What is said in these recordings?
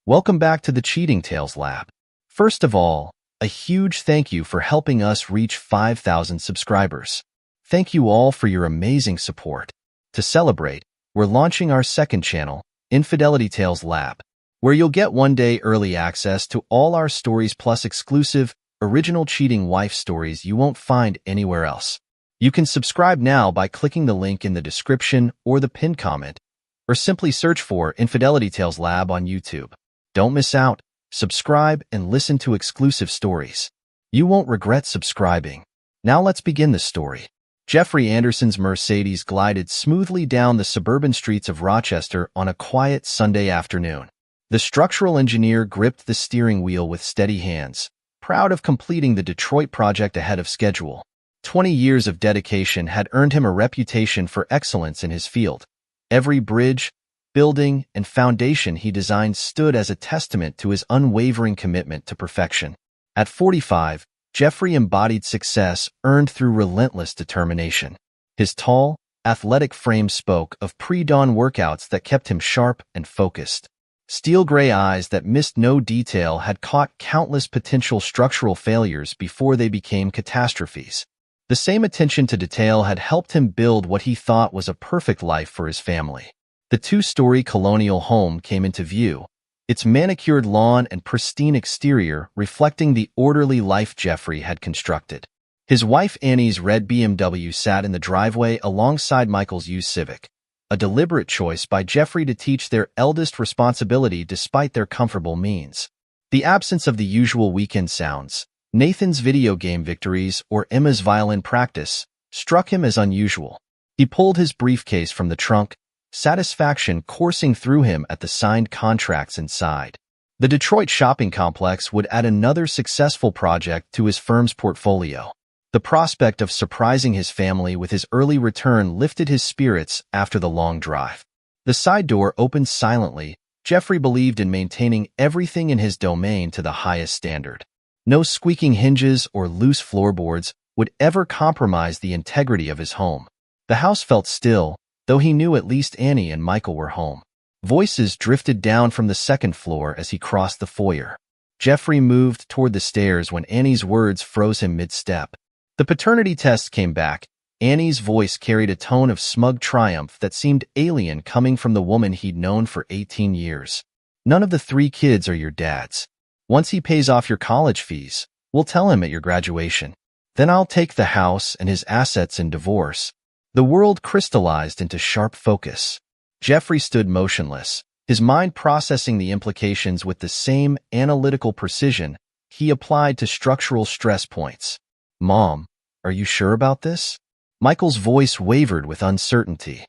Welcome back to the Cheating Tales Lab. First of all, a huge thank you for helping us reach 5,000 subscribers. Thank you all for your amazing support. To celebrate, we're launching our second channel, Infidelity Tales Lab, where you'll get one-day early access to all our stories plus exclusive, original cheating wife stories you won't find anywhere else. You can subscribe now by clicking the link in the description or the pinned comment, or simply search for Infidelity Tales Lab on YouTube. Don't miss out. Subscribe and listen to exclusive stories. You won't regret subscribing. Now let's begin the story. Jeffrey Anderson's Mercedes glided smoothly down the suburban streets of Rochester on a quiet Sunday afternoon. The structural engineer gripped the steering wheel with steady hands, proud of completing the Detroit project ahead of schedule. 20 years of dedication had earned him a reputation for excellence in his field. Every bridge, building, and foundation he designed stood as a testament to his unwavering commitment to perfection. At 45, Jeffrey embodied success earned through relentless determination. His tall, athletic frame spoke of pre-dawn workouts that kept him sharp and focused. Steel gray eyes that missed no detail had caught countless potential structural failures before they became catastrophes. The same attention to detail had helped him build what he thought was a perfect life for his family. The two-story colonial home came into view, its manicured lawn and pristine exterior reflecting the orderly life Jeffrey had constructed. His wife Annie's red BMW sat in the driveway alongside Michael's used Civic, a deliberate choice by Jeffrey to teach their eldest responsibility despite their comfortable means. The absence of the usual weekend sounds, Nathan's video game victories, or Emma's violin practice, struck him as unusual. He pulled his briefcase from the trunk, satisfaction coursing through him at the signed contracts inside. The Detroit shopping complex would add another successful project to his firm's portfolio. The prospect of surprising his family with his early return lifted his spirits after the long drive. The side door opened silently. Jeffrey believed in maintaining everything in his domain to the highest standard. No squeaking hinges or loose floorboards would ever compromise the integrity of his home. The house felt still, though he knew at least Annie and Michael were home. Voices drifted down from the second floor as he crossed the foyer. Jeffrey moved toward the stairs when Annie's words froze him mid-step. The paternity test came back. Annie's voice carried a tone of smug triumph that seemed alien coming from the woman he'd known for 18 years. None of the 3 kids are your dad's. Once he pays off your college fees, we'll tell him at your graduation. Then I'll take the house and his assets in divorce. The world crystallized into sharp focus. Jeffrey stood motionless, his mind processing the implications with the same analytical precision he applied to structural stress points. Mom, are you sure about this? Michael's voice wavered with uncertainty.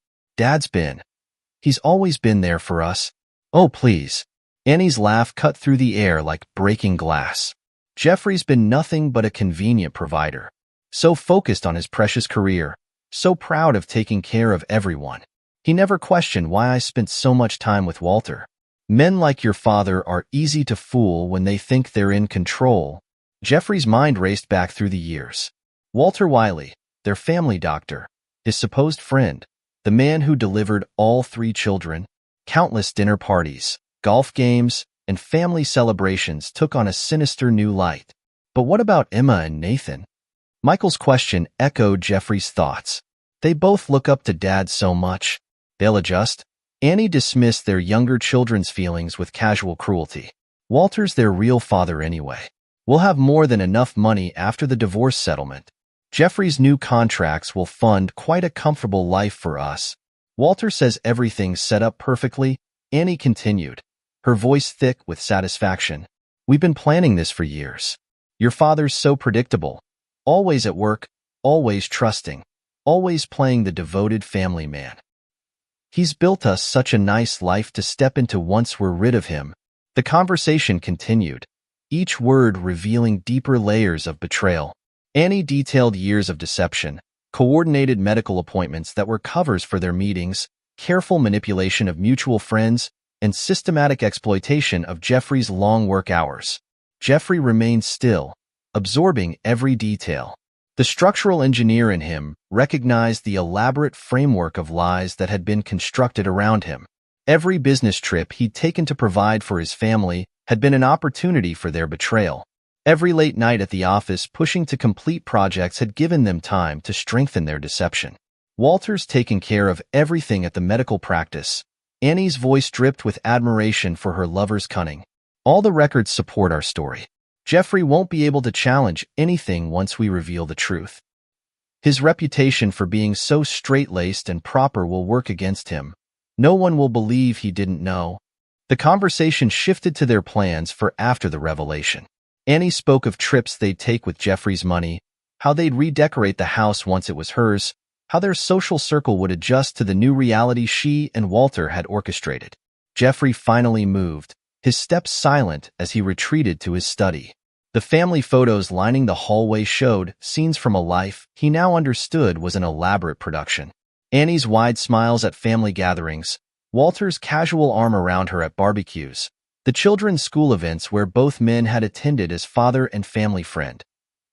He's always been there for us. Oh, please. Annie's laugh cut through the air like breaking glass. Jeffrey's been nothing but a convenient provider. So focused on his precious career. So proud of taking care of everyone. He never questioned why I spent so much time with Walter. Men like your father are easy to fool when they think they're in control. Jeffrey's mind raced back through the years. Walter Wiley, their family doctor, his supposed friend, the man who delivered all 3 children. Countless dinner parties, golf games, and family celebrations took on a sinister new light. But what about Emma and Nathan? Michael's question echoed Jeffrey's thoughts. They both look up to Dad so much. They'll adjust. Annie dismissed their younger children's feelings with casual cruelty. Walter's their real father anyway. We'll have more than enough money after the divorce settlement. Jeffrey's new contracts will fund quite a comfortable life for us. Walter says everything's set up perfectly, Annie continued, her voice thick with satisfaction. We've been planning this for years. Your father's so predictable. Always at work, always trusting, always playing the devoted family man. He's built us such a nice life to step into once we're rid of him. The conversation continued, each word revealing deeper layers of betrayal. Annie detailed years of deception, coordinated medical appointments that were covers for their meetings, careful manipulation of mutual friends, and systematic exploitation of Jeffrey's long work hours. Jeffrey remained still, absorbing every detail. The structural engineer in him recognized the elaborate framework of lies that had been constructed around him. Every business trip he'd taken to provide for his family had been an opportunity for their betrayal. Every late night at the office pushing to complete projects had given them time to strengthen their deception. Walter's taken care of everything at the medical practice. Annie's voice dripped with admiration for her lover's cunning. All the records support our story. Jeffrey won't be able to challenge anything once we reveal the truth. His reputation for being so straight-laced and proper will work against him. No one will believe he didn't know. The conversation shifted to their plans for after the revelation. Annie spoke of trips they'd take with Jeffrey's money, how they'd redecorate the house once it was hers, how their social circle would adjust to the new reality she and Walter had orchestrated. Jeffrey finally moved, his steps silent as he retreated to his study. The family photos lining the hallway showed scenes from a life he now understood was an elaborate production. Annie's wide smiles at family gatherings, Walter's casual arm around her at barbecues, the children's school events where both men had attended as father and family friend.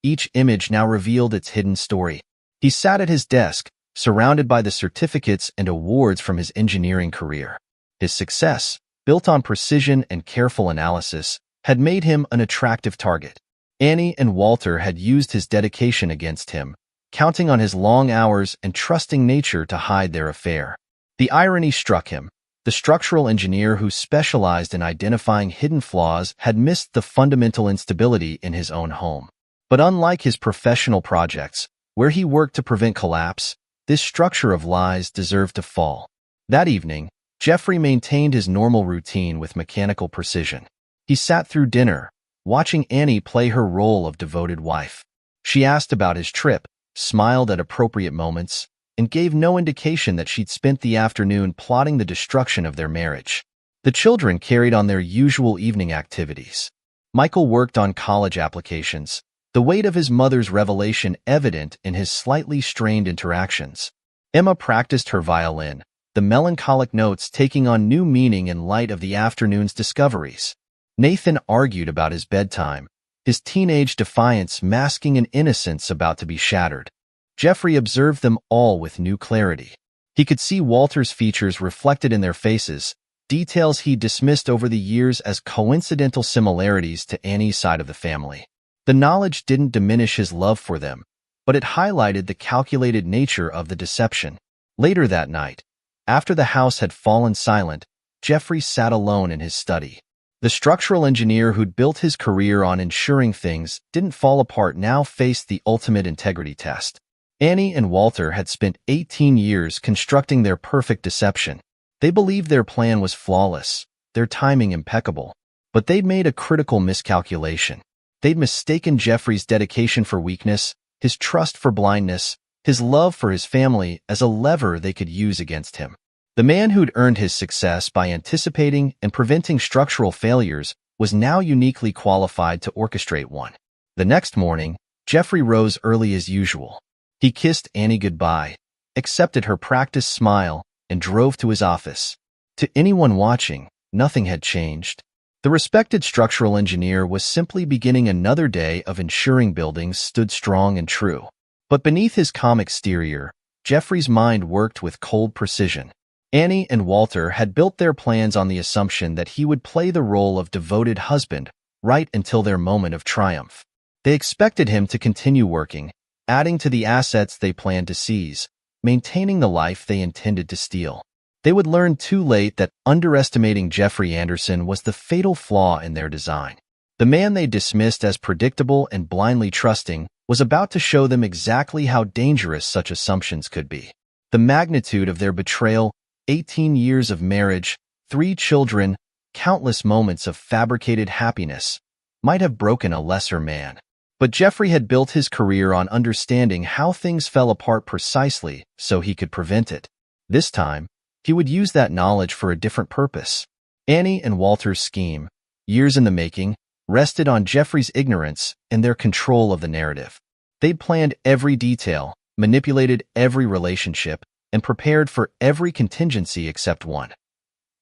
Each image now revealed its hidden story. He sat at his desk, surrounded by the certificates and awards from his engineering career. His success, built on precision and careful analysis, had made him an attractive target. Annie and Walter had used his dedication against him, counting on his long hours and trusting nature to hide their affair. The irony struck him. The structural engineer who specialized in identifying hidden flaws had missed the fundamental instability in his own home. But unlike his professional projects, where he worked to prevent collapse, this structure of lies deserved to fall. That evening, Jeffrey maintained his normal routine with mechanical precision. He sat through dinner, watching Annie play her role of devoted wife. She asked about his trip, smiled at appropriate moments, and gave no indication that she'd spent the afternoon plotting the destruction of their marriage. The children carried on their usual evening activities. Michael worked on college applications, the weight of his mother's revelation evident in his slightly strained interactions. Emma practiced her violin, the melancholic notes taking on new meaning in light of the afternoon's discoveries. Nathan argued about his bedtime, his teenage defiance masking an innocence about to be shattered. Jeffrey observed them all with new clarity. He could see Walter's features reflected in their faces, details he dismissed over the years as coincidental similarities to Annie's side of the family. The knowledge didn't diminish his love for them, but it highlighted the calculated nature of the deception. Later that night, after the house had fallen silent, Jeffrey sat alone in his study. The structural engineer who'd built his career on ensuring things didn't fall apart now faced the ultimate integrity test. Annie and Walter had spent 18 years constructing their perfect deception. They believed their plan was flawless, their timing impeccable. But they'd made a critical miscalculation. They'd mistaken Jeffrey's dedication for weakness, his trust for blindness, his love for his family as a lever they could use against him. The man who'd earned his success by anticipating and preventing structural failures was now uniquely qualified to orchestrate one. The next morning, Jeffrey rose early as usual. He kissed Annie goodbye, accepted her practiced smile, and drove to his office. To anyone watching, nothing had changed. The respected structural engineer was simply beginning another day of ensuring buildings stood strong and true. But beneath his calm exterior, Jeffrey's mind worked with cold precision. Annie and Walter had built their plans on the assumption that he would play the role of devoted husband right until their moment of triumph. They expected him to continue working, adding to the assets they planned to seize, maintaining the life they intended to steal. They would learn too late that underestimating Jeffrey Anderson was the fatal flaw in their design. The man they dismissed as predictable and blindly trusting was about to show them exactly how dangerous such assumptions could be. The magnitude of their betrayal, 18 years of marriage, 3 children, countless moments of fabricated happiness, might have broken a lesser man. But Jeffrey had built his career on understanding how things fell apart precisely so he could prevent it. This time, he would use that knowledge for a different purpose. Annie and Walter's scheme, years in the making, rested on Jeffrey's ignorance and their control of the narrative. They'd planned every detail, manipulated every relationship, and prepared for every contingency except one.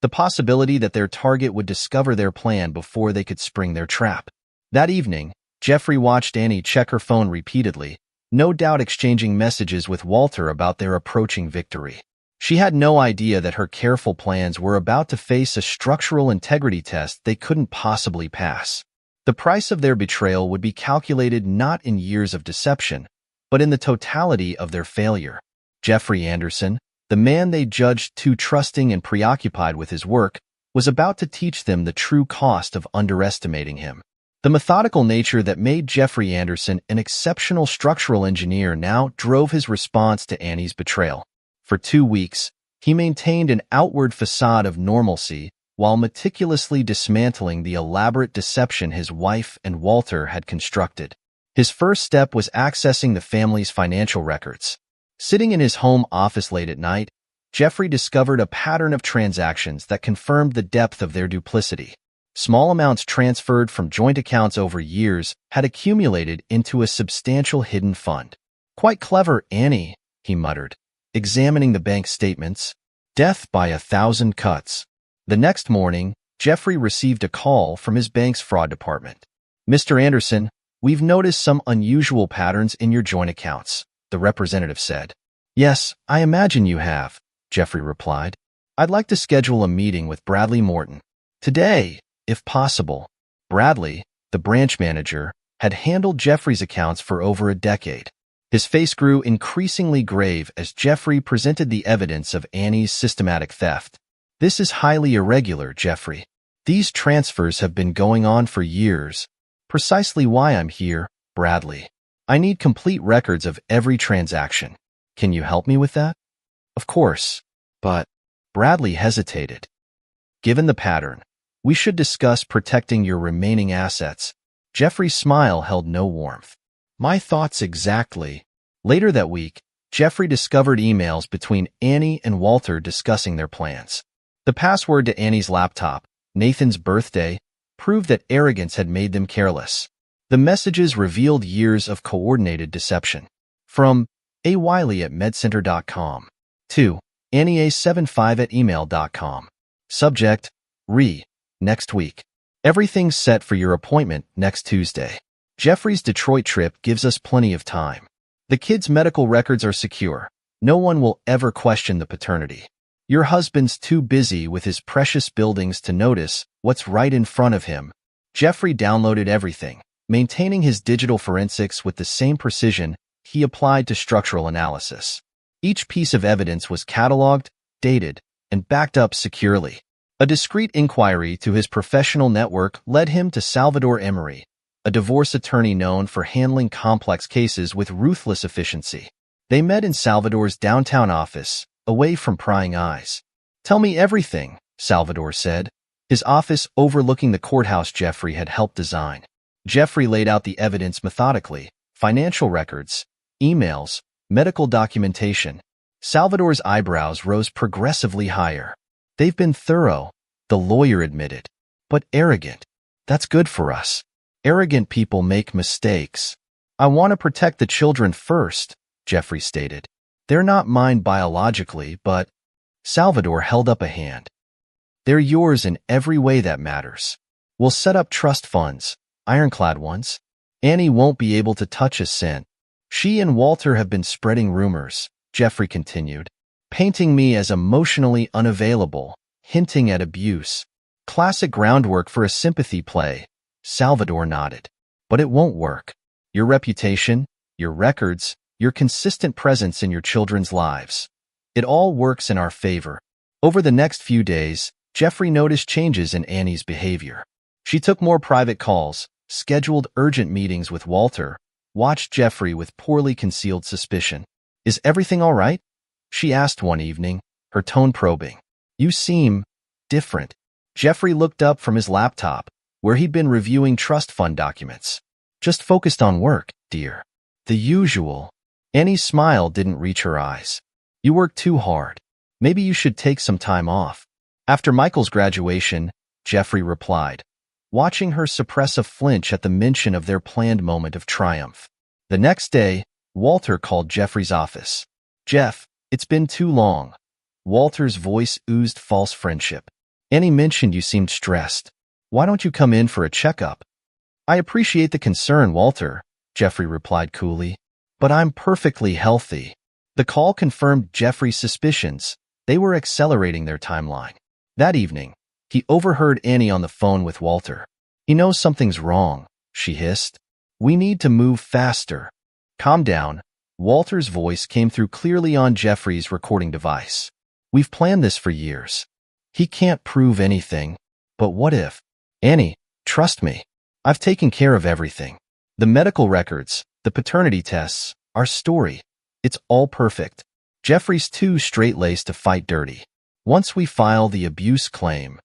The possibility that their target would discover their plan before they could spring their trap. That evening, Jeffrey watched Annie check her phone repeatedly, no doubt exchanging messages with Walter about their approaching victory. She had no idea that her careful plans were about to face a structural integrity test they couldn't possibly pass. The price of their betrayal would be calculated not in years of deception, but in the totality of their failure. Jeffrey Anderson, the man they judged too trusting and preoccupied with his work, was about to teach them the true cost of underestimating him. The methodical nature that made Jeffrey Anderson an exceptional structural engineer now drove his response to Annie's betrayal. For 2 weeks, he maintained an outward facade of normalcy while meticulously dismantling the elaborate deception his wife and Walter had constructed. His first step was accessing the family's financial records. Sitting in his home office late at night, Jeffrey discovered a pattern of transactions that confirmed the depth of their duplicity. Small amounts transferred from joint accounts over years had accumulated into a substantial hidden fund. "Quite clever, Annie," he muttered, examining the bank statements. "Death by 1,000 cuts." The next morning, Jeffrey received a call from his bank's fraud department. "Mr. Anderson, we've noticed some unusual patterns in your joint accounts," the representative said. "Yes, I imagine you have," Jeffrey replied. "I'd like to schedule a meeting with Bradley Morton today, if possible." Bradley, the branch manager, had handled Jeffrey's accounts for over a decade. His face grew increasingly grave as Jeffrey presented the evidence of Annie's systematic theft. "This is highly irregular, Jeffrey. These transfers have been going on for years. Precisely why I'm here, Bradley. I need complete records of every transaction. Can you help me with that?" "Of course, but..." Bradley hesitated. "Given the pattern, we should discuss protecting your remaining assets." Jeffrey's smile held no warmth. "My thoughts exactly." Later that week, Jeffrey discovered emails between Annie and Walter discussing their plans. The password to Annie's laptop, Nathan's birthday, proved that arrogance had made them careless. The messages revealed years of coordinated deception. From A. Wiley at medcenter.com to AnnieA75 at email.com. Subject, next week. Everything's set for your appointment next Tuesday. Jeffrey's Detroit trip gives us plenty of time. The kids' medical records are secure. No one will ever question the paternity. Your husband's too busy with his precious buildings to notice what's right in front of him. Jeffrey downloaded everything, maintaining his digital forensics with the same precision he applied to structural analysis. Each piece of evidence was cataloged, dated, and backed up securely. A discreet inquiry to his professional network led him to Salvador Emery, a divorce attorney known for handling complex cases with ruthless efficiency. They met in Salvador's downtown office, away from prying eyes. "Tell me everything," Salvador said, his office overlooking the courthouse Jeffrey had helped design. Jeffrey laid out the evidence methodically: financial records, emails, medical documentation. Salvador's eyebrows rose progressively higher. "They've been thorough," the lawyer admitted, "but arrogant. That's good for us. Arrogant people make mistakes." "I want to protect the children first," Jeffrey stated. "They're not mine biologically, but..." Salvador held up a hand. "They're yours in every way that matters. We'll set up trust funds, ironclad ones. Annie won't be able to touch a cent. She and Walter have been spreading rumors," Jeffrey continued, "painting me as emotionally unavailable, hinting at abuse. Classic groundwork for a sympathy play." Salvador nodded. "But it won't work. Your reputation, your records, your consistent presence in your children's lives. It all works in our favor." Over the next few days, Jeffrey noticed changes in Annie's behavior. She took more private calls, scheduled urgent meetings with Walter, watched Jeffrey with poorly concealed suspicion. "Is everything all right?" she asked one evening, her tone probing. "You seem different." Jeffrey looked up from his laptop, where he'd been reviewing trust fund documents. "Just focused on work, dear. The usual." Annie's smile didn't reach her eyes. "You work too hard. Maybe you should take some time off." "After Michael's graduation," Jeffrey replied, watching her suppress a flinch at the mention of their planned moment of triumph. The next day, Walter called Jeffrey's office. "Jeff, it's been too long." Walter's voice oozed false friendship. "Annie mentioned you seemed stressed. Why don't you come in for a checkup?" "I appreciate the concern, Walter," Jeffrey replied coolly, "but I'm perfectly healthy." The call confirmed Jeffrey's suspicions. They were accelerating their timeline. That evening, he overheard Annie on the phone with Walter. "He knows something's wrong," she hissed. "We need to move faster." "Calm down." Walter's voice came through clearly on Jeffrey's recording device. "We've planned this for years. He can't prove anything. But what if? Annie, trust me. I've taken care of everything. The medical records, the paternity tests, our story. It's all perfect. Jeffrey's too straight-laced to fight dirty. Once we file the abuse claim,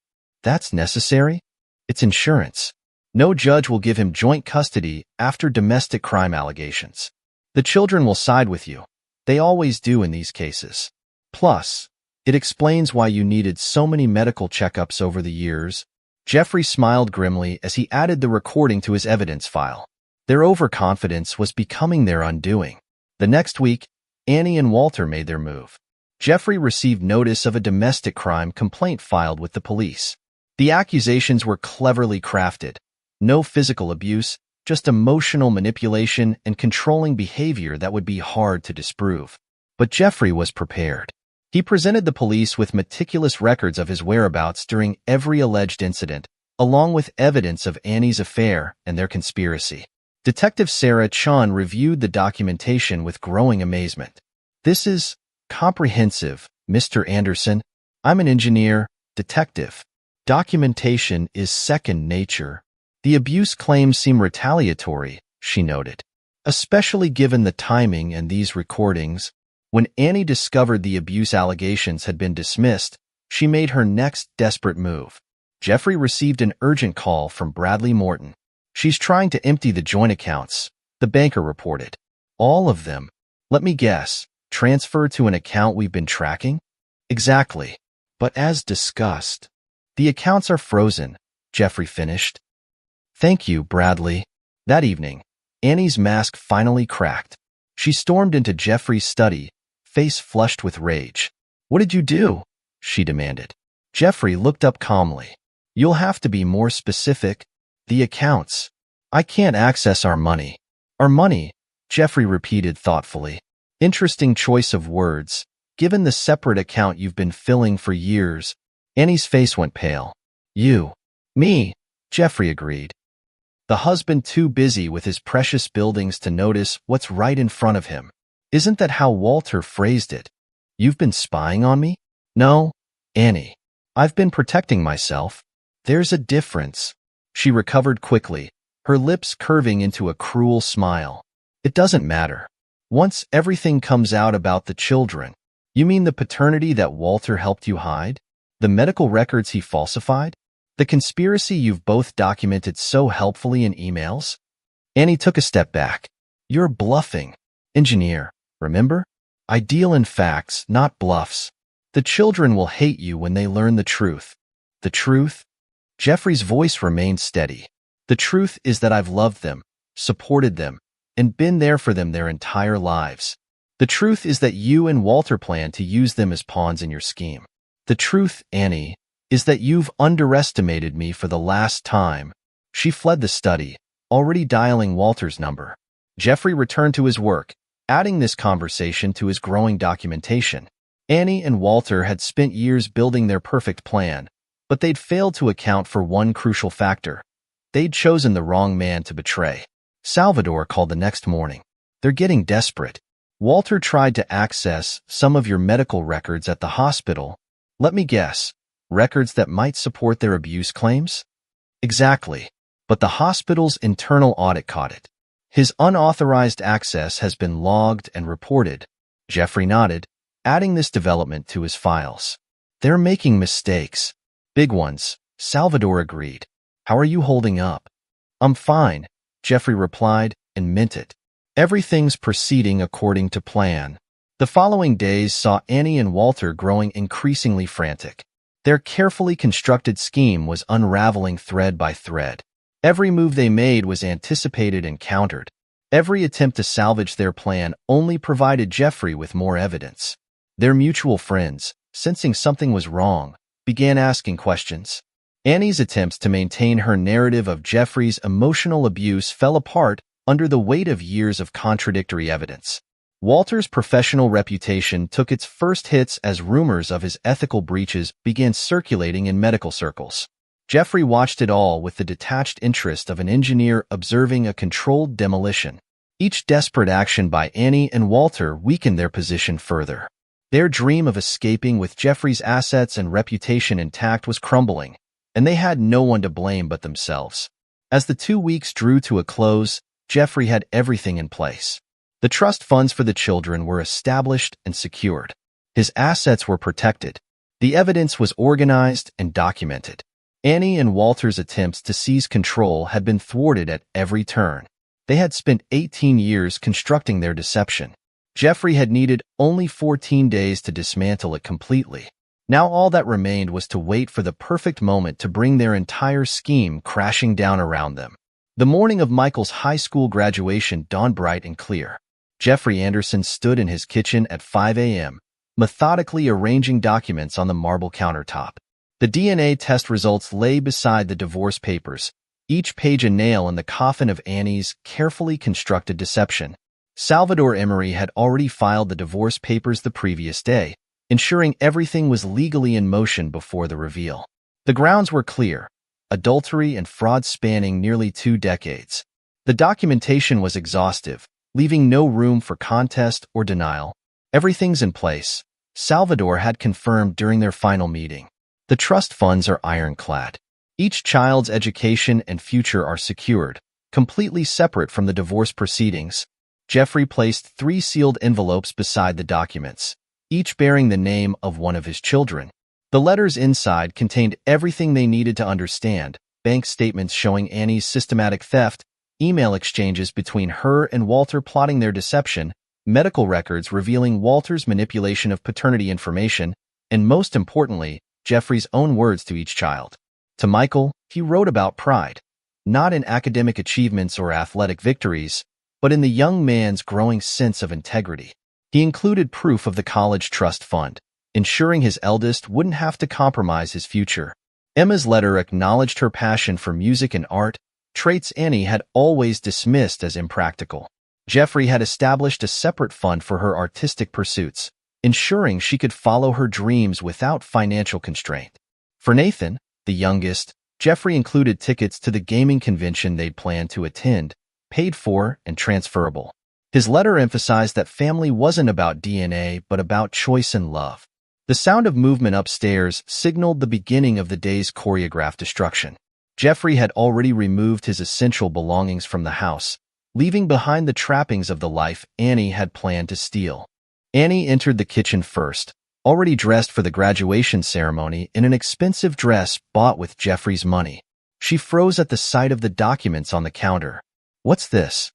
that's necessary? It's insurance. No judge will give him joint custody after domestic crime allegations. The children will side with you. They always do in these cases. Plus, it explains why you needed so many medical checkups over the years." Jeffrey smiled grimly as he added the recording to his evidence file. Their overconfidence was becoming their undoing. The next week, Annie and Walter made their move. Jeffrey received notice of a domestic crime complaint filed with the police. The accusations were cleverly crafted. No physical abuse, just emotional manipulation and controlling behavior that would be hard to disprove. But Jeffrey was prepared. He presented the police with meticulous records of his whereabouts during every alleged incident, along with evidence of Annie's affair and their conspiracy. Detective Sarah Chun reviewed the documentation with growing amazement. "This is comprehensive, Mr. Anderson. I'm an engineer, detective. Documentation is second nature." "The abuse claims seem retaliatory," she noted, "especially given the timing and these recordings." When Annie discovered the abuse allegations had been dismissed, she made her next desperate move. Jeffrey received an urgent call from Bradley Morton. "She's trying to empty the joint accounts," the banker reported. "All of them? Let me guess. Transfer to an account we've been tracking?" "Exactly. But as discussed, the accounts are frozen," Jeffrey finished. "Thank you, Bradley." That evening, Annie's mask finally cracked. She stormed into Jeffrey's study, face flushed with rage. "What did you do?" she demanded. Jeffrey looked up calmly. "You'll have to be more specific." "The accounts. I can't access our money." "Our money," Jeffrey repeated thoughtfully. Interesting choice of words, given the separate account you've been filling for years. Annie's face went pale. "You." "Me," Jeffrey agreed. The husband too busy with his precious buildings to notice what's right in front of him. "Isn't that how Walter phrased it? You've been spying on me?" "No, Annie. I've been protecting myself." "There's a difference." She recovered quickly, her lips curving into a cruel smile. "It doesn't matter. Once everything comes out about the children." "You mean the paternity that Walter helped you hide? The medical records he falsified? The conspiracy you've both documented so helpfully in emails?" Annie took a step back. "You're bluffing. Engineer, remember? I deal in facts, not bluffs. The children will hate you when they learn the truth." "The truth?" Jeffrey's voice remained steady. "The truth is that I've loved them, supported them, and been there for them their entire lives. The truth is that you and Walter plan to use them as pawns in your scheme. The truth, Annie, is that you've underestimated me for the last time." She fled the study, already dialing Walter's number. Jeffrey returned to his work, adding this conversation to his growing documentation. Annie and Walter had spent years building their perfect plan, but they'd failed to account for one crucial factor. They'd chosen the wrong man to betray. Salvador called the next morning. "They're getting desperate. Walter tried to access some of your medical records at the hospital. Let me guess, records that might support their abuse claims?" "Exactly. But the hospital's internal audit caught it. His unauthorized access has been logged and reported." Jeffrey nodded, adding this development to his files. "They're making mistakes. Big ones," Salvador agreed. "How are you holding up?" "I'm fine," Jeffrey replied, and meant it. Everything's proceeding according to plan. The following days saw Annie and Walter growing increasingly frantic. Their carefully constructed scheme was unraveling thread by thread. Every move they made was anticipated and countered. Every attempt to salvage their plan only provided Jeffrey with more evidence. Their mutual friends, sensing something was wrong, began asking questions. Annie's attempts to maintain her narrative of Jeffrey's emotional abuse fell apart under the weight of years of contradictory evidence. Walter's professional reputation took its first hits as rumors of his ethical breaches began circulating in medical circles. Jeffrey watched it all with the detached interest of an engineer observing a controlled demolition. Each desperate action by Annie and Walter weakened their position further. Their dream of escaping with Jeffrey's assets and reputation intact was crumbling, and they had no one to blame but themselves. As the 2 weeks drew to a close, Jeffrey had everything in place. The trust funds for the children were established and secured. His assets were protected. The evidence was organized and documented. Annie and Walter's attempts to seize control had been thwarted at every turn. They had spent 18 years constructing their deception. Jeffrey had needed only 14 days to dismantle it completely. Now all that remained was to wait for the perfect moment to bring their entire scheme crashing down around them. The morning of Michael's high school graduation dawned bright and clear. Jeffrey Anderson stood in his kitchen at 5 a.m., methodically arranging documents on the marble countertop. The DNA test results lay beside the divorce papers, each page a nail in the coffin of Annie's carefully constructed deception. Salvador Emery had already filed the divorce papers the previous day, ensuring everything was legally in motion before the reveal. The grounds were clear: adultery and fraud spanning nearly 2 decades. The documentation was exhaustive, leaving no room for contest or denial. Everything's in place, Salvador had confirmed during their final meeting. The trust funds are ironclad. Each child's education and future are secured, completely separate from the divorce proceedings. Jeffrey placed 3 sealed envelopes beside the documents, each bearing the name of one of his children. The letters inside contained everything they needed to understand: bank statements showing Annie's systematic theft, email exchanges between her and Walter plotting their deception, medical records revealing Walter's manipulation of paternity information, and most importantly, Jeffrey's own words to each child. To Michael, he wrote about pride, not in academic achievements or athletic victories, but in the young man's growing sense of integrity. He included proof of the college trust fund, ensuring his eldest wouldn't have to compromise his future. Emma's letter acknowledged her passion for music and art, traits Annie had always dismissed as impractical. Jeffrey had established a separate fund for her artistic pursuits, ensuring she could follow her dreams without financial constraint. For Nathan, the youngest, Jeffrey included tickets to the gaming convention they'd planned to attend, paid for and transferable. His letter emphasized that family wasn't about DNA but about choice and love. The sound of movement upstairs signaled the beginning of the day's choreographed destruction. Jeffrey had already removed his essential belongings from the house, leaving behind the trappings of the life Annie had planned to steal. Annie entered the kitchen first, already dressed for the graduation ceremony in an expensive dress bought with Jeffrey's money. She froze at the sight of the documents on the counter. "What's this?"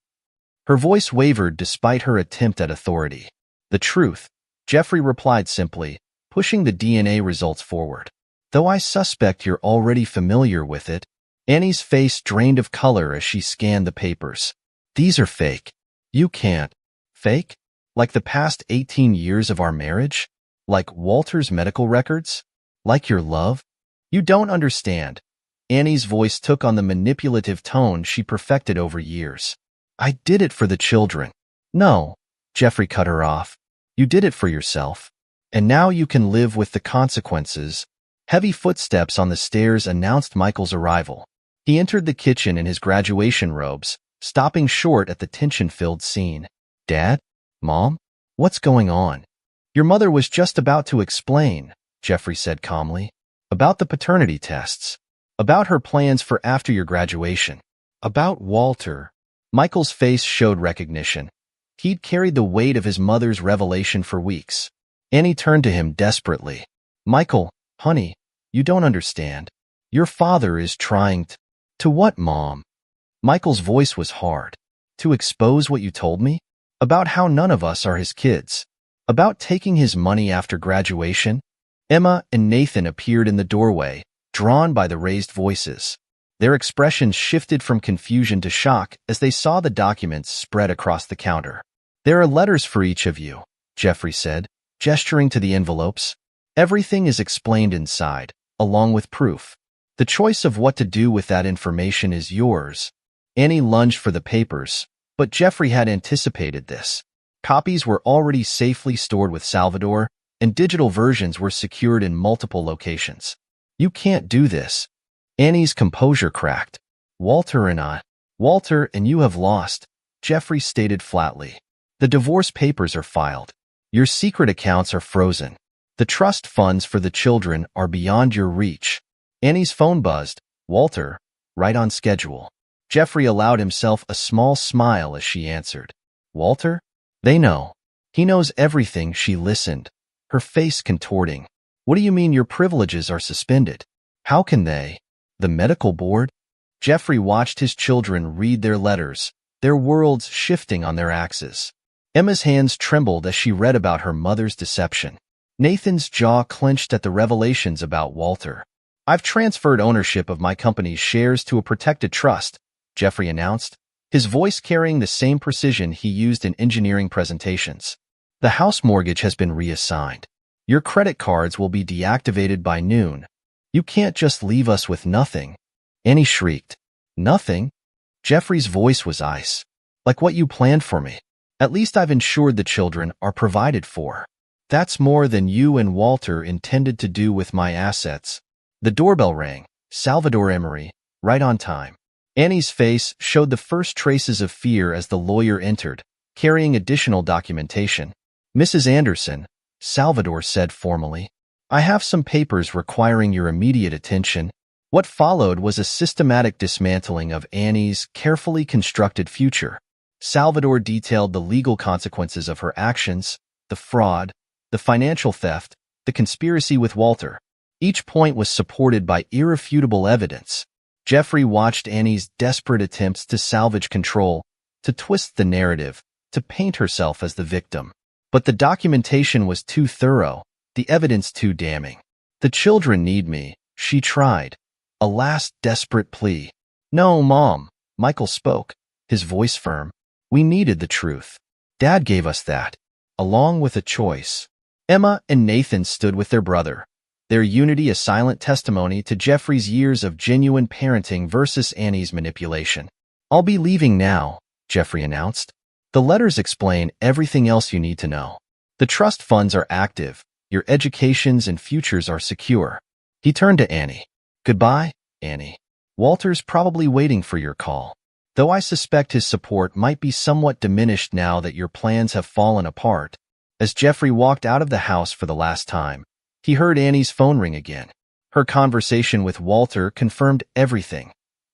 Her voice wavered despite her attempt at authority. "The truth," Jeffrey replied simply, pushing the DNA results forward. "Though I suspect you're already familiar with it." Annie's face drained of color as she scanned the papers. "These are fake." "You can't." "Fake? Like the past 18 years of our marriage? Like Walter's medical records? Like your love? You don't understand." Annie's voice took on the manipulative tone she perfected over years. "I did it for the children." "No," Jeffrey cut her off. "You did it for yourself. And now you can live with the consequences." Heavy footsteps on the stairs announced Michael's arrival. He entered the kitchen in his graduation robes, stopping short at the tension-filled scene. "Dad? Mom? What's going on?" "Your mother was just about to explain," Jeffrey said calmly. "About the paternity tests. About her plans for after your graduation. About Walter." Michael's face showed recognition. He'd carried the weight of his mother's revelation for weeks. Annie turned to him desperately. "Michael, honey, you don't understand. Your father is trying to—" "To what, Mom?" Michael's voice was hard. "To expose what you told me? About how none of us are his kids. About taking his money after graduation?" Emma and Nathan appeared in the doorway, drawn by the raised voices. Their expressions shifted from confusion to shock as they saw the documents spread across the counter. "There are letters for each of you," Jeffrey said, gesturing to the envelopes. "Everything is explained inside, along with proof. The choice of what to do with that information is yours." Annie lunged for the papers, but Jeffrey had anticipated this. Copies were already safely stored with Salvador, and digital versions were secured in multiple locations. You can't do this. Annie's composure cracked. Walter, and you have lost, Jeffrey stated flatly. The divorce papers are filed. Your secret accounts are frozen. The trust funds for the children are beyond your reach. Annie's phone buzzed. Walter, right on schedule. Jeffrey allowed himself a small smile as she answered. Walter? They know. He knows everything. She listened, her face contorting. What do you mean your privileges are suspended? How can they? The medical board? Jeffrey watched his children read their letters, their worlds shifting on their axes. Emma's hands trembled as she read about her mother's deception. Nathan's jaw clenched at the revelations about Walter. I've transferred ownership of my company's shares to a protected trust, Jeffrey announced, his voice carrying the same precision he used in engineering presentations. The house mortgage has been reassigned. Your credit cards will be deactivated by noon. You can't just leave us with nothing. Annie shrieked. Nothing? Jeffrey's voice was ice. Like what you planned for me. At least I've ensured the children are provided for. That's more than you and Walter intended to do with my assets. The doorbell rang. Salvador Emery, right on time. Annie's face showed the first traces of fear as the lawyer entered, carrying additional documentation. Mrs. Anderson, Salvador said formally, I have some papers requiring your immediate attention. What followed was a systematic dismantling of Annie's carefully constructed future. Salvador detailed the legal consequences of her actions, the fraud, the financial theft, the conspiracy with Walter. Each point was supported by irrefutable evidence. Jeffrey watched Annie's desperate attempts to salvage control, to twist the narrative, to paint herself as the victim. But the documentation was too thorough, the evidence too damning. The children need me, she tried. A last desperate plea. No, Mom, Michael spoke, his voice firm. We needed the truth. Dad gave us that, along with a choice. Emma and Nathan stood with their brother, their unity a silent testimony to Jeffrey's years of genuine parenting versus Annie's manipulation. I'll be leaving now, Jeffrey announced. The letters explain everything else you need to know. The trust funds are active, your educations and futures are secure. He turned to Annie. Goodbye, Annie. Walter's probably waiting for your call. Though I suspect his support might be somewhat diminished now that your plans have fallen apart. As Jeffrey walked out of the house for the last time, he heard Annie's phone ring again. Her conversation with Walter confirmed everything.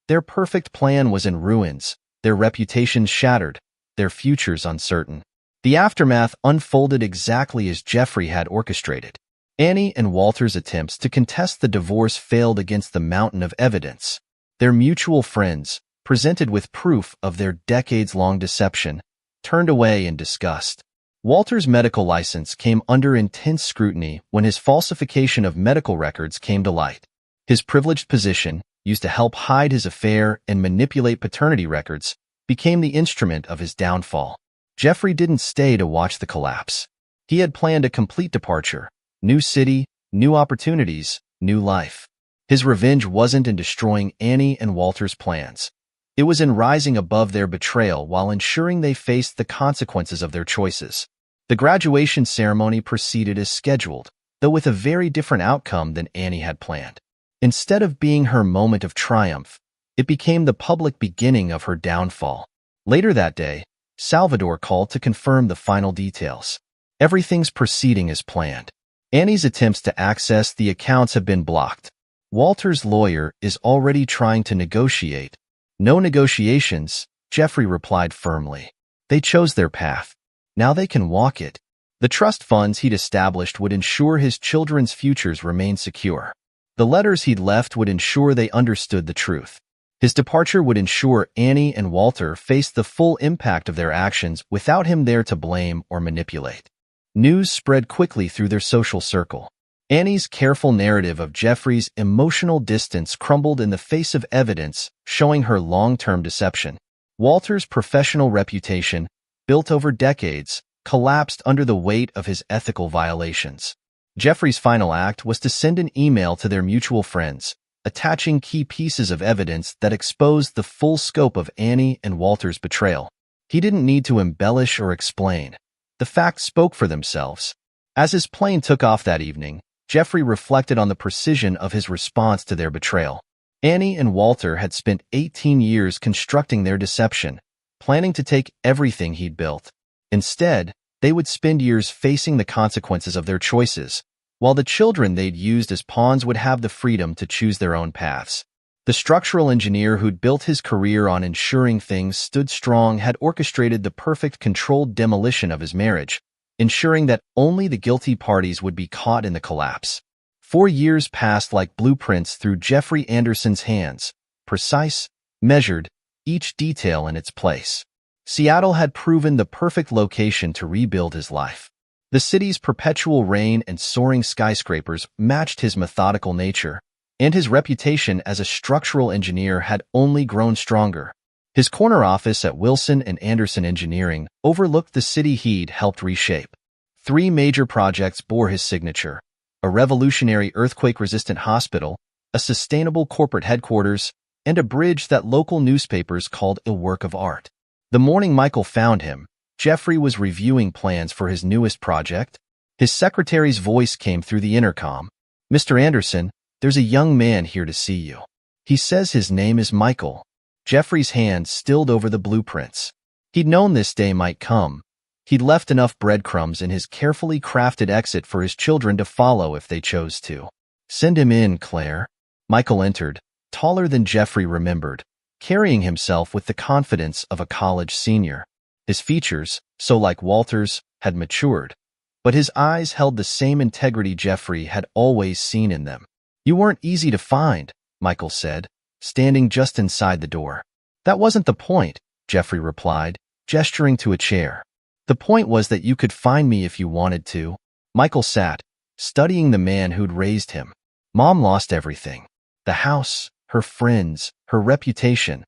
Their perfect plan was in ruins, their reputations shattered, their futures uncertain. The aftermath unfolded exactly as Jeffrey had orchestrated. Annie and Walter's attempts to contest the divorce failed against the mountain of evidence. Their mutual friends, presented with proof of their decades-long deception, turned away in disgust. Walter's medical license came under intense scrutiny when his falsification of medical records came to light. His privileged position, used to help hide his affair and manipulate paternity records, became the instrument of his downfall. Jeffrey didn't stay to watch the collapse. He had planned a complete departure. New city, new opportunities, new life. His revenge wasn't in destroying Annie and Walter's plans. It was in rising above their betrayal while ensuring they faced the consequences of their choices. The graduation ceremony proceeded as scheduled, though with a very different outcome than Annie had planned. Instead of being her moment of triumph, it became the public beginning of her downfall. Later that day, Salvador called to confirm the final details. Everything's proceeding as planned. Annie's attempts to access the accounts have been blocked. Walter's lawyer is already trying to negotiate. No negotiations, Jeffrey replied firmly. They chose their path. Now they can walk it. The trust funds he'd established would ensure his children's futures remain secure. The letters he'd left would ensure they understood the truth. His departure would ensure Annie and Walter faced the full impact of their actions without him there to blame or manipulate. News spread quickly through their social circle. Annie's careful narrative of Jeffrey's emotional distance crumbled in the face of evidence showing her long-term deception. Walter's professional reputation, built over decades, collapsed under the weight of his ethical violations. Jeffrey's final act was to send an email to their mutual friends, attaching key pieces of evidence that exposed the full scope of Annie and Walter's betrayal. He didn't need to embellish or explain. The facts spoke for themselves. As his plane took off that evening, Jeffrey reflected on the precision of his response to their betrayal. Annie and Walter had spent 18 years constructing their deception, planning to take everything he'd built. Instead, they would spend years facing the consequences of their choices, while the children they'd used as pawns would have the freedom to choose their own paths. The structural engineer who'd built his career on ensuring things stood strong had orchestrated the perfect controlled demolition of his marriage, ensuring that only the guilty parties would be caught in the collapse. 4 years passed like blueprints through Jeffrey Anderson's hands, precise, measured, each detail in its place. Seattle had proven the perfect location to rebuild his life. The city's perpetual rain and soaring skyscrapers matched his methodical nature, and his reputation as a structural engineer had only grown stronger. His corner office at Wilson and Anderson Engineering overlooked the city he'd helped reshape. 3 major projects bore his signature: a revolutionary earthquake-resistant hospital, a sustainable corporate headquarters, and a bridge that local newspapers called a work of art. The morning Michael found him, Jeffrey was reviewing plans for his newest project. His secretary's voice came through the intercom. "Mr. Anderson, there's a young man here to see you. He says his name is Michael." Jeffrey's hand stilled over the blueprints. He'd known this day might come. He'd left enough breadcrumbs in his carefully crafted exit for his children to follow if they chose to. "Send him in, Claire." Michael entered, taller than Jeffrey remembered, carrying himself with the confidence of a college senior. His features, so like Walter's, had matured, but his eyes held the same integrity Jeffrey had always seen in them. "You weren't easy to find," Michael said, standing just inside the door. "That wasn't the point," Jeffrey replied, gesturing to a chair. "The point was that you could find me if you wanted to." Michael sat, studying the man who'd raised him. Mom lost everything. The house, her friends, her reputation.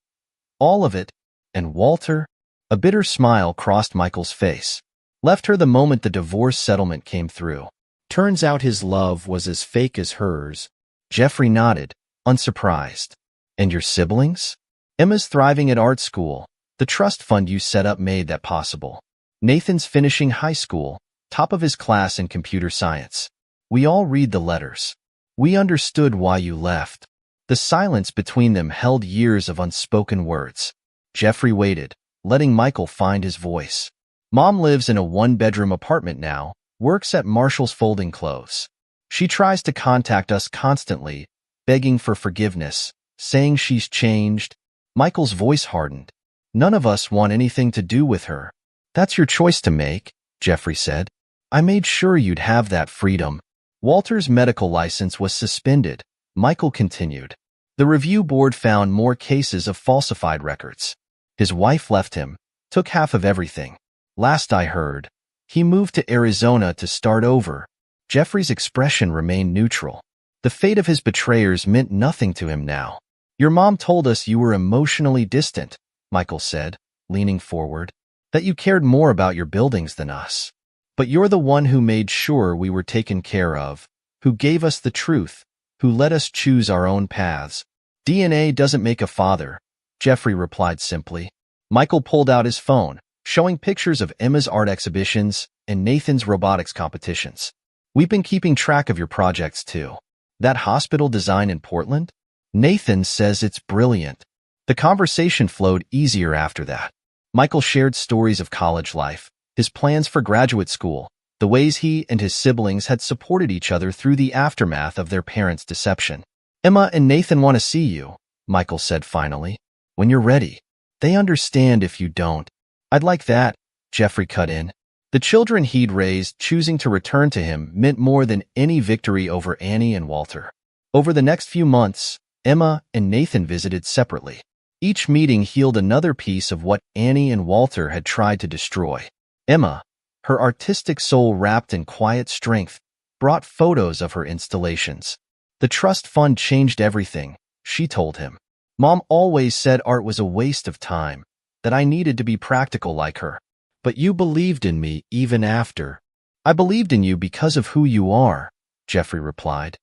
All of it. And Walter? A bitter smile crossed Michael's face. Left her the moment the divorce settlement came through. Turns out his love was as fake as hers. Jeffrey nodded, unsurprised. "And your siblings?" "Emma's thriving at art school. The trust fund you set up made that possible. Nathan's finishing high school, top of his class in computer science. We all read the letters. We understood why you left." The silence between them held years of unspoken words. Jeffrey waited, letting Michael find his voice. "Mom lives in a 1-bedroom apartment now, works at Marshall's folding clothes. She tries to contact us constantly, begging for forgiveness, saying she's changed." Michael's voice hardened. "None of us want anything to do with her." "That's your choice to make," Jeffrey said. "I made sure you'd have that freedom." Walter's medical license was suspended, Michael continued. The review board found more cases of falsified records. His wife left him, took half of everything. Last I heard, he moved to Arizona to start over. Jeffrey's expression remained neutral. The fate of his betrayers meant nothing to him now. "Your mom told us you were emotionally distant," Michael said, leaning forward, "that you cared more about your buildings than us. But you're the one who made sure we were taken care of, who gave us the truth, who let us choose our own paths." "DNA doesn't make a father," Jeffrey replied simply. Michael pulled out his phone, showing pictures of Emma's art exhibitions and Nathan's robotics competitions. "We've been keeping track of your projects too. That hospital design in Portland? Nathan says it's brilliant." The conversation flowed easier after that. Michael shared stories of college life, his plans for graduate school, the ways he and his siblings had supported each other through the aftermath of their parents' deception. "Emma and Nathan want to see you," Michael said finally. "When you're ready. They understand if you don't." "I'd like that," Jeffrey cut in. The children he'd raised choosing to return to him meant more than any victory over Annie and Walter. Over the next few months, Emma and Nathan visited separately. Each meeting healed another piece of what Annie and Walter had tried to destroy. Emma, her artistic soul wrapped in quiet strength, brought photos of her installations. "The trust fund changed everything," she told him. "Mom always said art was a waste of time, that I needed to be practical like her. But you believed in me even after." "I believed in you because of who you are," Jeffrey replied.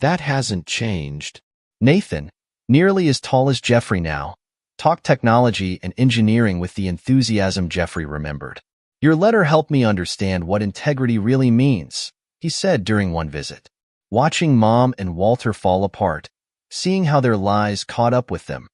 "That hasn't changed." Nathan, nearly as tall as Jeffrey now, talked technology and engineering with the enthusiasm Jeffrey remembered. Your letter helped me understand what integrity really means, he said during one visit. Watching Mom and Walter fall apart, seeing how their lies caught up with them,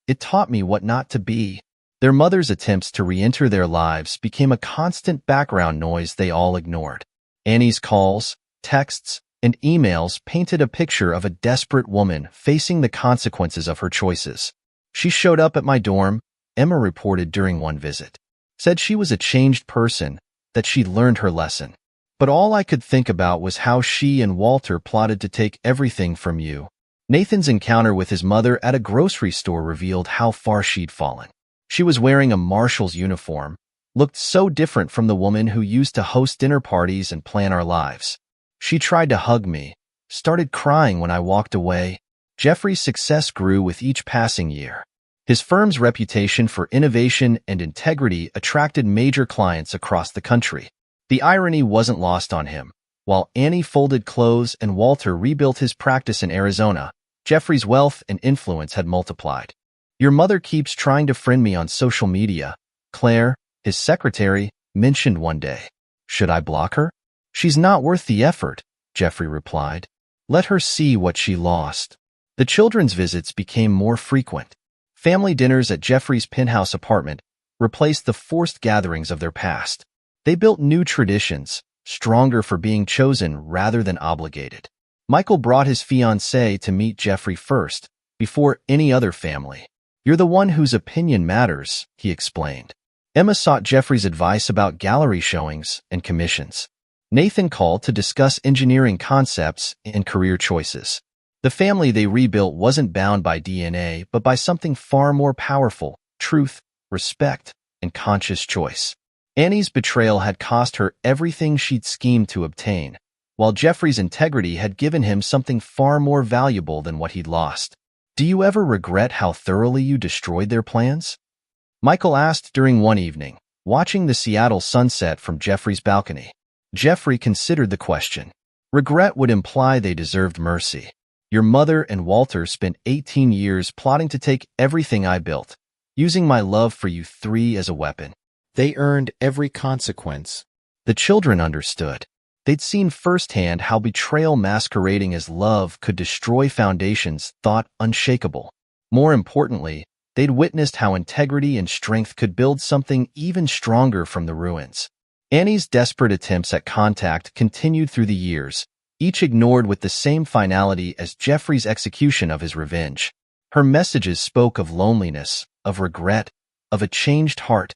it taught me what not to be. Their mother's attempts to re-enter their lives became a constant background noise they all ignored. Annie's calls, texts, and emails painted a picture of a desperate woman facing the consequences of her choices. She showed up at my dorm, Emma reported during one visit. Said she was a changed person, that she'd learned her lesson. But all I could think about was how she and Walter plotted to take everything from you. Nathan's encounter with his mother at a grocery store revealed how far she'd fallen. She was wearing a marshal's uniform, looked so different from the woman who used to host dinner parties and plan our lives. She tried to hug me, started crying when I walked away. Jeffrey's success grew with each passing year. His firm's reputation for innovation and integrity attracted major clients across the country. The irony wasn't lost on him. While Annie folded clothes and Walter rebuilt his practice in Arizona, Jeffrey's wealth and influence had multiplied. Your mother keeps trying to friend me on social media, Claire, his secretary, mentioned one day. Should I block her? She's not worth the effort, Jeffrey replied. Let her see what she lost. The children's visits became more frequent. Family dinners at Jeffrey's penthouse apartment replaced the forced gatherings of their past. They built new traditions, stronger for being chosen rather than obligated. Michael brought his fiancée to meet Jeffrey first, before any other family. You're the one whose opinion matters, he explained. Emma sought Jeffrey's advice about gallery showings and commissions. Nathan called to discuss engineering concepts and career choices. The family they rebuilt wasn't bound by DNA, but by something far more powerful: truth, respect, and conscious choice. Annie's betrayal had cost her everything she'd schemed to obtain, while Jeffrey's integrity had given him something far more valuable than what he'd lost. Do you ever regret how thoroughly you destroyed their plans? Michael asked during one evening, watching the Seattle sunset from Jeffrey's balcony. Jeffrey considered the question. Regret would imply they deserved mercy. Your mother and Walter spent 18 years plotting to take everything I built, using my love for you three as a weapon. They earned every consequence. The children understood. They'd seen firsthand how betrayal masquerading as love could destroy foundations thought unshakable. More importantly, they'd witnessed how integrity and strength could build something even stronger from the ruins. Annie's desperate attempts at contact continued through the years, each ignored with the same finality as Jeffrey's execution of his revenge. Her messages spoke of loneliness, of regret, of a changed heart,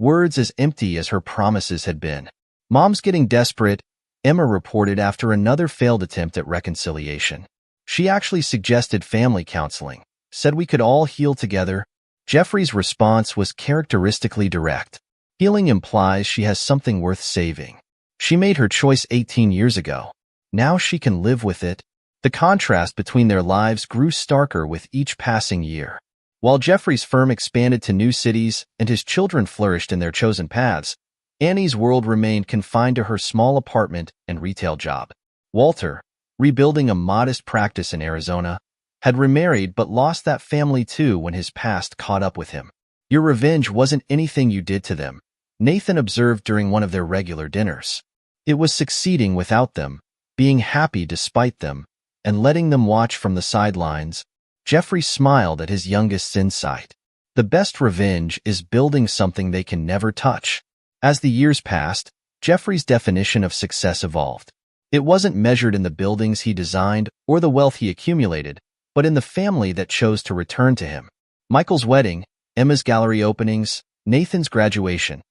words as empty as her promises had been. Mom's getting desperate, Emma reported after another failed attempt at reconciliation. She actually suggested family counseling, said we could all heal together. Jeffrey's response was characteristically direct. Healing implies she has something worth saving. She made her choice 18 years ago. Now she can live with it. The contrast between their lives grew starker with each passing year. While Jeffrey's firm expanded to new cities and his children flourished in their chosen paths, Annie's world remained confined to her small apartment and retail job. Walter, rebuilding a modest practice in Arizona, had remarried but lost that family too when his past caught up with him. Your revenge wasn't anything you did to them, Nathan observed during one of their regular dinners. It was succeeding without them, being happy despite them, and letting them watch from the sidelines. Jeffrey smiled at his youngest's insight. The best revenge is building something they can never touch. As the years passed, Jeffrey's definition of success evolved. It wasn't measured in the buildings he designed or the wealth he accumulated, but in the family that chose to return to him. Michael's wedding, Emma's gallery openings, Nathan's graduation.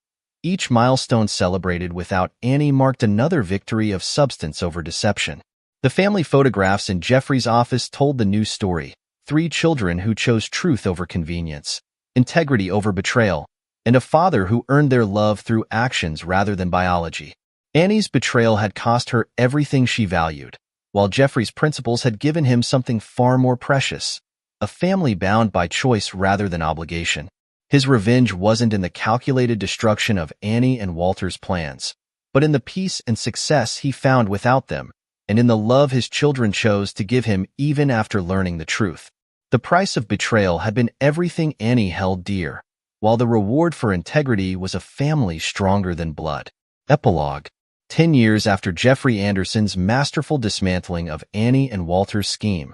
Each milestone celebrated without Annie marked another victory of substance over deception. The family photographs in Jeffrey's office told the new story: 3 children who chose truth over convenience, integrity over betrayal, and a father who earned their love through actions rather than biology. Annie's betrayal had cost her everything she valued, while Jeffrey's principles had given him something far more precious: a family bound by choice rather than obligation. His revenge wasn't in the calculated destruction of Annie and Walter's plans, but in the peace and success he found without them, and in the love his children chose to give him even after learning the truth. The price of betrayal had been everything Annie held dear, while the reward for integrity was a family stronger than blood. Epilogue. 10 years after Jeffrey Anderson's masterful dismantling of Annie and Walter's scheme,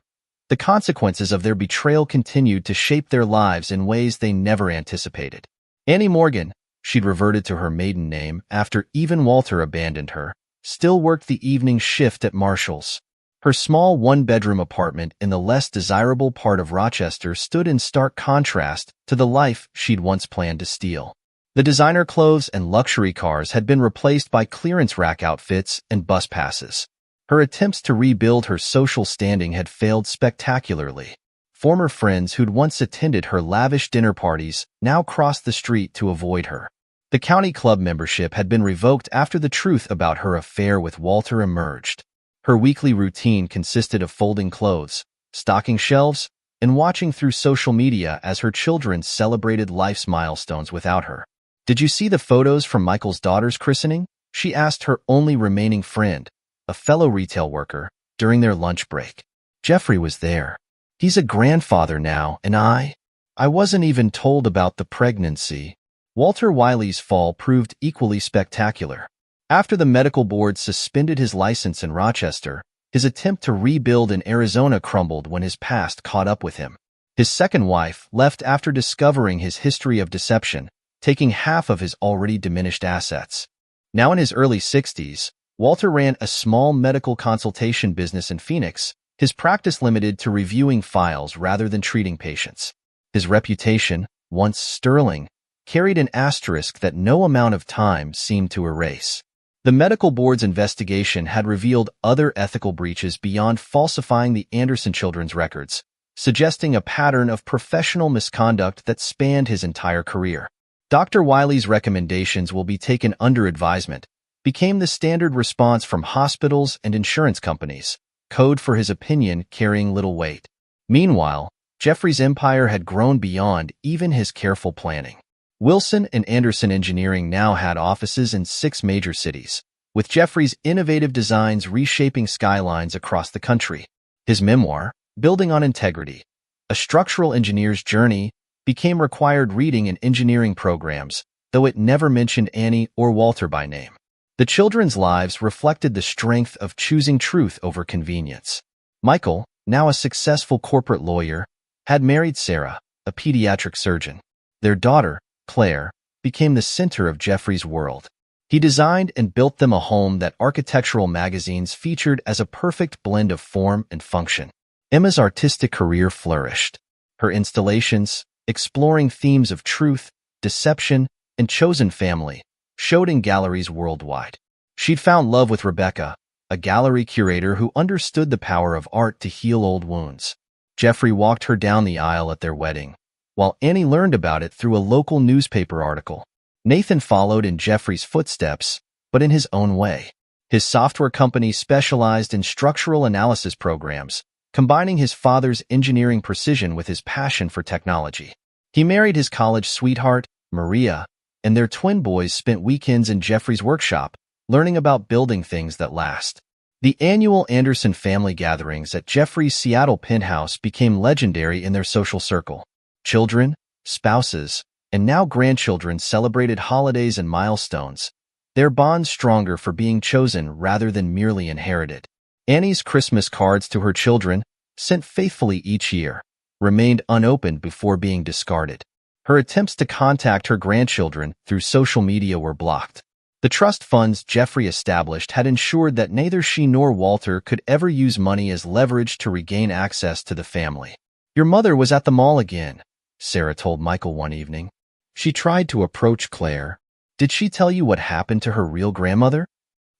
the consequences of their betrayal continued to shape their lives in ways they never anticipated. Annie Morgan, she'd reverted to her maiden name after even Walter abandoned her, still worked the evening shift at Marshall's. Her small one-bedroom apartment in the less desirable part of Rochester stood in stark contrast to the life she'd once planned to steal. The designer clothes and luxury cars had been replaced by clearance rack outfits and bus passes. Her attempts to rebuild her social standing had failed spectacularly. Former friends who'd once attended her lavish dinner parties now crossed the street to avoid her. The county club membership had been revoked after the truth about her affair with Walter emerged. Her weekly routine consisted of folding clothes, stocking shelves, and watching through social media as her children celebrated life's milestones without her. "Did you see the photos from Michael's daughter's christening?" she asked her only remaining friend, a fellow retail worker, during their lunch break. "Jeffrey was there. He's a grandfather now, and I wasn't even told about the pregnancy." Walter Wiley's fall proved equally spectacular. After the medical board suspended his license in Rochester, his attempt to rebuild in Arizona crumbled when his past caught up with him. His second wife left after discovering his history of deception, taking half of his already diminished assets. Now in his early 60s, Walter ran a small medical consultation business in Phoenix, his practice limited to reviewing files rather than treating patients. His reputation, once sterling, carried an asterisk that no amount of time seemed to erase. The medical board's investigation had revealed other ethical breaches beyond falsifying the Anderson children's records, suggesting a pattern of professional misconduct that spanned his entire career. Dr. Wiley's recommendations will be taken under advisement became the standard response from hospitals and insurance companies, code for his opinion carrying little weight. Meanwhile, Jeffrey's empire had grown beyond even his careful planning. Wilson and Anderson Engineering now had offices in 6 major cities, with Jeffrey's innovative designs reshaping skylines across the country. His memoir, Building on Integrity, A Structural Engineer's Journey, became required reading in engineering programs, though it never mentioned Annie or Walter by name. The children's lives reflected the strength of choosing truth over convenience. Michael, now a successful corporate lawyer, had married Sarah, a pediatric surgeon. Their daughter, Claire, became the center of Jeffrey's world. He designed and built them a home that architectural magazines featured as a perfect blend of form and function. Emma's artistic career flourished. Her installations, exploring themes of truth, deception, and chosen family, showed in galleries worldwide. She'd found love with Rebecca, a gallery curator who understood the power of art to heal old wounds. Jeffrey walked her down the aisle at their wedding, while Annie learned about it through a local newspaper article. Nathan followed in Jeffrey's footsteps, but in his own way. His software company specialized in structural analysis programs, combining his father's engineering precision with his passion for technology. He married his college sweetheart, Maria, and their twin boys spent weekends in Jeffrey's workshop, learning about building things that last. The annual Anderson family gatherings at Jeffrey's Seattle penthouse became legendary in their social circle. Children, spouses, and now grandchildren celebrated holidays and milestones, their bonds stronger for being chosen rather than merely inherited. Annie's Christmas cards to her children, sent faithfully each year, remained unopened before being discarded. Her attempts to contact her grandchildren through social media were blocked. The trust funds Jeffrey established had ensured that neither she nor Walter could ever use money as leverage to regain access to the family. "Your mother was at the mall again," Sarah told Michael one evening. She tried to approach Claire. "Did she tell you what happened to her real grandmother?"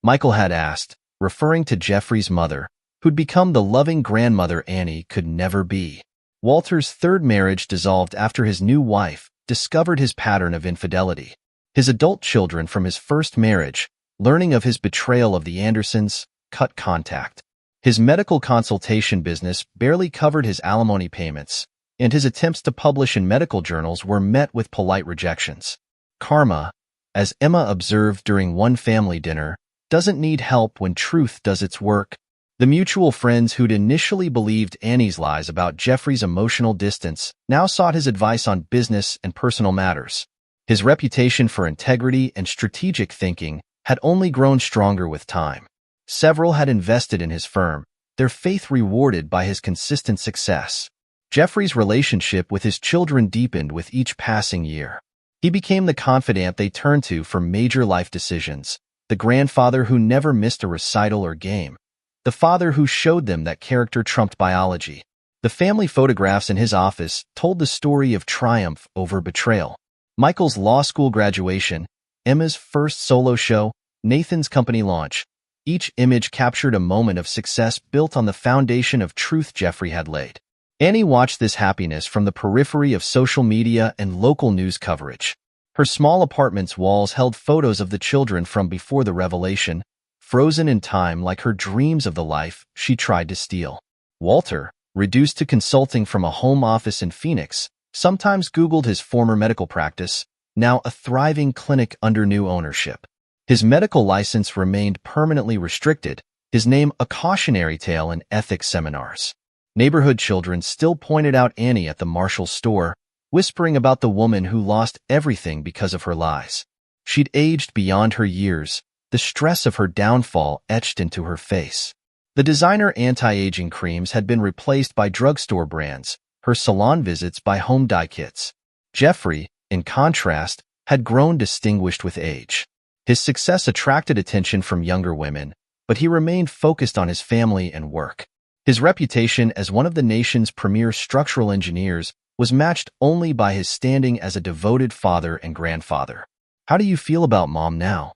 Michael had asked, referring to Jeffrey's mother, who'd become the loving grandmother Annie could never be. Walter's third marriage dissolved after his new wife discovered his pattern of infidelity. His adult children from his first marriage, learning of his betrayal of the Andersons, cut contact. His medical consultation business barely covered his alimony payments, and his attempts to publish in medical journals were met with polite rejections. Karma, as Emma observed during one family dinner, doesn't need help when truth does its work. The mutual friends who'd initially believed Annie's lies about Jeffrey's emotional distance now sought his advice on business and personal matters. His reputation for integrity and strategic thinking had only grown stronger with time. Several had invested in his firm, their faith rewarded by his consistent success. Jeffrey's relationship with his children deepened with each passing year. He became the confidant they turned to for major life decisions, the grandfather who never missed a recital or game, the father who showed them that character trumped biology. The family photographs in his office told the story of triumph over betrayal. Michael's law school graduation, Emma's first solo show, Nathan's company launch. Each image captured a moment of success built on the foundation of truth Jeffrey had laid. Annie watched this happiness from the periphery of social media and local news coverage. Her small apartment's walls held photos of the children from before the revelation, frozen in time like her dreams of the life she tried to steal. Walter, reduced to consulting from a home office in Phoenix, sometimes Googled his former medical practice, now a thriving clinic under new ownership. His medical license remained permanently restricted, his name a cautionary tale in ethics seminars. Neighborhood children still pointed out Annie at the Marshall store, whispering about the woman who lost everything because of her lies. She'd aged beyond her years, the stress of her downfall etched into her face. The designer anti-aging creams had been replaced by drugstore brands, her salon visits by home dye kits. Jeffrey, in contrast, had grown distinguished with age. His success attracted attention from younger women, but he remained focused on his family and work. His reputation as one of the nation's premier structural engineers was matched only by his standing as a devoted father and grandfather. "How do you feel about Mom now?"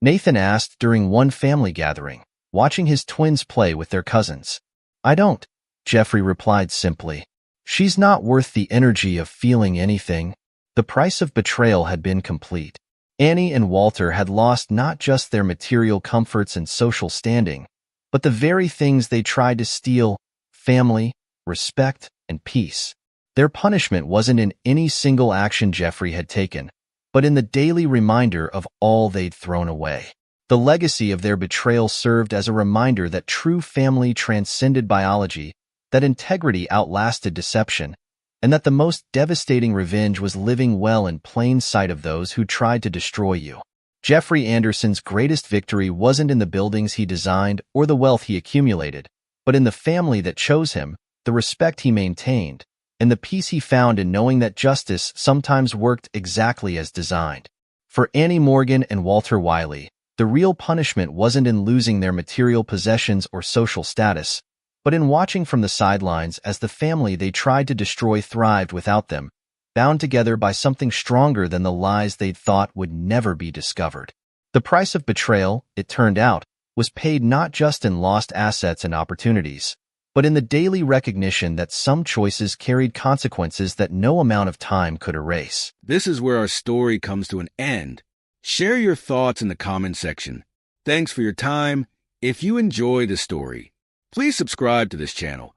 Nathan asked during one family gathering, watching his twins play with their cousins. "I don't," Jeffrey replied simply. "She's not worth the energy of feeling anything." The price of betrayal had been complete. Annie and Walter had lost not just their material comforts and social standing, but the very things they tried to steal: family, respect, and peace. Their punishment wasn't in any single action Jeffrey had taken, but in the daily reminder of all they'd thrown away. The legacy of their betrayal served as a reminder that true family transcended biology, that integrity outlasted deception, and that the most devastating revenge was living well in plain sight of those who tried to destroy you. Jeffrey Anderson's greatest victory wasn't in the buildings he designed or the wealth he accumulated, but in the family that chose him, the respect he maintained, and the peace he found in knowing that justice sometimes worked exactly as designed. For Annie Morgan and Walter Wiley, the real punishment wasn't in losing their material possessions or social status, but in watching from the sidelines as the family they tried to destroy thrived without them, bound together by something stronger than the lies they'd thought would never be discovered. The price of betrayal, it turned out, was paid not just in lost assets and opportunities, but in the daily recognition that some choices carried consequences that no amount of time could erase. This is where our story comes to an end. Share your thoughts in the comment section. Thanks for your time. If you enjoy the story, please subscribe to this channel.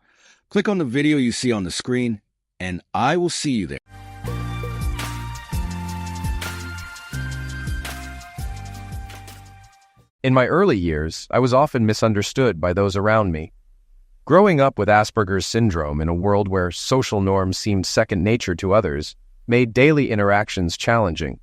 Click on the video you see on the screen, and I will see you there. In my early years, I was often misunderstood by those around me. Growing up with Asperger's syndrome in a world where social norms seemed second nature to others made daily interactions challenging.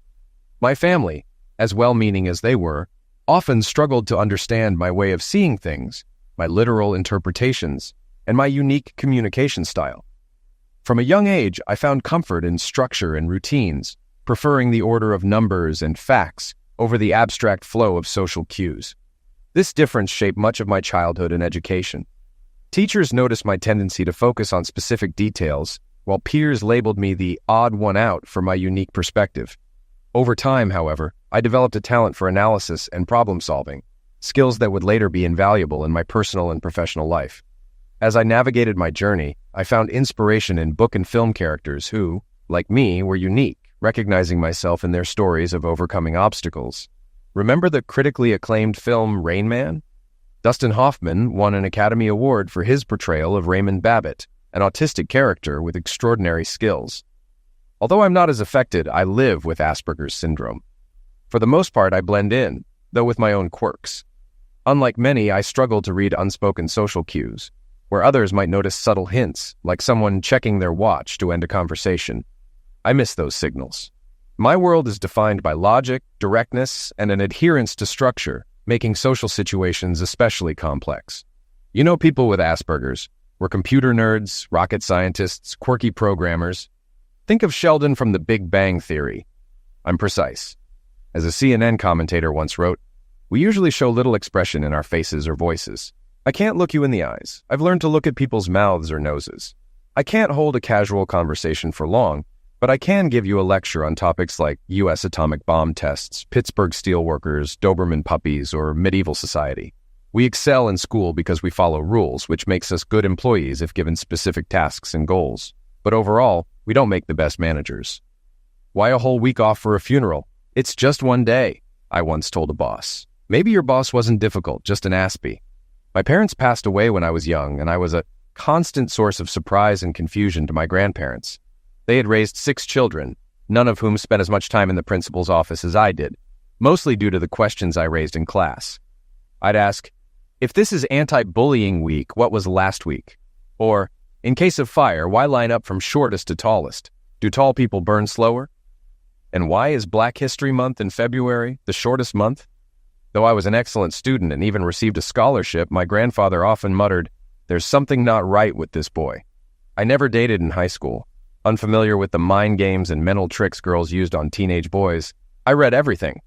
My family, as well-meaning as they were, often struggled to understand my way of seeing things, my literal interpretations, and my unique communication style. From a young age, I found comfort in structure and routines, preferring the order of numbers and facts over the abstract flow of social cues. This difference shaped much of my childhood and education. Teachers noticed my tendency to focus on specific details, while peers labeled me the odd one out for my unique perspective. Over time, however, I developed a talent for analysis and problem-solving, skills that would later be invaluable in my personal and professional life. As I navigated my journey, I found inspiration in book and film characters who, like me, were unique, recognizing myself in their stories of overcoming obstacles. Remember the critically acclaimed film Rain Man? Dustin Hoffman won an Academy Award for his portrayal of Raymond Babbitt, an autistic character with extraordinary skills. Although I'm not as affected, I live with Asperger's syndrome. For the most part, I blend in, though with my own quirks. Unlike many, I struggle to read unspoken social cues, where others might notice subtle hints, like someone checking their watch to end a conversation. I miss those signals. My world is defined by logic, directness, and an adherence to structure, making social situations especially complex. You know, people with Asperger's, we're computer nerds, rocket scientists, quirky programmers. Think of Sheldon from The Big Bang Theory. I'm precise. As a CNN commentator once wrote, we usually show little expression in our faces or voices. I can't look you in the eyes. I've learned to look at people's mouths or noses. I can't hold a casual conversation for long, but I can give you a lecture on topics like U.S. atomic bomb tests, Pittsburgh steelworkers, Doberman puppies, or medieval society. We excel in school because we follow rules, which makes us good employees if given specific tasks and goals. But overall, we don't make the best managers. Why a whole week off for a funeral? It's just one day, I once told a boss. Maybe your boss wasn't difficult, just an Aspie. My parents passed away when I was young, and I was a constant source of surprise and confusion to my grandparents. They had raised 6 children, none of whom spent as much time in the principal's office as I did, mostly due to the questions I raised in class. I'd ask, if this is anti-bullying week, what was last week? Or, in case of fire, why line up from shortest to tallest? Do tall people burn slower? And why is Black History Month in February the shortest month? Though I was an excellent student and even received a scholarship, my grandfather often muttered, "There's something not right with this boy." I never dated in high school. Unfamiliar with the mind games and mental tricks girls used on teenage boys, I read everything.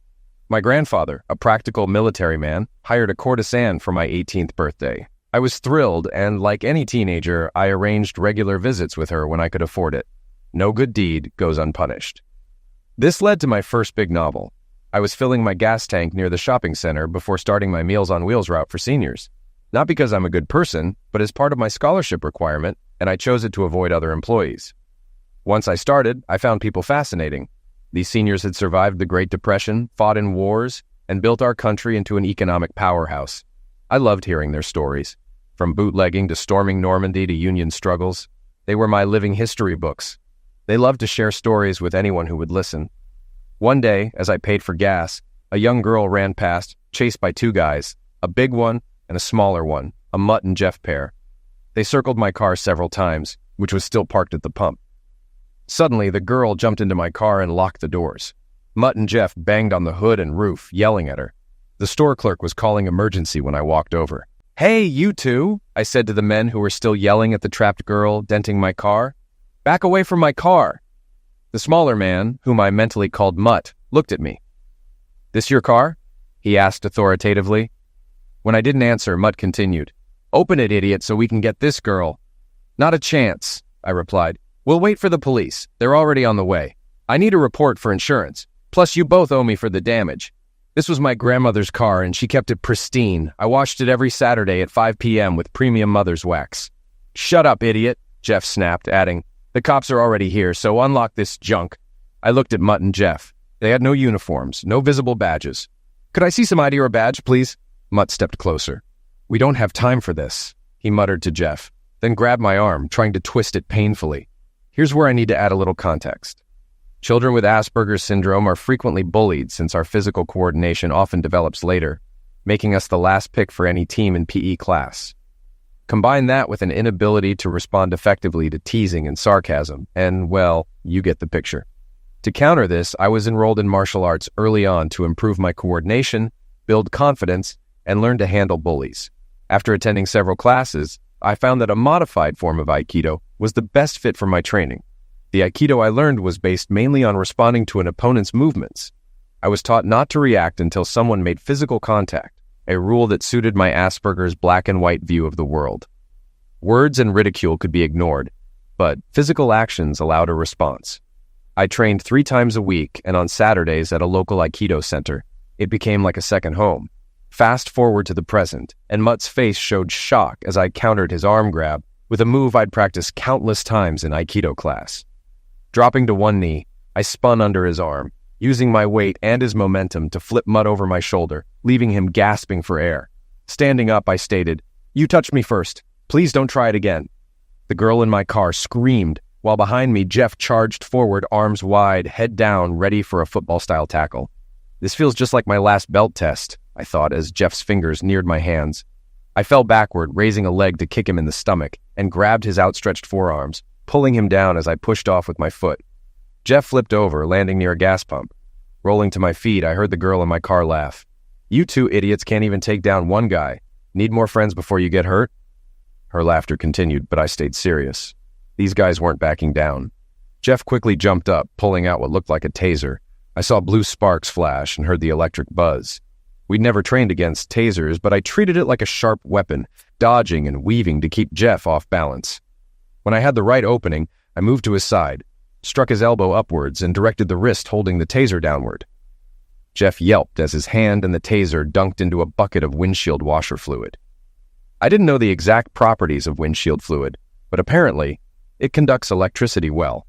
My grandfather, a practical military man, hired a courtesan for my 18th birthday. I was thrilled, and like any teenager, I arranged regular visits with her when I could afford it. No good deed goes unpunished. This led to my first big novel. I was filling my gas tank near the shopping center before starting my Meals on Wheels route for seniors. Not because I'm a good person, but as part of my scholarship requirement, and I chose it to avoid other employees. Once I started, I found people fascinating. These seniors had survived the Great Depression, fought in wars, and built our country into an economic powerhouse. I loved hearing their stories. From bootlegging to storming Normandy to union struggles, they were my living history books. They loved to share stories with anyone who would listen. One day, as I paid for gas, a young girl ran past, chased by 2 guys, a big one and a smaller one, a Mutt and Jeff pair. They circled my car several times, which was still parked at the pump. Suddenly, the girl jumped into my car and locked the doors. Mutt and Jeff banged on the hood and roof, yelling at her. The store clerk was calling emergency when I walked over. "Hey, you two," I said to the men who were still yelling at the trapped girl, denting my car. "Back away from my car." The smaller man, whom I mentally called Mutt, looked at me. "This your car?" he asked authoritatively. When I didn't answer, Mutt continued. "Open it, idiot, so we can get this girl." "Not a chance," I replied. "We'll wait for the police. They're already on the way. I need a report for insurance. Plus, you both owe me for the damage. This was my grandmother's car, and she kept it pristine. I washed it every Saturday at 5 p.m. with premium mother's wax." "Shut up, idiot," Jeff snapped, adding, "The cops are already here, so unlock this junk." I looked at Mutt and Jeff. They had no uniforms, no visible badges. "Could I see some ID or a badge, please?" Mutt stepped closer. "We don't have time for this," he muttered to Jeff, then grabbed my arm, trying to twist it painfully. Here's where I need to add a little context. Children with Asperger's syndrome are frequently bullied since our physical coordination often develops later, making us the last pick for any team in PE class. Combine that with an inability to respond effectively to teasing and sarcasm, and, well, you get the picture. To counter this, I was enrolled in martial arts early on to improve my coordination, build confidence, and learn to handle bullies. After attending several classes, I found that a modified form of Aikido was the best fit for my training. The Aikido I learned was based mainly on responding to an opponent's movements. I was taught not to react until someone made physical contact, a rule that suited my Asperger's black and white view of the world. Words and ridicule could be ignored, but physical actions allowed a response. I trained 3 times a week, and on Saturdays at a local Aikido center. It became like a second home. Fast forward to the present, and Mutt's face showed shock as I countered his arm grab with a move I'd practiced countless times in Aikido class. Dropping to one knee, I spun under his arm, using my weight and his momentum to flip Mutt over my shoulder, leaving him gasping for air. Standing up, I stated, "You touched me first. Please don't try it again." The girl in my car screamed, while behind me Jeff charged forward, arms wide, head down, ready for a football-style tackle. "This feels just like my last belt test," I thought as Jeff's fingers neared my hands. I fell backward, raising a leg to kick him in the stomach, and grabbed his outstretched forearms, pulling him down as I pushed off with my foot. Jeff flipped over, landing near a gas pump. Rolling to my feet, I heard the girl in my car laugh. "You two idiots can't even take down one guy. Need more friends before you get hurt?" Her laughter continued, but I stayed serious. These guys weren't backing down. Jeff quickly jumped up, pulling out what looked like a taser. I saw blue sparks flash and heard the electric buzz. We'd never trained against tasers, but I treated it like a sharp weapon, dodging and weaving to keep Jeff off balance. When I had the right opening, I moved to his side, struck his elbow upwards, and directed the wrist holding the taser downward. Jeff yelped as his hand and the taser dunked into a bucket of windshield washer fluid. I didn't know the exact properties of windshield fluid, but apparently, it conducts electricity well.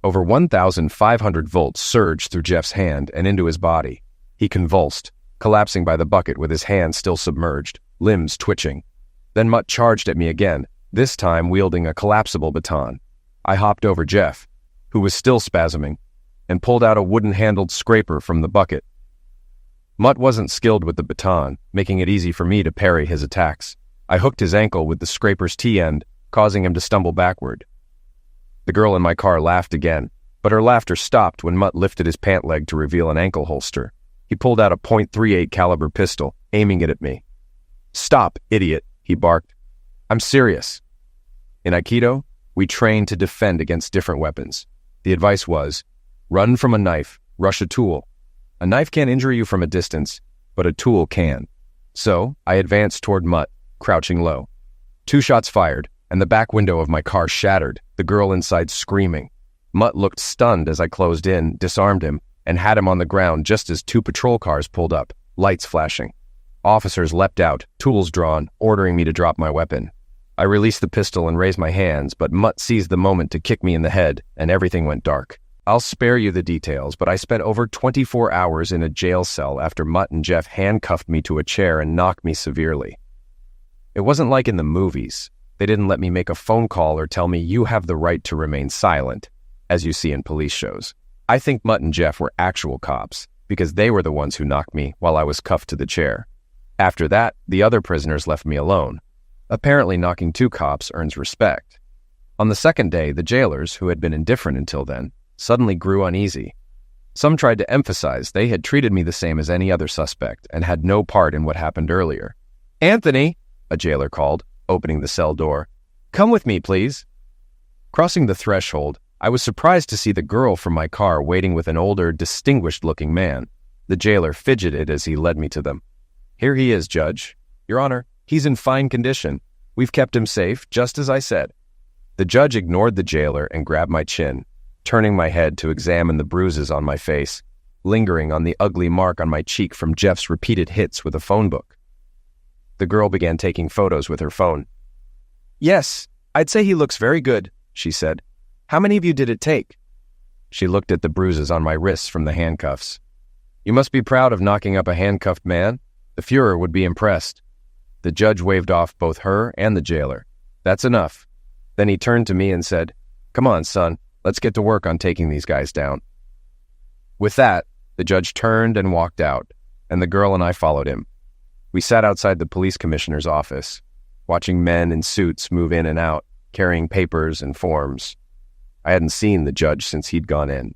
Over 1,500 volts surged through Jeff's hand and into his body. He convulsed, collapsing by the bucket with his hand still submerged, limbs twitching. Then Mutt charged at me again, this time wielding a collapsible baton. I hopped over Jeff, who was still spasming, and pulled out a wooden-handled scraper from the bucket. Mutt wasn't skilled with the baton, making it easy for me to parry his attacks. I hooked his ankle with the scraper's T-end, causing him to stumble backward. The girl in my car laughed again, but her laughter stopped when Mutt lifted his pant leg to reveal an ankle holster. He pulled out a .38 caliber pistol, aiming it at me. "Stop, idiot," he barked. "I'm serious." In Aikido, we train to defend against different weapons. The advice was, run from a knife, rush a tool. A knife can't injure you from a distance, but a tool can. So, I advanced toward Mutt, crouching low. 2 shots fired, and the back window of my car shattered, the girl inside screaming. Mutt looked stunned as I closed in, disarmed him, and had him on the ground just as 2 patrol cars pulled up, lights flashing. Officers leapt out, tools drawn, ordering me to drop my weapon. I released the pistol and raised my hands, but Mutt seized the moment to kick me in the head, and everything went dark. I'll spare you the details, but I spent over 24 hours in a jail cell after Mutt and Jeff handcuffed me to a chair and knocked me severely. It wasn't like in the movies. They didn't let me make a phone call or tell me you have the right to remain silent, as you see in police shows. I think Mutt and Jeff were actual cops, because they were the ones who knocked me while I was cuffed to the chair. After that, the other prisoners left me alone. Apparently knocking 2 cops earns respect. On the second day, the jailers, who had been indifferent until then, suddenly grew uneasy. Some tried to emphasize they had treated me the same as any other suspect and had no part in what happened earlier. "Anthony," a jailer called, opening the cell door. "Come with me, please." Crossing the threshold, I was surprised to see the girl from my car waiting with an older, distinguished-looking man. The jailer fidgeted as he led me to them. "Here he is, Judge. Your Honor, he's in fine condition. We've kept him safe, just as I said." The judge ignored the jailer and grabbed my chin, turning my head to examine the bruises on my face, lingering on the ugly mark on my cheek from Jeff's repeated hits with a phone book. The girl began taking photos with her phone. "Yes, I'd say he looks very good," she said. "How many of you did it take?" She looked at the bruises on my wrists from the handcuffs. "You must be proud of knocking up a handcuffed man. The Fuhrer would be impressed." The judge waved off both her and the jailer. "That's enough." Then he turned to me and said, "Come on, son, let's get to work on taking these guys down." With that, the judge turned and walked out, and the girl and I followed him. We sat outside the police commissioner's office, watching men in suits move in and out, carrying papers and forms. I hadn't seen the judge since he'd gone in.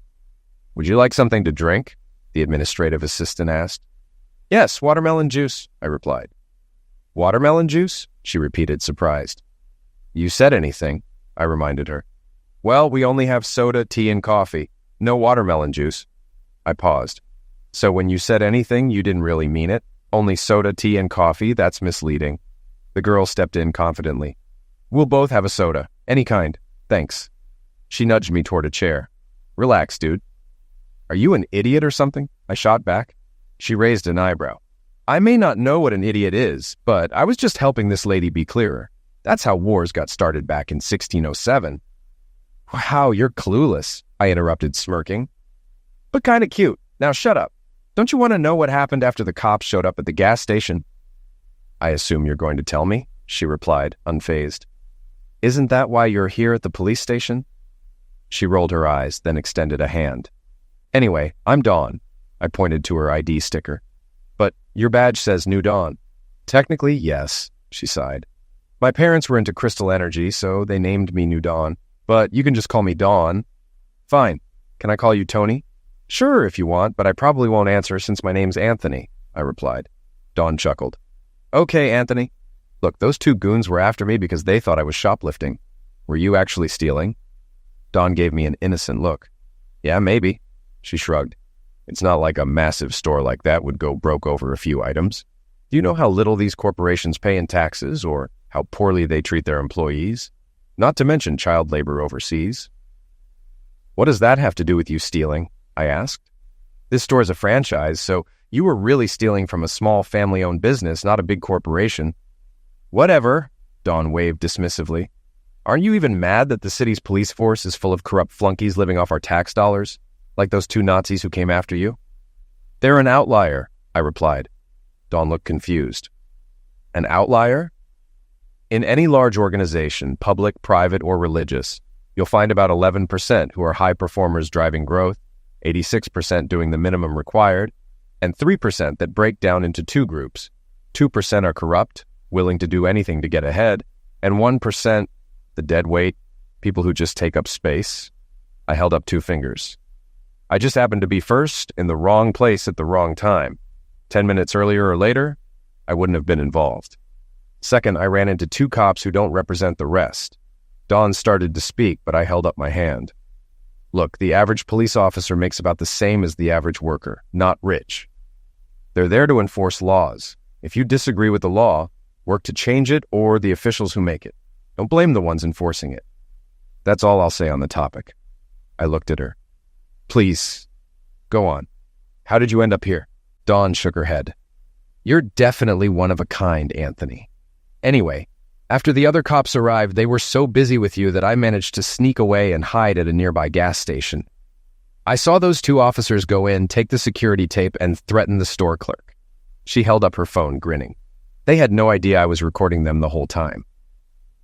"Would you like something to drink?" the administrative assistant asked. "Yes, watermelon juice," I replied. "Watermelon juice?" she repeated, surprised. "You said anything," I reminded her. "Well, we only have soda, tea, and coffee. No watermelon juice." I paused. "So when you said anything, you didn't really mean it? Only soda, tea, and coffee? That's misleading." The girl stepped in confidently. "We'll both have a soda. Any kind. Thanks." She nudged me toward a chair. "Relax, dude." "Are you an idiot or something?" I shot back. She raised an eyebrow. "I may not know what an idiot is, but I was just helping this lady be clearer. That's how wars got started back in 1607. "Wow, you're clueless," I interrupted, smirking. "But kinda cute. Now shut up. Don't you want to know what happened after the cops showed up at the gas station?" "I assume you're going to tell me," she replied, unfazed. "Isn't that why you're here at the police station?" She rolled her eyes, then extended a hand. "Anyway, I'm Dawn." I pointed to her ID sticker. "But Your badge says New Dawn. Technically, yes, she sighed. My parents were into crystal energy, so they named me New Dawn. But you can just call me Dawn. Fine. Can I call you Tony? Sure, if you want, but I probably won't answer since my name's Anthony, I replied. Dawn chuckled. Okay, Anthony. Look, those two goons were after me because they thought I was shoplifting. Were you actually stealing? Dawn gave me an innocent look. Yeah, maybe. She shrugged. It's not like a massive store like that would go broke over a few items. Do you know how little these corporations pay in taxes or how poorly they treat their employees? Not to mention child labor overseas. What does that have to do with you stealing? I asked. This store's a franchise, so you were really stealing from a small family-owned business, not a big corporation. Whatever, Dawn waved dismissively. Aren't you even mad that the city's police force is full of corrupt flunkies living off our tax dollars, like those two Nazis who came after you? They're an outlier, I replied. Dawn looked confused. An outlier? In any large organization, public, private, or religious, you'll find about 11% who are high performers driving growth, 86% doing the minimum required, and 3% that break down into two groups. 2% are corrupt, willing to do anything to get ahead, and 1%, the dead weight, people who just take up space. I held up two fingers. I just happened to be first in the wrong place at the wrong time. 10 minutes earlier or later, I wouldn't have been involved. Second, I ran into two cops who don't represent the rest. Dawn started to speak, but I held up my hand. Look, the average police officer makes about the same as the average worker, not rich. They're there to enforce laws. If you disagree with the law, work to change it or the officials who make it. Don't blame the ones enforcing it. That's all I'll say on the topic. I looked at her. Please, go on. How did you end up here? Dawn shook her head. You're definitely one of a kind, Anthony. Anyway, after the other cops arrived, they were so busy with you that I managed to sneak away and hide at a nearby gas station. I saw those two officers go in, take the security tape, and threaten the store clerk. She held up her phone, grinning. They had no idea I was recording them the whole time.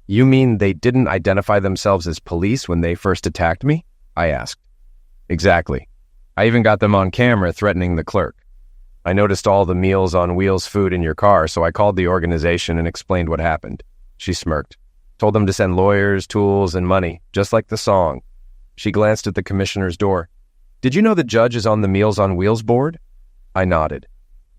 You mean they didn't identify themselves as police when they first attacked me? I asked. Exactly. I even got them on camera threatening the clerk. I noticed all the Meals on Wheels food in your car, so I called the organization and explained what happened. She smirked. Told them to send lawyers, tools, and money, just like the song. She glanced at the commissioner's door. Did you know the judge is on the Meals on Wheels board? I nodded.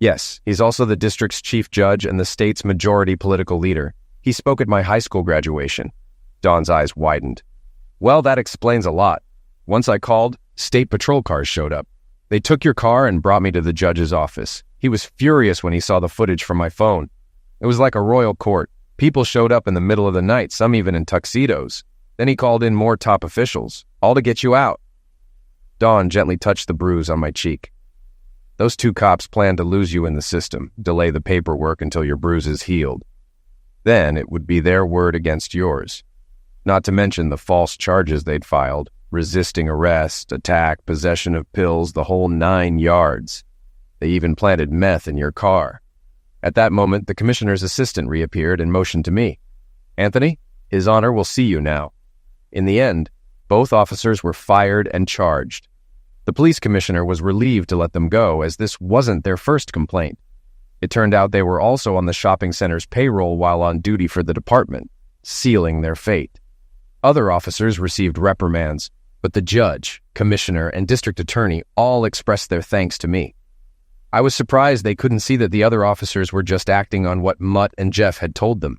Yes, he's also the district's chief judge and the state's majority political leader. He spoke at my high school graduation. Dawn's eyes widened. Well, that explains a lot. Once I called, state patrol cars showed up. They took your car and brought me to the judge's office. He was furious when he saw the footage from my phone. It was like a royal court. People showed up in the middle of the night, some even in tuxedos. Then he called in more top officials, all to get you out. Dawn gently touched the bruise on my cheek. Those two cops planned to lose you in the system, delay the paperwork until your bruises healed. Then it would be their word against yours. Not to mention the false charges they'd filed. Resisting arrest, attack, possession of pills, the whole 9 yards. They even planted meth in your car. At that moment, the commissioner's assistant reappeared and motioned to me. Anthony, His Honor will see you now. In the end, both officers were fired and charged. The police commissioner was relieved to let them go, as this wasn't their first complaint. It turned out they were also on the shopping center's payroll while on duty for the department, sealing their fate. Other officers received reprimands, but the judge, commissioner, and district attorney all expressed their thanks to me. I was surprised they couldn't see that the other officers were just acting on what Mutt and Jeff had told them.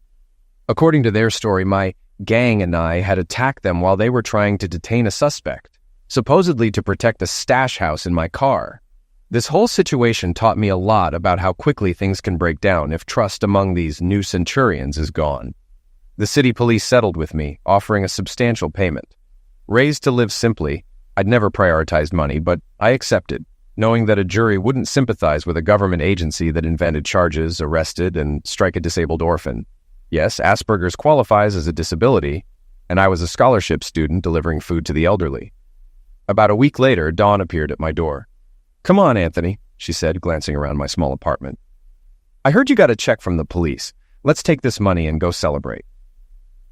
According to their story, my gang and I had attacked them while they were trying to detain a suspect, supposedly to protect a stash house in my car. This whole situation taught me a lot about how quickly things can break down if trust among these new centurions is gone. The city police settled with me, offering a substantial payment. Raised to live simply, I'd never prioritized money, but I accepted, knowing that a jury wouldn't sympathize with a government agency that invented charges, arrested, and strike a disabled orphan. Yes, Asperger's qualifies as a disability, and I was a scholarship student delivering food to the elderly. About a week later, Dawn appeared at my door. "Come on, Anthony," she said, glancing around my small apartment. "I heard you got a check from the police. Let's take this money and go celebrate."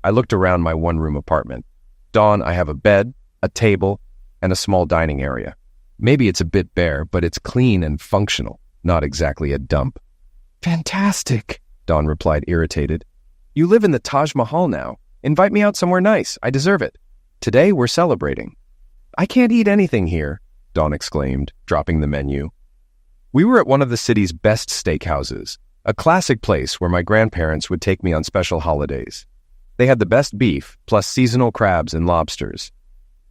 I looked around my one-room apartment. Dawn, I have a bed, a table, and a small dining area. Maybe it's a bit bare, but it's clean and functional, not exactly a dump. Fantastic, Dawn replied, irritated. You live in the Taj Mahal now. Invite me out somewhere nice. I deserve it. Today we're celebrating. I can't eat anything here, Dawn exclaimed, dropping the menu. We were at one of the city's best steakhouses, a classic place where my grandparents would take me on special holidays. They had the best beef, plus seasonal crabs and lobsters.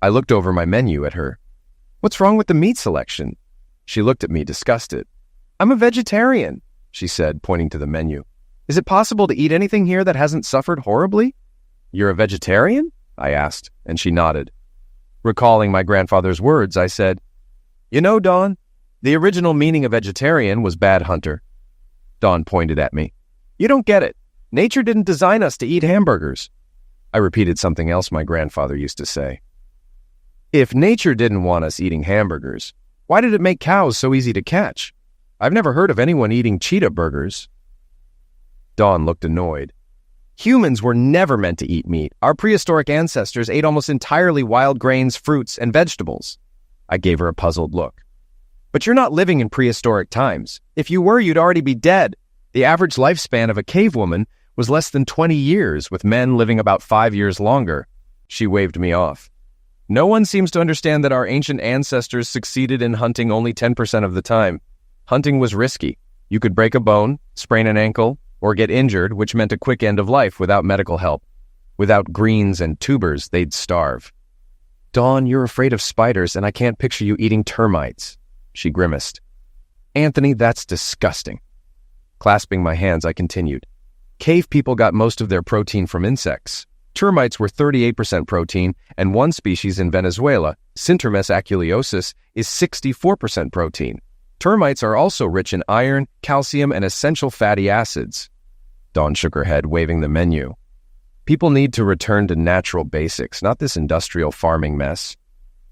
I looked over my menu at her. What's wrong with the meat selection? She looked at me, disgusted. I'm a vegetarian, she said, pointing to the menu. Is it possible to eat anything here that hasn't suffered horribly? You're a vegetarian? I asked, and she nodded. Recalling my grandfather's words, I said, You know, Dawn, the original meaning of vegetarian was bad hunter. Dawn pointed at me. You don't get it. Nature didn't design us to eat hamburgers. I repeated something else my grandfather used to say. If nature didn't want us eating hamburgers, why did it make cows so easy to catch? I've never heard of anyone eating cheetah burgers. Dawn looked annoyed. Humans were never meant to eat meat. Our prehistoric ancestors ate almost entirely wild grains, fruits, and vegetables. I gave her a puzzled look. But you're not living in prehistoric times. If you were, you'd already be dead. The average lifespan of a cave woman was less than 20 years, with men living about 5 years longer. She waved me off. No one seems to understand that our ancient ancestors succeeded in hunting only 10% of the time. Hunting was risky. You could break a bone, sprain an ankle, or get injured, which meant a quick end of life without medical help. Without greens and tubers, they'd starve. Dawn, you're afraid of spiders, and I can't picture you eating termites. She grimaced. Anthony, that's disgusting. Clasping my hands, I continued. Cave people got most of their protein from insects. Termites were 38% protein, and one species in Venezuela, Sintermes aculeosus, is 64% protein. Termites are also rich in iron, calcium, and essential fatty acids. Dawn shook her head, waving the menu. People need to return to natural basics, not this industrial farming mess.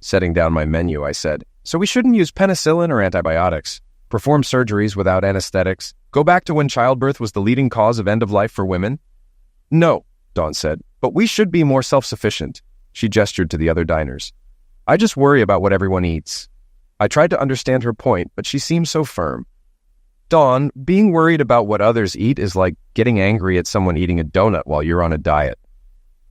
Setting down my menu, I said, So we shouldn't use penicillin or antibiotics, perform surgeries without anesthetics, go back to when childbirth was the leading cause of end of life for women? No, Dawn said, but we should be more self-sufficient. She gestured to the other diners. I just worry about what everyone eats. I tried to understand her point, but she seemed so firm. Dawn, being worried about what others eat is like getting angry at someone eating a donut while you're on a diet.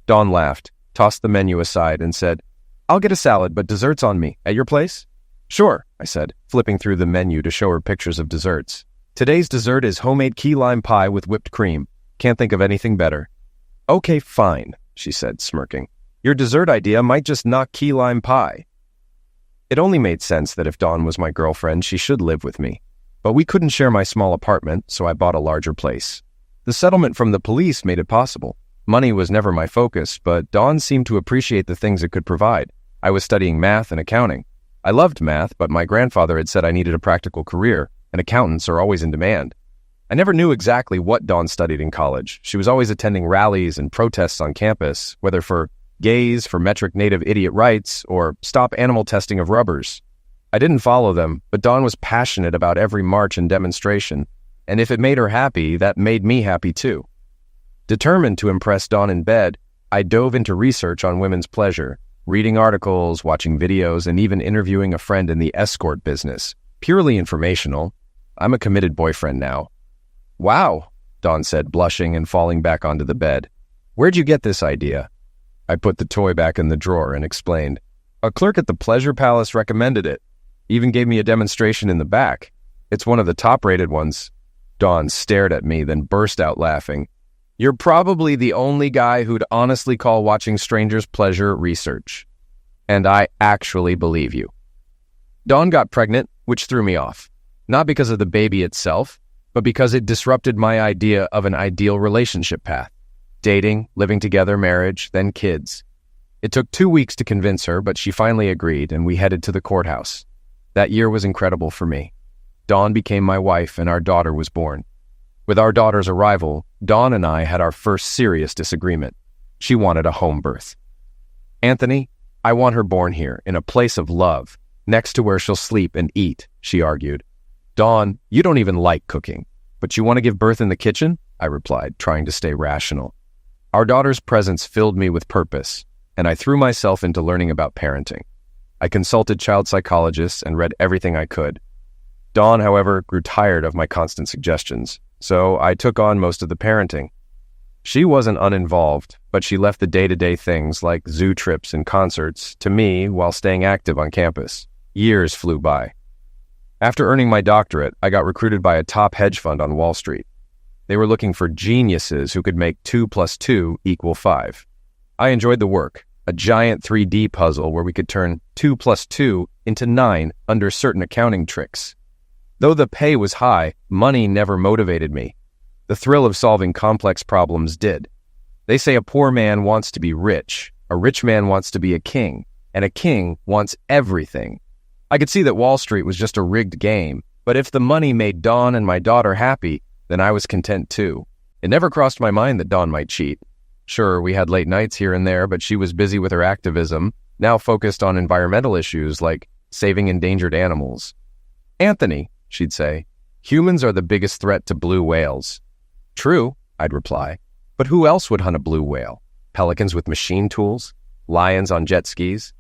Dawn laughed, tossed the menu aside, and said, I'll get a salad, but dessert's on me. At your place? Sure, I said, flipping through the menu to show her pictures of desserts. Today's dessert is homemade key lime pie with whipped cream. Can't think of anything better. Okay, fine, she said, smirking. Your dessert idea might just knock key lime pie. It only made sense that if Dawn was my girlfriend, she should live with me. But we couldn't share my small apartment, so I bought a larger place. The settlement from the police made it possible. Money was never my focus, but Dawn seemed to appreciate the things it could provide. I was studying math and accounting. I loved math, but my grandfather had said I needed a practical career, and accountants are always in demand. I never knew exactly what Dawn studied in college. She was always attending rallies and protests on campus, whether for gays for metric native idiot rights or stop animal testing of rubbers. I didn't follow them, but Dawn was passionate about every march and demonstration, and if it made her happy, that made me happy too. Determined to impress Dawn in bed, I dove into research on women's pleasure, reading articles, watching videos, and even interviewing a friend in the escort business. Purely informational. I'm a committed boyfriend now. Wow, Dawn said, blushing and falling back onto the bed. Where'd you get this idea? I put the toy back in the drawer and explained. A clerk at the Pleasure Palace recommended it. Even gave me a demonstration in the back. It's one of the top-rated ones. Dawn stared at me, then burst out laughing. You're probably the only guy who'd honestly call watching strangers' pleasure research. And I actually believe you. Dawn got pregnant, which threw me off. Not because of the baby itself, but because it disrupted my idea of an ideal relationship path. Dating, living together, marriage, then kids. It took 2 weeks to convince her, but she finally agreed, and we headed to the courthouse. That year was incredible for me. Dawn became my wife, and our daughter was born. With our daughter's arrival, Dawn and I had our first serious disagreement. She wanted a home birth. Anthony, I want her born here, in a place of love, next to where she'll sleep and eat, she argued. Dawn, you don't even like cooking, but you want to give birth in the kitchen? I replied, trying to stay rational. Our daughter's presence filled me with purpose, and I threw myself into learning about parenting. I consulted child psychologists and read everything I could. Dawn, however, grew tired of my constant suggestions, so I took on most of the parenting. She wasn't uninvolved, but she left the day-to-day things like zoo trips and concerts to me while staying active on campus. Years flew by. After earning my doctorate, I got recruited by a top hedge fund on Wall Street. They were looking for geniuses who could make 2 + 2 = 5. I enjoyed the work, a giant 3D puzzle where we could turn 2 + 2 into 9 under certain accounting tricks. Though the pay was high, money never motivated me. The thrill of solving complex problems did. They say a poor man wants to be rich, a rich man wants to be a king, and a king wants everything. I could see that Wall Street was just a rigged game, but if the money made Dawn and my daughter happy, then I was content too. It never crossed my mind that Dawn might cheat. Sure, we had late nights here and there, but she was busy with her activism, now focused on environmental issues like saving endangered animals. "Anthony," she'd say, "humans are the biggest threat to blue whales." "True," I'd reply, "but who else would hunt a blue whale? Pelicans with machine tools? Lions on jet skis?"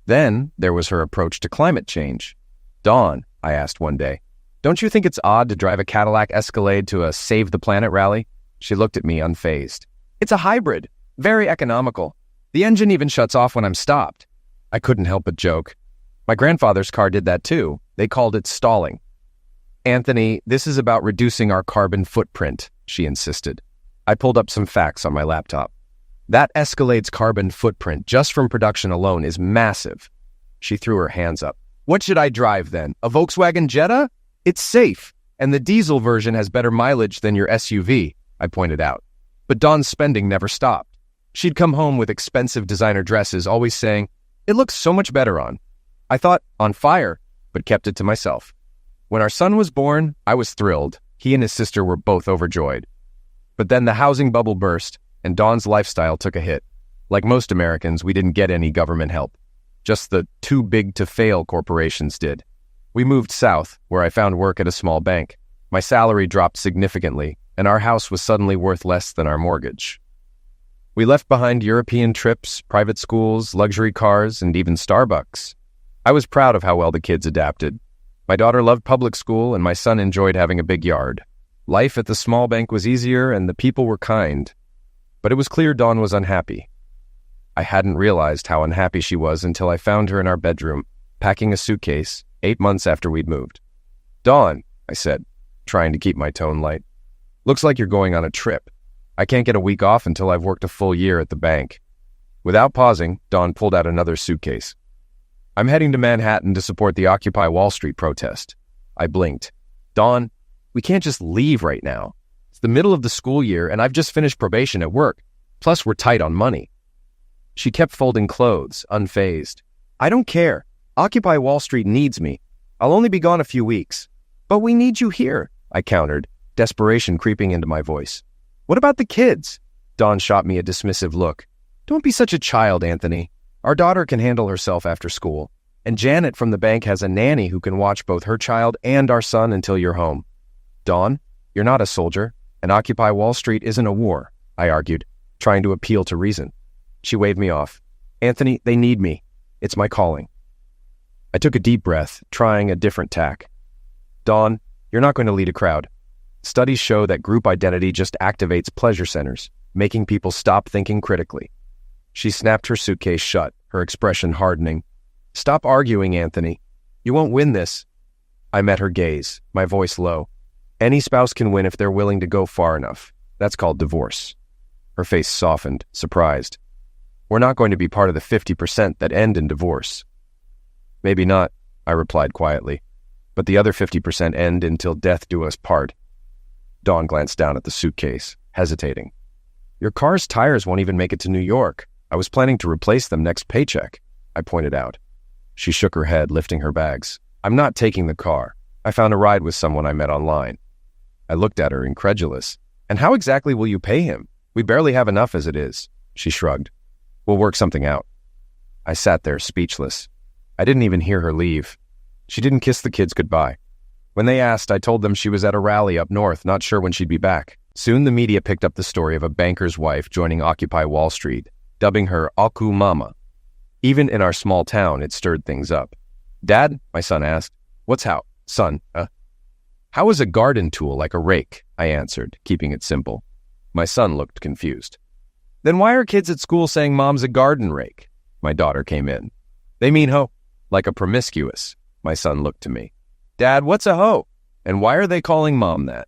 Then there was her approach to climate change. "Dawn," I asked one day, "don't you think it's odd to drive a Cadillac Escalade to a Save the Planet rally?" She looked at me unfazed. "It's a hybrid, very economical. The engine even shuts off when I'm stopped." I couldn't help but joke. "My grandfather's car did that too. They called it stalling." "Anthony, this is about reducing our carbon footprint," she insisted. I pulled up some facts on my laptop. "That Escalade's carbon footprint just from production alone is massive." She threw her hands up. "What should I drive then? A Volkswagen Jetta? It's safe, and the diesel version has better mileage than your SUV," I pointed out. But Dawn's spending never stopped. She'd come home with expensive designer dresses, always saying, "It looks so much better on." I thought, on fire, but kept it to myself. When our son was born, I was thrilled. He and his sister were both overjoyed. But then the housing bubble burst, and Dawn's lifestyle took a hit. Like most Americans, we didn't get any government help. Just the too-big-to-fail corporations did. We moved south, where I found work at a small bank. My salary dropped significantly, and our house was suddenly worth less than our mortgage. We left behind European trips, private schools, luxury cars, and even Starbucks. I was proud of how well the kids adapted. My daughter loved public school, and my son enjoyed having a big yard. Life at the small bank was easier, and the people were kind. But it was clear Dawn was unhappy. I hadn't realized how unhappy she was until I found her in our bedroom, packing a suitcase, 8 months after we'd moved. "Dawn," I said, trying to keep my tone light, "looks like you're going on a trip. I can't get a week off until I've worked a full year at the bank." Without pausing, Dawn pulled out another suitcase. "I'm heading to Manhattan to support the Occupy Wall Street protest." I blinked. "Dawn, we can't just leave right now. It's the middle of the school year, and I've just finished probation at work. Plus, we're tight on money." She kept folding clothes, unfazed. "I don't care. Occupy Wall Street needs me. I'll only be gone a few weeks." "But we need you here," I countered, desperation creeping into my voice. "What about the kids?" Dawn shot me a dismissive look. "Don't be such a child, Anthony. Our daughter can handle herself after school, and Janet from the bank has a nanny who can watch both her child and our son until you're home." "Dawn, you're not a soldier, and Occupy Wall Street isn't a war," I argued, trying to appeal to reason. She waved me off. "Anthony, they need me. It's my calling." I took a deep breath, trying a different tack. "Dawn, you're not going to lead a crowd. Studies show that group identity just activates pleasure centers, making people stop thinking critically." She snapped her suitcase shut, her expression hardening. "Stop arguing, Anthony. You won't win this." I met her gaze, my voice low. "Any spouse can win if they're willing to go far enough. That's called divorce." Her face softened, surprised. "We're not going to be part of the 50% that end in divorce." "Maybe not," I replied quietly. "But the other 50% end until death do us part." Dawn glanced down at the suitcase, hesitating. "Your car's tires won't even make it to New York. I was planning to replace them next paycheck," I pointed out. She shook her head, lifting her bags. "I'm not taking the car. I found a ride with someone I met online." I looked at her, incredulous. "And how exactly will you pay him? We barely have enough as it is." She shrugged. "We'll work something out." I sat there, speechless. I didn't even hear her leave. She didn't kiss the kids goodbye. When they asked, I told them she was at a rally up north, not sure when she'd be back. Soon the media picked up the story of a banker's wife joining Occupy Wall Street, dubbing her Aku Mama. Even in our small town, it stirred things up. "Dad," my son asked, "what's how? Son, how is a garden tool like a rake? I answered, keeping it simple. My son looked confused. Then why are kids at school saying mom's a garden rake? My daughter came in. They mean hoe, like a promiscuous. My son looked to me. Dad, what's a hoe? And why are they calling mom that?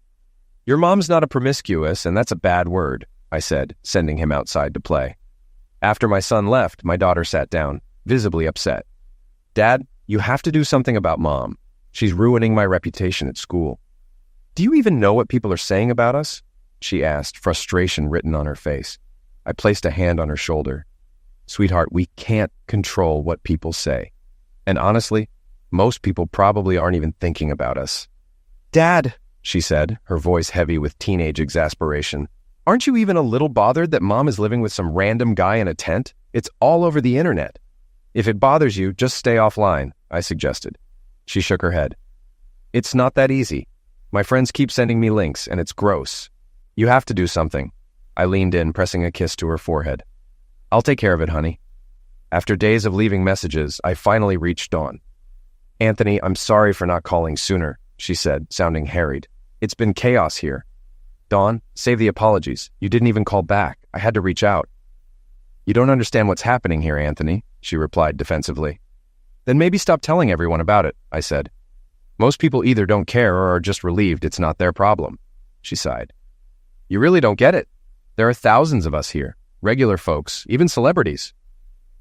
Your mom's not a promiscuous, and that's a bad word, I said, sending him outside to play. After my son left, my daughter sat down, visibly upset. Dad, you have to do something about mom. She's ruining my reputation at school. Do you even know what people are saying about us? She asked, frustration written on her face. I placed a hand on her shoulder. Sweetheart, we can't control what people say. And honestly, most people probably aren't even thinking about us. Dad, she said, her voice heavy with teenage exasperation, aren't you even a little bothered that mom is living with some random guy in a tent? It's all over the internet. If it bothers you, just stay offline, I suggested. She shook her head. It's not that easy. My friends keep sending me links, and it's gross. You have to do something. I leaned in, pressing a kiss to her forehead. I'll take care of it, honey. After days of leaving messages, I finally reached Dawn. Anthony, I'm sorry for not calling sooner, she said, sounding harried. It's been chaos here. Dawn, save the apologies. You didn't even call back. I had to reach out. You don't understand what's happening here, Anthony, she replied defensively. Then maybe stop telling everyone about it, I said. Most people either don't care or are just relieved it's not their problem, she sighed. You really don't get it. There are thousands of us here, regular folks, even celebrities.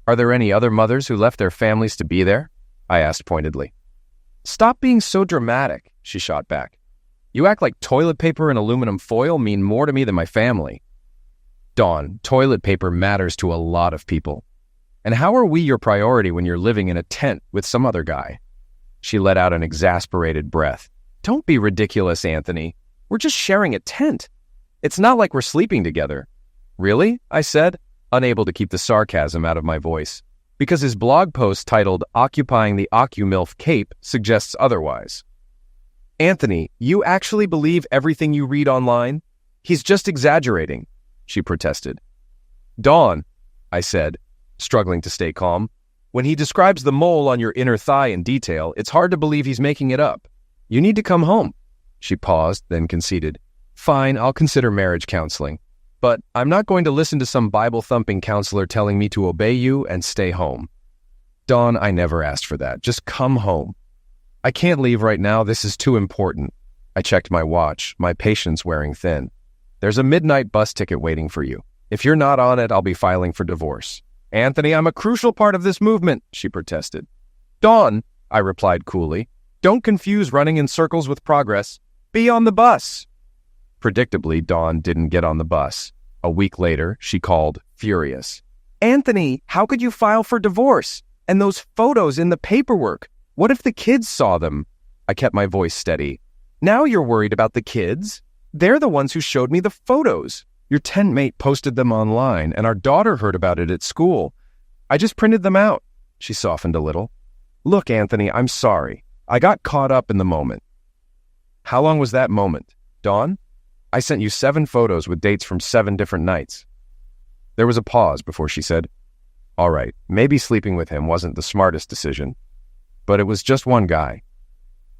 Are there any other mothers who left their families to be there? I asked pointedly. Stop being so dramatic, she shot back. You act like toilet paper and aluminum foil mean more to me than my family. Dawn, toilet paper matters to a lot of people. And how are we your priority when you're living in a tent with some other guy? She let out an exasperated breath. Don't be ridiculous, Anthony. We're just sharing a tent. It's not like we're sleeping together. Really? I said, unable to keep the sarcasm out of my voice, because his blog post titled Occupying the OccuMilf Cape suggests otherwise. Anthony, you actually believe everything you read online? He's just exaggerating, she protested. Dawn, I said, struggling to stay calm, when he describes the mole on your inner thigh in detail, it's hard to believe he's making it up. You need to come home. She paused, then conceded. Fine, I'll consider marriage counseling. But I'm not going to listen to some Bible-thumping counselor telling me to obey you and stay home. Dawn, I never asked for that. Just come home. I can't leave right now. This is too important. I checked my watch, my patience wearing thin. There's a midnight bus ticket waiting for you. If you're not on it, I'll be filing for divorce. Anthony, I'm a crucial part of this movement, she protested. Dawn, I replied coolly, don't confuse running in circles with progress. Be on the bus. Predictably, Dawn didn't get on the bus. A week later, she called, furious. Anthony, how could you file for divorce? And those photos in the paperwork? What if the kids saw them? I kept my voice steady. Now you're worried about the kids? They're the ones who showed me the photos. Your tent mate posted them online, and our daughter heard about it at school. I just printed them out. She softened a little. Look, Anthony, I'm sorry. I got caught up in the moment. How long was that moment? Dawn? I sent you 7 photos with dates from 7 different nights. There was a pause before she said, all right, maybe sleeping with him wasn't the smartest decision, but it was just one guy.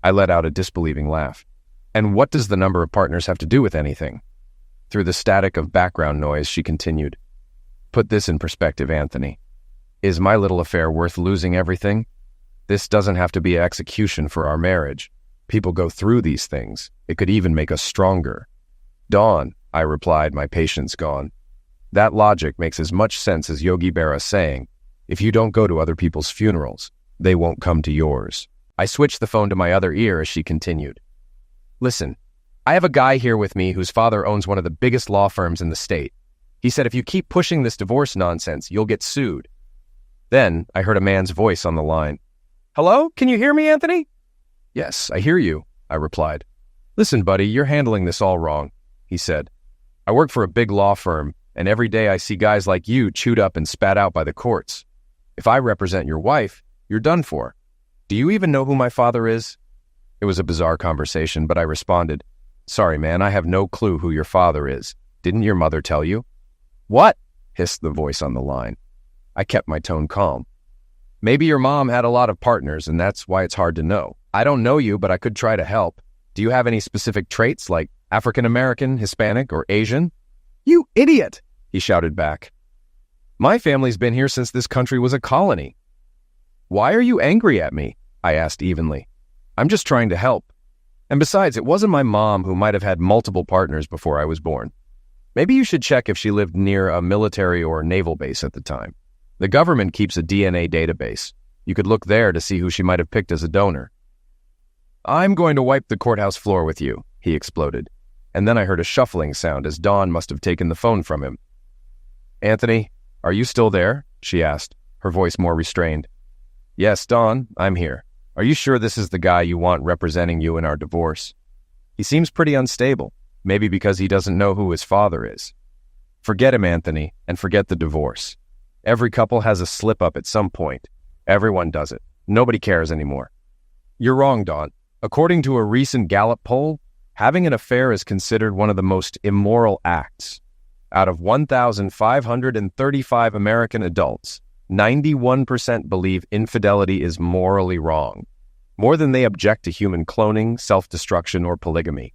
I let out a disbelieving laugh. And what does the number of partners have to do with anything? Through the static of background noise, she continued, put this in perspective, Anthony. Is my little affair worth losing everything? This doesn't have to be an execution for our marriage. People go through these things. It could even make us stronger. Dawn, I replied, my patience gone. That logic makes as much sense as Yogi Berra saying, if you don't go to other people's funerals, they won't come to yours. I switched the phone to my other ear as she continued. Listen, I have a guy here with me whose father owns one of the biggest law firms in the state. He said if you keep pushing this divorce nonsense, you'll get sued. Then I heard a man's voice on the line. Hello? Can you hear me, Anthony? Yes, I hear you, I replied. Listen, buddy, you're handling this all wrong, he said. I work for a big law firm, and every day I see guys like you chewed up and spat out by the courts. If I represent your wife, you're done for. Do you even know who my father is? It was a bizarre conversation, but I responded, sorry, man, I have no clue who your father is. Didn't your mother tell you? What? Hissed the voice on the line. I kept my tone calm. Maybe your mom had a lot of partners, and that's why it's hard to know. I don't know you, but I could try to help. Do you have any specific traits like African American, Hispanic, or Asian? You idiot, he shouted back. My family's been here since this country was a colony. Why are you angry at me? I asked evenly. I'm just trying to help. And besides, it wasn't my mom who might have had multiple partners before I was born. Maybe you should check if she lived near a military or naval base at the time. The government keeps a DNA database. You could look there to see who she might have picked as a donor. I'm going to wipe the courthouse floor with you, he exploded. And then I heard a shuffling sound as Dawn must have taken the phone from him. Anthony, are you still there? She asked, her voice more restrained. Yes, Dawn, I'm here. Are you sure this is the guy you want representing you in our divorce? He seems pretty unstable, maybe because he doesn't know who his father is. Forget him, Anthony, and forget the divorce. Every couple has a slip-up at some point. Everyone does it. Nobody cares anymore. You're wrong, Dawn. According to a recent Gallup poll, having an affair is considered one of the most immoral acts. Out of 1,535 American adults, 91% believe infidelity is morally wrong, more than they object to human cloning, self-destruction, or polygamy.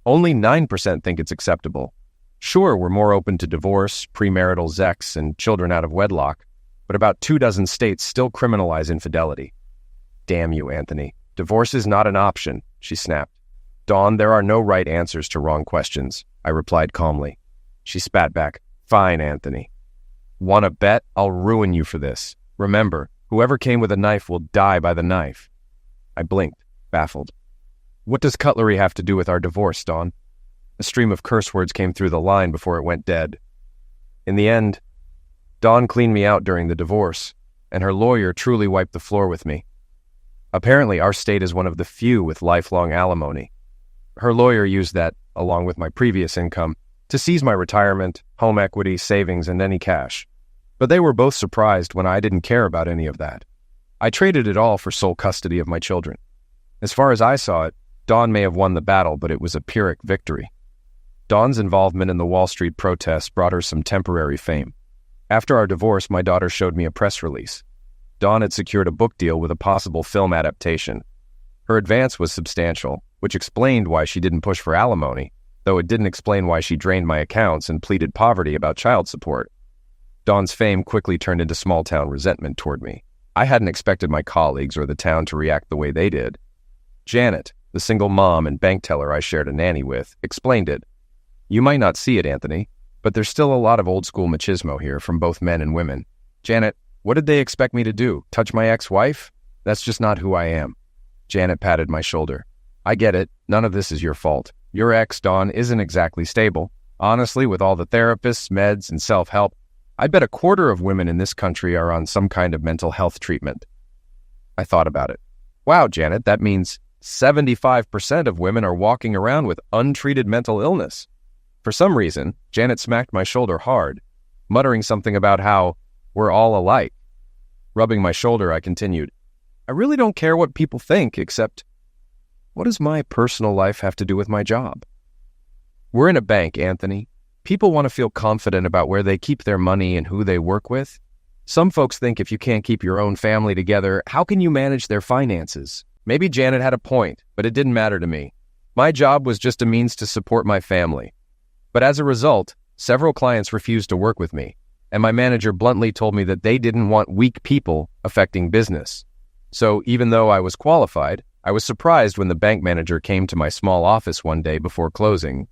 Only 9% think it's acceptable. Sure, we're more open to divorce, premarital sex, and children out of wedlock, but about 24 states still criminalize infidelity. Damn you, Anthony. Divorce is not an option, she snapped. Dawn, there are no right answers to wrong questions, I replied calmly. She spat back. Fine, Anthony. Want to bet? I'll ruin you for this. Remember, whoever came with a knife will die by the knife. I blinked, baffled. What does cutlery have to do with our divorce, Dawn? A stream of curse words came through the line before it went dead. In the end, Dawn cleaned me out during the divorce, and her lawyer truly wiped the floor with me. Apparently, our state is one of the few with lifelong alimony. Her lawyer used that, along with my previous income, to seize my retirement, home equity, savings, and any cash. But they were both surprised when I didn't care about any of that. I traded it all for sole custody of my children. As far as I saw it, Dawn may have won the battle, but it was a Pyrrhic victory. Dawn's involvement in the Wall Street protests brought her some temporary fame. After our divorce, my daughter showed me a press release. Dawn had secured a book deal with a possible film adaptation. Her advance was substantial, which explained why she didn't push for alimony, though it didn't explain why she drained my accounts and pleaded poverty about child support. Dawn's fame quickly turned into small-town resentment toward me. I hadn't expected my colleagues or the town to react the way they did. Janet, the single mom and bank teller I shared a nanny with, explained it. You might not see it, Anthony, but there's still a lot of old-school machismo here from both men and women. Janet, what did they expect me to do? Touch my ex-wife? That's just not who I am. Janet patted my shoulder. I get it. None of this is your fault. Your ex, Dawn, isn't exactly stable. Honestly, with all the therapists, meds, and self-help, I bet 1/4 of women in this country are on some kind of mental health treatment. I thought about it. Wow, Janet, that means 75% of women are walking around with untreated mental illness. For some reason, Janet smacked my shoulder hard, muttering something about how we're all alike. Rubbing my shoulder, I continued, I really don't care what people think, except, what does my personal life have to do with my job? We're in a bank, Anthony. People want to feel confident about where they keep their money and who they work with. Some folks think if you can't keep your own family together, how can you manage their finances? Maybe Janet had a point, but it didn't matter to me. My job was just a means to support my family. But as a result, several clients refused to work with me, and my manager bluntly told me that they didn't want weak people affecting business. So even though I was qualified, I was surprised when the bank manager came to my small office one day before closing.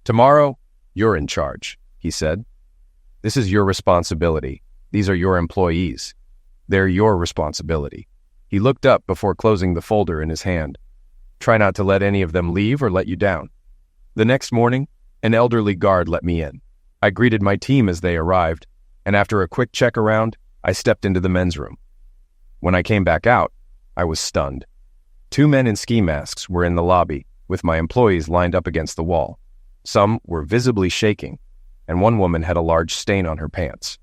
Tomorrow, you're in charge, he said. This is your responsibility. These are your employees. They're your responsibility. He looked up before closing the folder in his hand. Try not to let any of them leave or let you down. The next morning, an elderly guard let me in. I greeted my team as they arrived, and after a quick check around, I stepped into the men's room. When I came back out, I was stunned. 2 men in ski masks were in the lobby, with my employees lined up against the wall. Some were visibly shaking, and one woman had a large stain on her pants.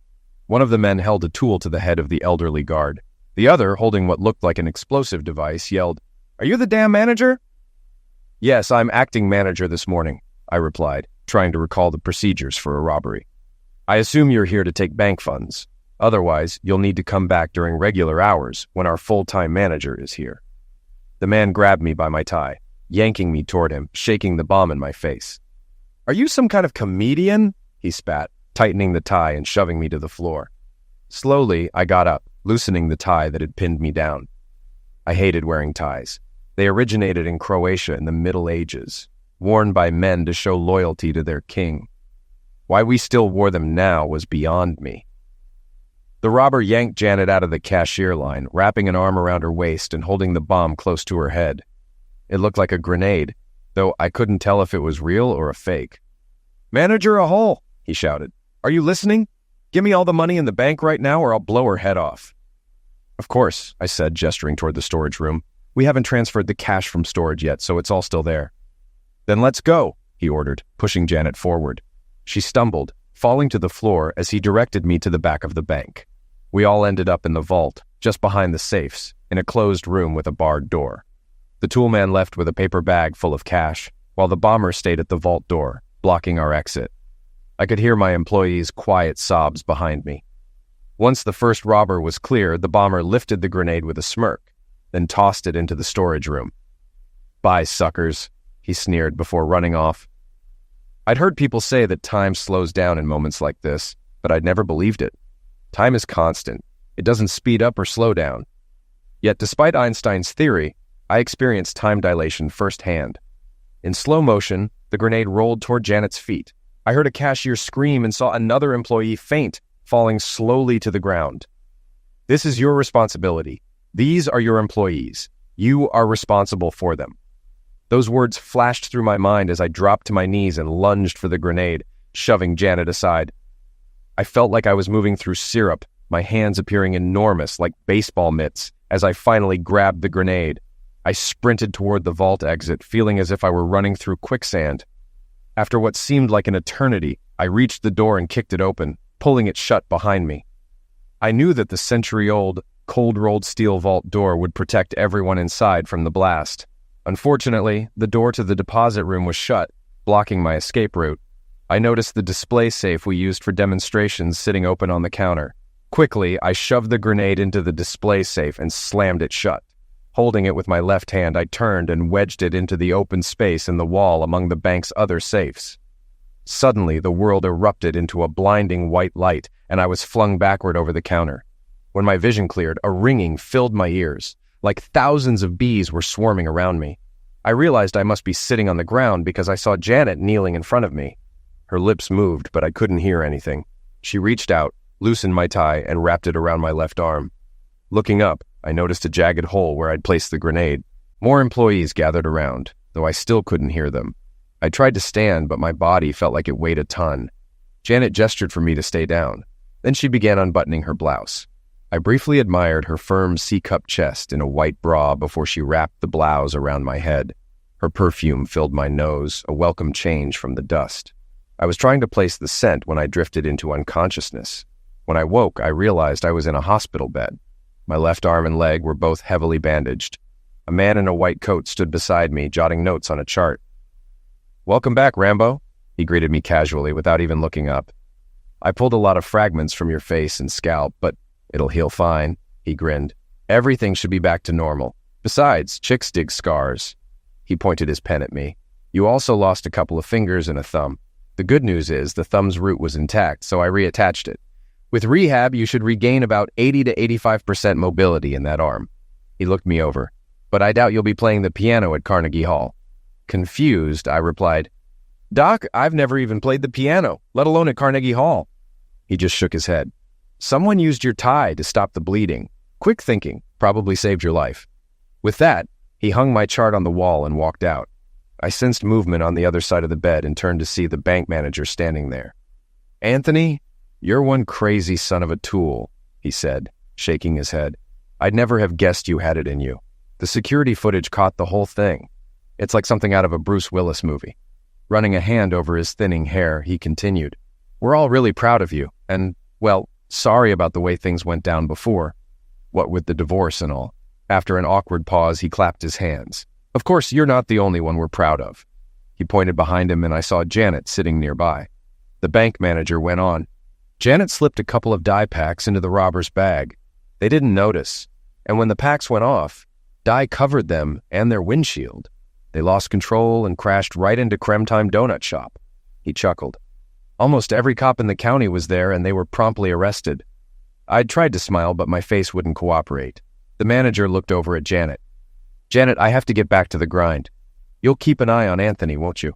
One of the men held a tool to the head of the elderly guard. The other, holding what looked like an explosive device, yelled, "Are you the damn manager?" "Yes, I'm acting manager this morning," I replied, trying to recall the procedures for a robbery. "I assume you're here to take bank funds. Otherwise, you'll need to come back during regular hours when our full-time manager is here." The man grabbed me by my tie, yanking me toward him, shaking the bomb in my face. "Are you some kind of comedian?" he spat, tightening the tie and shoving me to the floor. Slowly, I got up, loosening the tie that had pinned me down. I hated wearing ties. They originated in Croatia in the Middle Ages, worn by men to show loyalty to their king. Why we still wore them now was beyond me. The robber yanked Janet out of the cashier line, wrapping an arm around her waist and holding the bomb close to her head. It looked like a grenade, though I couldn't tell if it was real or a fake. "Manager Ahold," he shouted. "Are you listening? Give me all the money in the bank right now or I'll blow her head off." "Of course," I said, gesturing toward the storage room. "We haven't transferred the cash from storage yet, so it's all still there." "Then let's go," he ordered, pushing Janet forward. She stumbled, falling to the floor as he directed me to the back of the bank. We all ended up in the vault, just behind the safes, in a closed room with a barred door. The toolman left with a paper bag full of cash, while the bomber stayed at the vault door, blocking our exit. I could hear my employees' quiet sobs behind me. Once the first robber was clear, the bomber lifted the grenade with a smirk, then tossed it into the storage room. "Bye, suckers," he sneered before running off. I'd heard people say that time slows down in moments like this, but I'd never believed it. Time is constant. It doesn't speed up or slow down. Yet despite Einstein's theory, I experienced time dilation firsthand. In slow motion, the grenade rolled toward Janet's feet. I heard a cashier scream and saw another employee faint, falling slowly to the ground. "This is your responsibility. These are your employees. You are responsible for them." Those words flashed through my mind as I dropped to my knees and lunged for the grenade, shoving Janet aside. I felt like I was moving through syrup, my hands appearing enormous like baseball mitts as I finally grabbed the grenade. I sprinted toward the vault exit, feeling as if I were running through quicksand. After what seemed like an eternity, I reached the door and kicked it open, pulling it shut behind me. I knew that the century-old, cold-rolled steel vault door would protect everyone inside from the blast. Unfortunately, the door to the deposit room was shut, blocking my escape route. I noticed the display safe we used for demonstrations sitting open on the counter. Quickly, I shoved the grenade into the display safe and slammed it shut. Holding it with my left hand, I turned and wedged it into the open space in the wall among the bank's other safes. Suddenly, the world erupted into a blinding white light, and I was flung backward over the counter. When my vision cleared, a ringing filled my ears. Like thousands of bees were swarming around me. I realized I must be sitting on the ground because I saw Janet kneeling in front of me. Her lips moved, but I couldn't hear anything. She reached out, loosened my tie, and wrapped it around my left arm. Looking up, I noticed a jagged hole where I'd placed the grenade. More employees gathered around, though I still couldn't hear them. I tried to stand, but my body felt like it weighed a ton. Janet gestured for me to stay down. Then she began unbuttoning her blouse. I briefly admired her firm C-cup chest in a white bra before she wrapped the blouse around my head. Her perfume filled my nose, a welcome change from the dust. I was trying to place the scent when I drifted into unconsciousness. When I woke, I realized I was in a hospital bed. My left arm and leg were both heavily bandaged. A man in a white coat stood beside me, jotting notes on a chart. "Welcome back, Rambo," he greeted me casually without even looking up. "I pulled a lot of fragments from your face and scalp, but it'll heal fine," he grinned. "Everything should be back to normal. Besides, chicks dig scars." He pointed his pen at me. "You also lost a couple of fingers and a thumb. The good news is the thumb's root was intact, so I reattached it. With rehab, you should regain about 80 to 85% mobility in that arm." He looked me over. "But I doubt you'll be playing the piano at Carnegie Hall." Confused, I replied, "Doc, I've never even played the piano, let alone at Carnegie Hall." He just shook his head. "Someone used your tie to stop the bleeding. Quick thinking, probably saved your life." With that, he hung my chart on the wall and walked out. I sensed movement on the other side of the bed and turned to see the bank manager standing there. "Anthony, you're one crazy son of a tool," he said, shaking his head. "I'd never have guessed you had it in you. The security footage caught the whole thing. It's like something out of a Bruce Willis movie." Running a hand over his thinning hair, he continued, "We're all really proud of you, and, well, sorry about the way things went down before. What with the divorce and all." After an awkward pause, he clapped his hands. "Of course, you're not the only one we're proud of." He pointed behind him and I saw Janet sitting nearby. The bank manager went on. "Janet slipped a couple of dye packs into the robber's bag. They didn't notice, and when the packs went off, Dye covered them and their windshield. They lost control and crashed right into Creme Time Donut Shop. He chuckled. Almost every cop in the county was there, and they were promptly arrested. I'd tried to smile, but my face wouldn't cooperate. The manager looked over at Janet. "Janet, I have to get back to the grind. You'll keep an eye on Anthony, won't you?"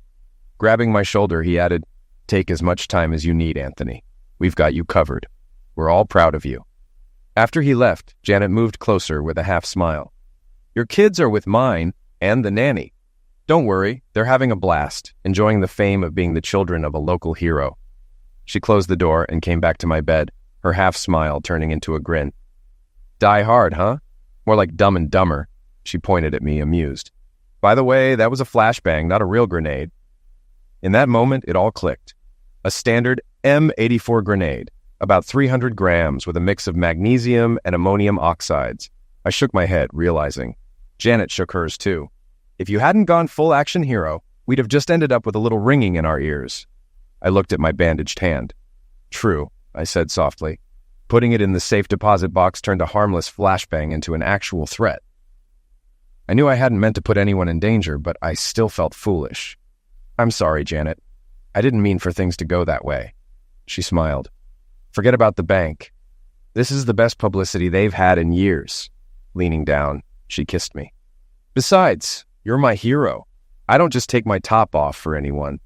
Grabbing my shoulder, he added, "Take as much time as you need, Anthony. We've got you covered. We're all proud of you." After he left, Janet moved closer with a half smile. "Your kids are with mine and the nanny. Don't worry, they're having a blast, enjoying the fame of being the children of a local hero." She closed the door and came back to my bed, her half smile turning into a grin. "Die Hard, huh? More like Dumb and Dumber." She pointed at me, amused. "By the way, that was a flashbang, not a real grenade." In that moment, it all clicked. A standard M84 grenade, about 300 grams with a mix of magnesium and ammonium oxides. I shook my head, realizing. Janet shook hers too. If you hadn't gone full action hero, we'd have just ended up with a little ringing in our ears. I looked at my bandaged hand. "True," I said softly. Putting it in the safe deposit box turned a harmless flashbang into an actual threat. I knew I hadn't meant to put anyone in danger, but I still felt foolish. "I'm sorry, Janet. I didn't mean for things to go that way." She smiled. "Forget about the bank. This is the best publicity they've had in years." Leaning down, she kissed me. "Besides, you're my hero. I don't just take my top off for anyone."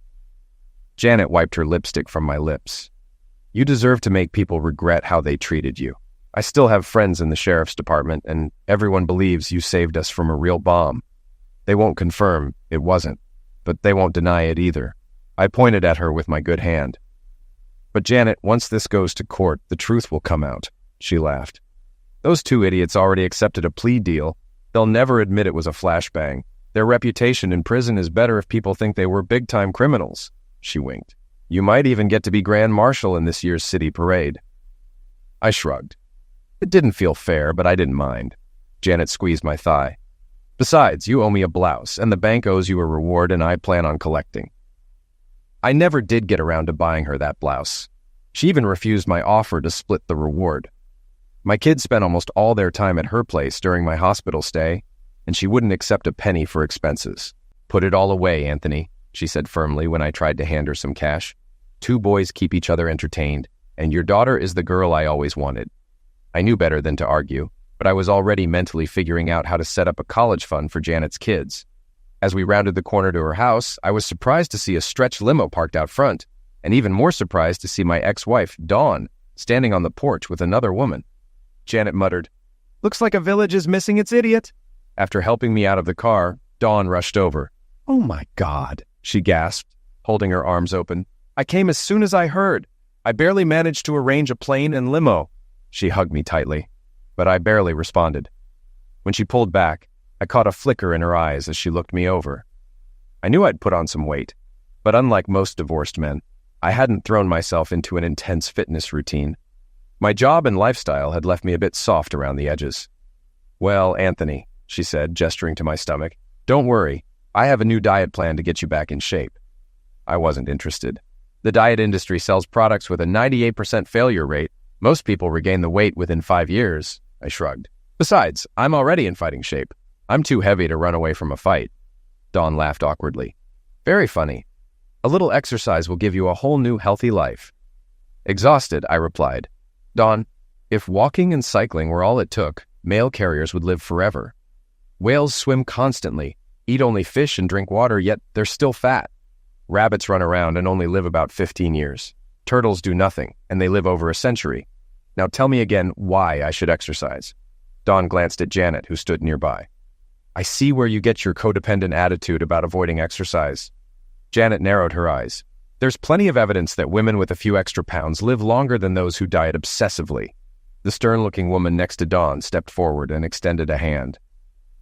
Janet wiped her lipstick from my lips. "You deserve to make people regret how they treated you. I still have friends in the sheriff's department, and everyone believes you saved us from a real bomb. They won't confirm it wasn't, but they won't deny it either." I pointed at her with my good hand. "But Janet, once this goes to court, the truth will come out." She laughed. "Those two idiots already accepted a plea deal. They'll never admit it was a flashbang. Their reputation in prison is better if people think they were big-time criminals." She winked. "You might even get to be Grand Marshal in this year's city parade." I shrugged. It didn't feel fair, but I didn't mind. Janet squeezed my thigh. "Besides, you owe me a blouse, and the bank owes you a reward, and I plan on collecting." I never did get around to buying her that blouse. She even refused my offer to split the reward. My kids spent almost all their time at her place during my hospital stay, and she wouldn't accept a penny for expenses. "Put it all away, Anthony," she said firmly when I tried to hand her some cash. "Two boys keep each other entertained, and your daughter is the girl I always wanted." I knew better than to argue, but I was already mentally figuring out how to set up a college fund for Janet's kids. As we rounded the corner to her house, I was surprised to see a stretch limo parked out front, and even more surprised to see my ex-wife, Dawn, standing on the porch with another woman. Janet muttered, "Looks like a village is missing its idiot." After helping me out of the car, Dawn rushed over. "Oh my God," she gasped, holding her arms open. "I came as soon as I heard. I barely managed to arrange a plane and limo." She hugged me tightly, but I barely responded. When she pulled back, I caught a flicker in her eyes as she looked me over. I knew I'd put on some weight, but unlike most divorced men, I hadn't thrown myself into an intense fitness routine. My job and lifestyle had left me a bit soft around the edges. "Well, Anthony," she said, gesturing to my stomach, "don't worry. I have a new diet plan to get you back in shape." I wasn't interested. The diet industry sells products with a 98% failure rate. Most people regain the weight within 5 years. I shrugged. "Besides, I'm already in fighting shape. I'm too heavy to run away from a fight." Dawn laughed awkwardly. "Very funny. A little exercise will give you a whole new healthy life." Exhausted, I replied, "Dawn, if walking and cycling were all it took, mail carriers would live forever. Whales swim constantly, eat only fish and drink water, yet they're still fat. Rabbits run around and only live about 15 years. Turtles do nothing, and they live over a century. Now tell me again why I should exercise." Dawn glanced at Janet, who stood nearby. "I see where you get your codependent attitude about avoiding exercise." Janet narrowed her eyes. "There's plenty of evidence that women with a few extra pounds live longer than those who diet obsessively." The stern-looking woman next to Dawn stepped forward and extended a hand.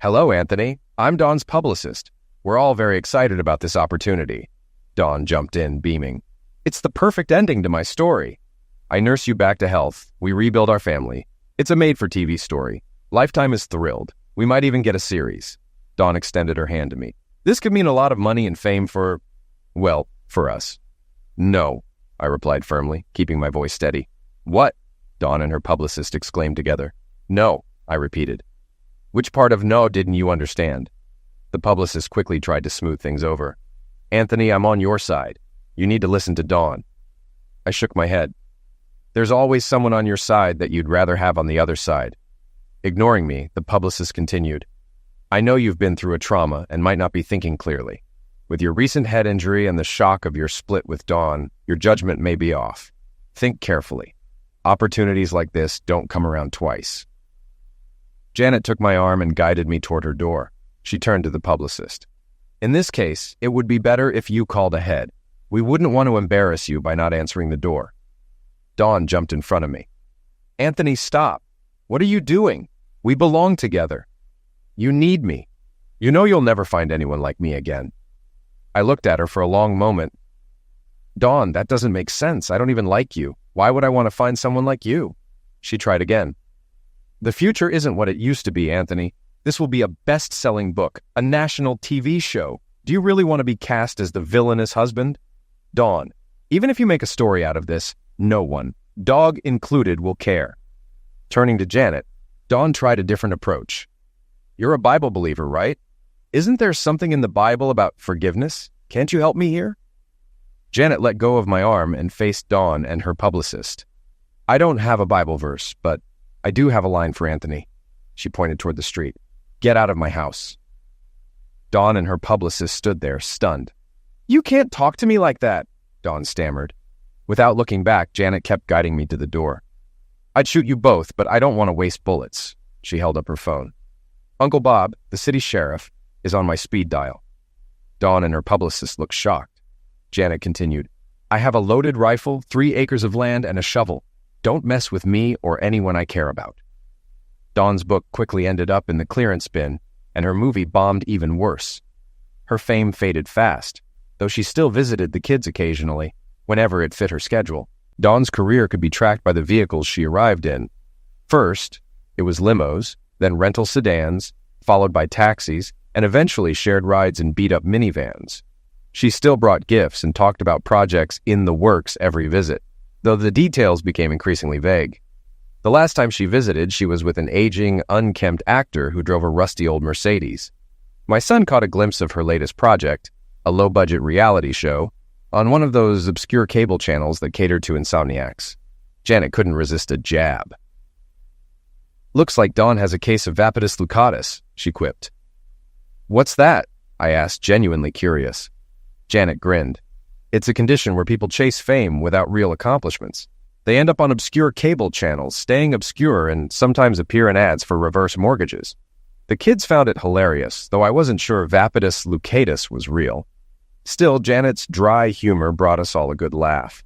"Hello, Anthony. I'm Dawn's publicist. We're all very excited about this opportunity." Dawn jumped in, beaming. "It's the perfect ending to my story. I nurse you back to health. We rebuild our family. It's a made-for-TV story. Lifetime is thrilled. We might even get a series." Dawn extended her hand to me. "This could mean a lot of money and fame for us." "No," I replied firmly, keeping my voice steady. "What?" Dawn and her publicist exclaimed together. "No," I repeated. Which part of no didn't you understand? The publicist quickly tried to smooth things over. Anthony, I'm on your side. You need to listen to Dawn. I shook my head. There's always someone on your side that you'd rather have on the other side. Ignoring me, the publicist continued. I know you've been through a trauma and might not be thinking clearly. With your recent head injury and the shock of your split with Dawn, your judgment may be off. Think carefully. Opportunities like this don't come around twice. Janet took my arm and guided me toward her door. She turned to the publicist. In this case, it would be better if you called ahead. We wouldn't want to embarrass you by not answering the door. Dawn jumped in front of me. Anthony, stop. What are you doing? We belong together. You need me. You know you'll never find anyone like me again. I looked at her for a long moment. Dawn, that doesn't make sense. I don't even like you. Why would I want to find someone like you? She tried again. The future isn't what it used to be, Anthony. This will be a best-selling book, a national TV show. Do you really want to be cast as the villainous husband? Dawn, even if you make a story out of this, no one, dog included, will care. Turning to Janet, Dawn tried a different approach. You're a Bible believer, right? Isn't there something in the Bible about forgiveness? Can't you help me here? Janet let go of my arm and faced Dawn and her publicist. I don't have a Bible verse, but I do have a line for Anthony. She pointed toward the street. Get out of my house. Dawn and her publicist stood there, stunned. You can't talk to me like that, Dawn stammered. Without looking back, Janet kept guiding me to the door. I'd shoot you both, but I don't want to waste bullets. She held up her phone. Uncle Bob, the city sheriff, is on my speed dial. Dawn and her publicist looked shocked. Janet continued, I have a loaded rifle, 3 acres of land, and a shovel. Don't mess with me or anyone I care about. Dawn's book quickly ended up in the clearance bin, and her movie bombed even worse. Her fame faded fast, though she still visited the kids occasionally, whenever it fit her schedule. Dawn's career could be tracked by the vehicles she arrived in. First, it was limos, then rental sedans, followed by taxis, and eventually shared rides in beat-up minivans. She still brought gifts and talked about projects in the works every visit, though the details became increasingly vague. The last time she visited, she was with an aging, unkempt actor who drove a rusty old Mercedes. My son caught a glimpse of her latest project, a low-budget reality show, on one of those obscure cable channels that catered to insomniacs. Janet couldn't resist a jab. Looks like Dawn has a case of Vapidus luccatus, she quipped. What's that? I asked, genuinely curious. Janet grinned. It's a condition where people chase fame without real accomplishments. They end up on obscure cable channels, staying obscure, and sometimes appear in ads for reverse mortgages. The kids found it hilarious, though I wasn't sure Vapidus luccatus was real. Still, Janet's dry humor brought us all a good laugh.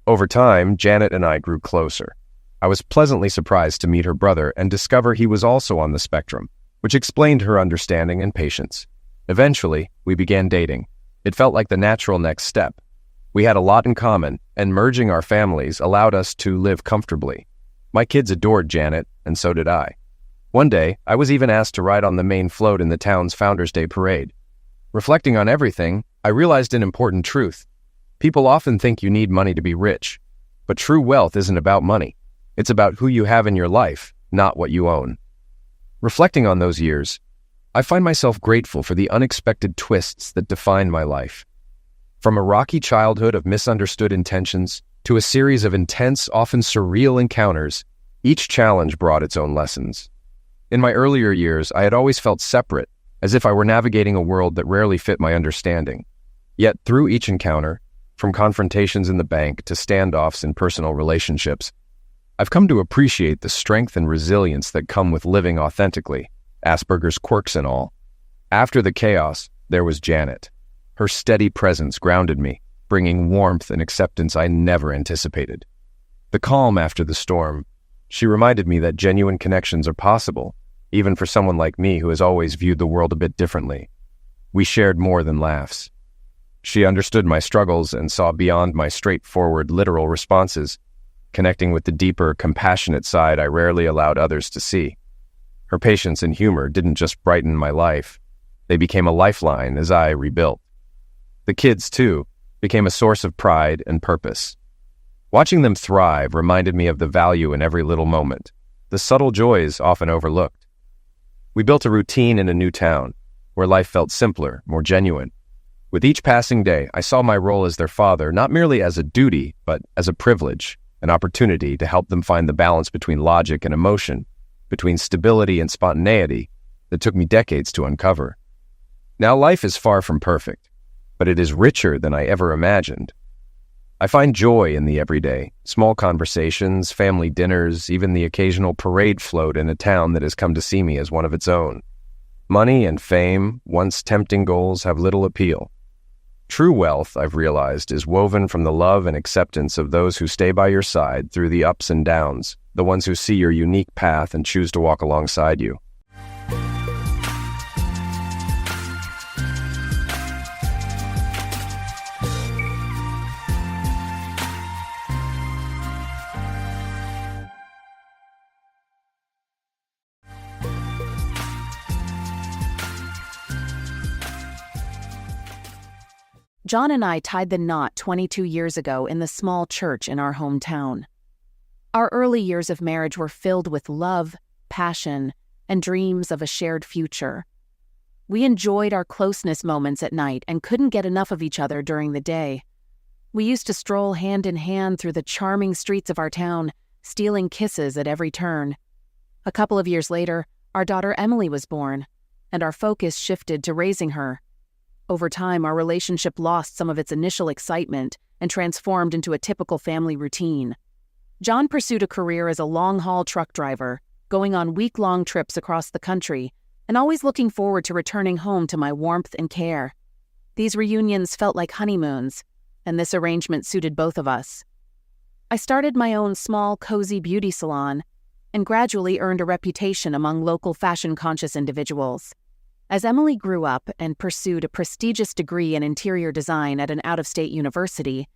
Over time, Janet and I grew closer. I was pleasantly surprised to meet her brother and discover he was also on the spectrum, which explained her understanding and patience. Eventually, we began dating. It felt like the natural next step. We had a lot in common, and merging our families allowed us to live comfortably. My kids adored Janet, and so did I. One day, I was even asked to ride on the main float in the town's Founders' Day parade. Reflecting on everything, I realized an important truth. People often think you need money to be rich, but true wealth isn't about money. It's about who you have in your life, not what you own. Reflecting on those years, I find myself grateful for the unexpected twists that defined my life. From a rocky childhood of misunderstood intentions to a series of intense, often surreal encounters, each challenge brought its own lessons. In my earlier years, I had always felt separate, as if I were navigating a world that rarely fit my understanding. Yet through each encounter, from confrontations in the bank to standoffs in personal relationships, I've come to appreciate the strength and resilience that come with living authentically, Asperger's quirks and all. After the chaos, there was Janet. Her steady presence grounded me, bringing warmth and acceptance I never anticipated. The calm after the storm, she reminded me that genuine connections are possible, even for someone like me who has always viewed the world a bit differently. We shared more than laughs. She understood my struggles and saw beyond my straightforward, literal responses, connecting with the deeper, compassionate side I rarely allowed others to see. Her patience and humor didn't just brighten my life. They became a lifeline as I rebuilt. The kids, too, became a source of pride and purpose. Watching them thrive reminded me of the value in every little moment, the subtle joys often overlooked. We built a routine in a new town, where life felt simpler, more genuine. With each passing day, I saw my role as their father not merely as a duty, but as a privilege, an opportunity to help them find the balance between logic and emotion, between stability and spontaneity, that took me decades to uncover. Now, life is far from perfect, but it is richer than I ever imagined. I find joy in the everyday, small conversations, family dinners, even the occasional parade float in a town that has come to see me as one of its own. Money and fame, once tempting goals, have little appeal. True wealth, I've realized, is woven from the love and acceptance of those who stay by your side through the ups and downs, the ones who see your unique path and choose to walk alongside you. John and I tied the knot 22 years ago in the small church in our hometown. Our early years of marriage were filled with love, passion, and dreams of a shared future. We enjoyed our closeness moments at night and couldn't get enough of each other during the day. We used to stroll hand in hand through the charming streets of our town, stealing kisses at every turn. A couple of years later, our daughter Emily was born, and our focus shifted to raising her. Over time, our relationship lost some of its initial excitement and transformed into a typical family routine. John pursued a career as a long-haul truck driver, going on week-long trips across the country, and always looking forward to returning home to my warmth and care. These reunions felt like honeymoons, and this arrangement suited both of us. I started my own small, cozy beauty salon and gradually earned a reputation among local fashion-conscious individuals. As Emily grew up and pursued a prestigious degree in interior design at an out-of-state university,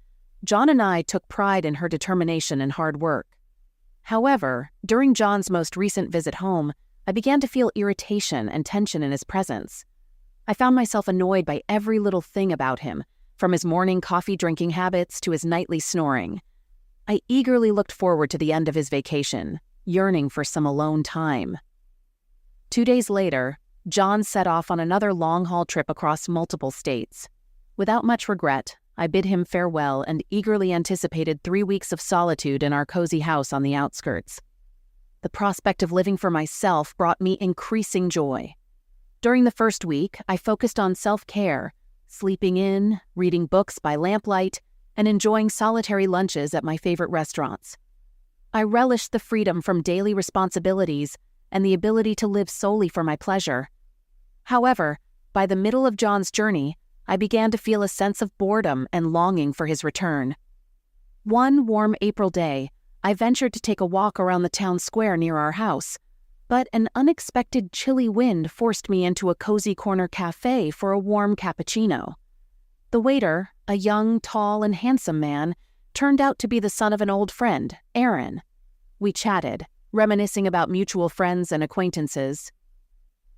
John and I took pride in her determination and hard work. However, during John's most recent visit home, I began to feel irritation and tension in his presence. I found myself annoyed by every little thing about him, from his morning coffee drinking habits to his nightly snoring. I eagerly looked forward to the end of his vacation, yearning for some alone time. 2 days later, John set off on another long-haul trip across multiple states. Without much regret, I bid him farewell and eagerly anticipated 3 weeks of solitude in our cozy house on the outskirts. The prospect of living for myself brought me increasing joy. During the first week, I focused on self-care, sleeping in, reading books by lamplight, and enjoying solitary lunches at my favorite restaurants. I relished the freedom from daily responsibilities and the ability to live solely for my pleasure. However, by the middle of John's journey, I began to feel a sense of boredom and longing for his return. One warm April day, I ventured to take a walk around the town square near our house, but an unexpected chilly wind forced me into a cozy corner cafe for a warm cappuccino. The waiter, a young, tall, and handsome man, turned out to be the son of an old friend, Aaron. We chatted, reminiscing about mutual friends and acquaintances.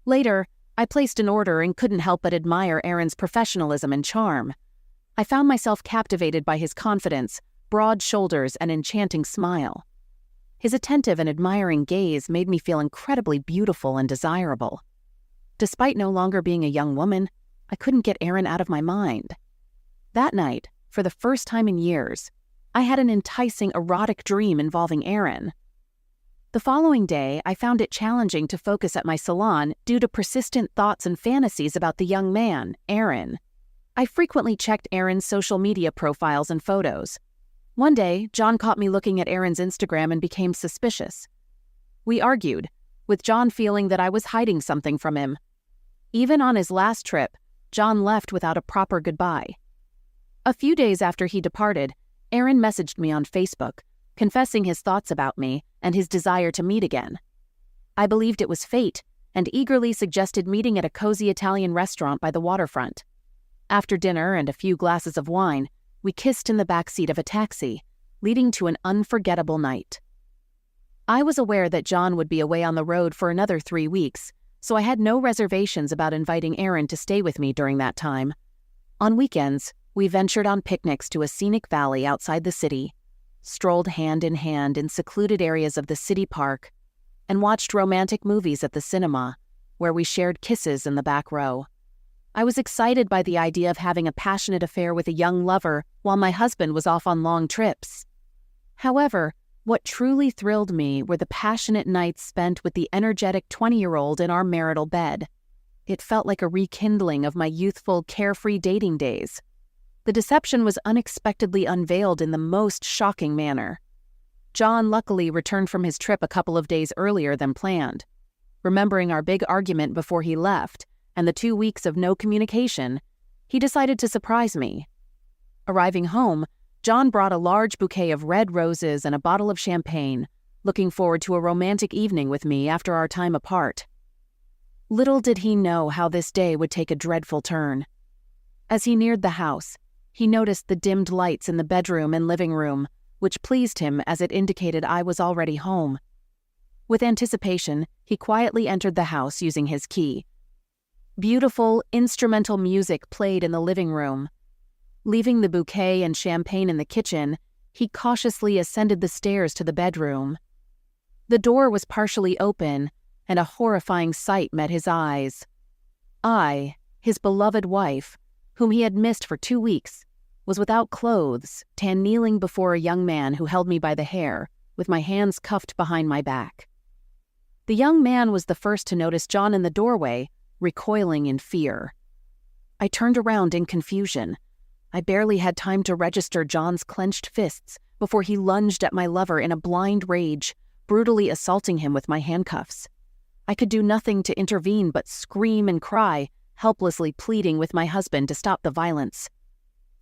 Later, I placed an order and couldn't help but admire Aaron's professionalism and charm. I found myself captivated by his confidence, broad shoulders, and enchanting smile. His attentive and admiring gaze made me feel incredibly beautiful and desirable. Despite no longer being a young woman, I couldn't get Aaron out of my mind. That night, for the first time in years, I had an enticing erotic dream involving Aaron. The following day, I found it challenging to focus at my salon due to persistent thoughts and fantasies about the young man, Aaron. I frequently checked Aaron's social media profiles and photos. One day, John caught me looking at Aaron's Instagram and became suspicious. We argued, with John feeling that I was hiding something from him. Even on his last trip, John left without a proper goodbye. A few days after he departed, Aaron messaged me on Facebook, confessing his thoughts about me and his desire to meet again. I believed it was fate and eagerly suggested meeting at a cozy Italian restaurant by the waterfront. After dinner and a few glasses of wine, we kissed in the backseat of a taxi, leading to an unforgettable night. I was aware that John would be away on the road for another 3 weeks, so I had no reservations about inviting Aaron to stay with me during that time. On weekends, we ventured on picnics to a scenic valley outside the city, strolled hand in hand in secluded areas of the city park, and watched romantic movies at the cinema, where we shared kisses in the back row. I was excited by the idea of having a passionate affair with a young lover while my husband was off on long trips. However, what truly thrilled me were the passionate nights spent with the energetic 20-year-old in our marital bed. It felt like a rekindling of my youthful, carefree dating days. The deception was unexpectedly unveiled in the most shocking manner. John luckily returned from his trip a couple of days earlier than planned. Remembering our big argument before he left, and the 2 weeks of no communication, he decided to surprise me. Arriving home, John brought a large bouquet of red roses and a bottle of champagne, looking forward to a romantic evening with me after our time apart. Little did he know how this day would take a dreadful turn. As he neared the house, he noticed the dimmed lights in the bedroom and living room, which pleased him as it indicated I was already home. With anticipation, he quietly entered the house using his key. Beautiful, instrumental music played in the living room. Leaving the bouquet and champagne in the kitchen, he cautiously ascended the stairs to the bedroom. The door was partially open, and a horrifying sight met his eyes. I, his beloved wife, whom he had missed for 2 weeks, was without clothes, kneeling before a young man who held me by the hair, with my hands cuffed behind my back. The young man was the first to notice John in the doorway, recoiling in fear. I turned around in confusion. I barely had time to register John's clenched fists before he lunged at my lover in a blind rage, brutally assaulting him with my handcuffs. I could do nothing to intervene but scream and cry, helplessly pleading with my husband to stop the violence.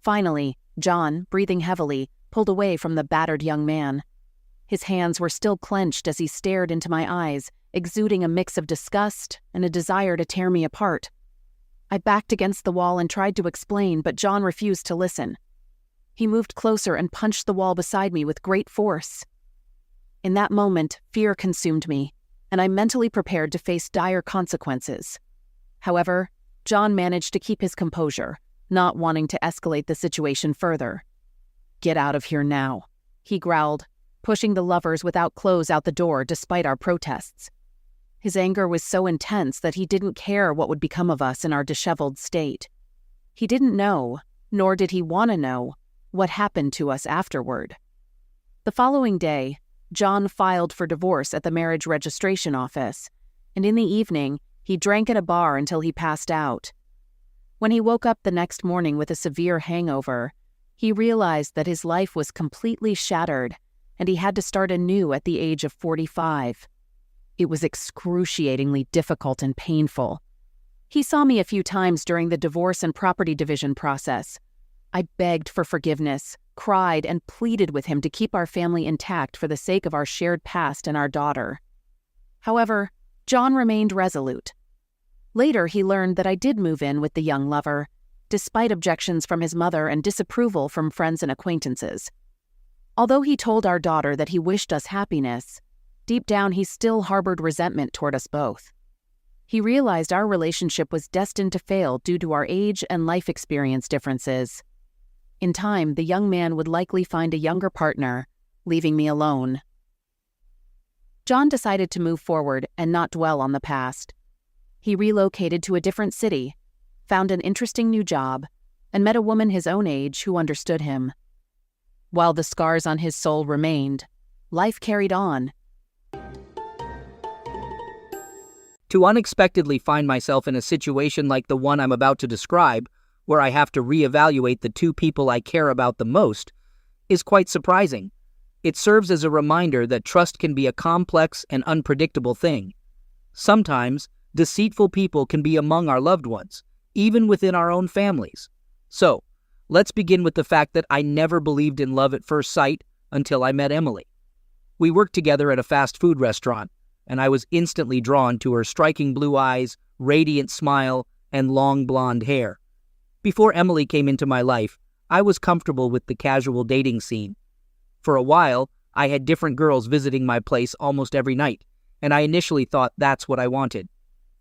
Finally, John, breathing heavily, pulled away from the battered young man. His hands were still clenched as he stared into my eyes, exuding a mix of disgust and a desire to tear me apart. I backed against the wall and tried to explain, but John refused to listen. He moved closer and punched the wall beside me with great force. In that moment, fear consumed me, and I mentally prepared to face dire consequences. However, John managed to keep his composure, not wanting to escalate the situation further. "Get out of here now," he growled, pushing the lovers without clothes out the door despite our protests. His anger was so intense that he didn't care what would become of us in our disheveled state. He didn't know, nor did he want to know, what happened to us afterward. The following day, John filed for divorce at the marriage registration office, and in the evening, he drank at a bar until he passed out. When he woke up the next morning with a severe hangover, he realized that his life was completely shattered, and he had to start anew at the age of 45. It was excruciatingly difficult and painful. He saw me a few times during the divorce and property division process. I begged for forgiveness, cried, and pleaded with him to keep our family intact for the sake of our shared past and our daughter. However, John remained resolute. Later, he learned that I did move in with the young lover, despite objections from his mother and disapproval from friends and acquaintances. Although he told our daughter that he wished us happiness, deep down he still harbored resentment toward us both. He realized our relationship was destined to fail due to our age and life experience differences. In time, the young man would likely find a younger partner, leaving me alone. John decided to move forward and not dwell on the past. He relocated to a different city, found an interesting new job, and met a woman his own age who understood him. While the scars on his soul remained, life carried on. To unexpectedly find myself in a situation like the one I'm about to describe, where I have to reevaluate the two people I care about the most, is quite surprising. It serves as a reminder that trust can be a complex and unpredictable thing. Sometimes, deceitful people can be among our loved ones, even within our own families. So, let's begin with the fact that I never believed in love at first sight until I met Emily. We worked together at a fast food restaurant, and I was instantly drawn to her striking blue eyes, radiant smile, and long blonde hair. Before Emily came into my life, I was comfortable with the casual dating scene. For a while, I had different girls visiting my place almost every night, and I initially thought that's what I wanted.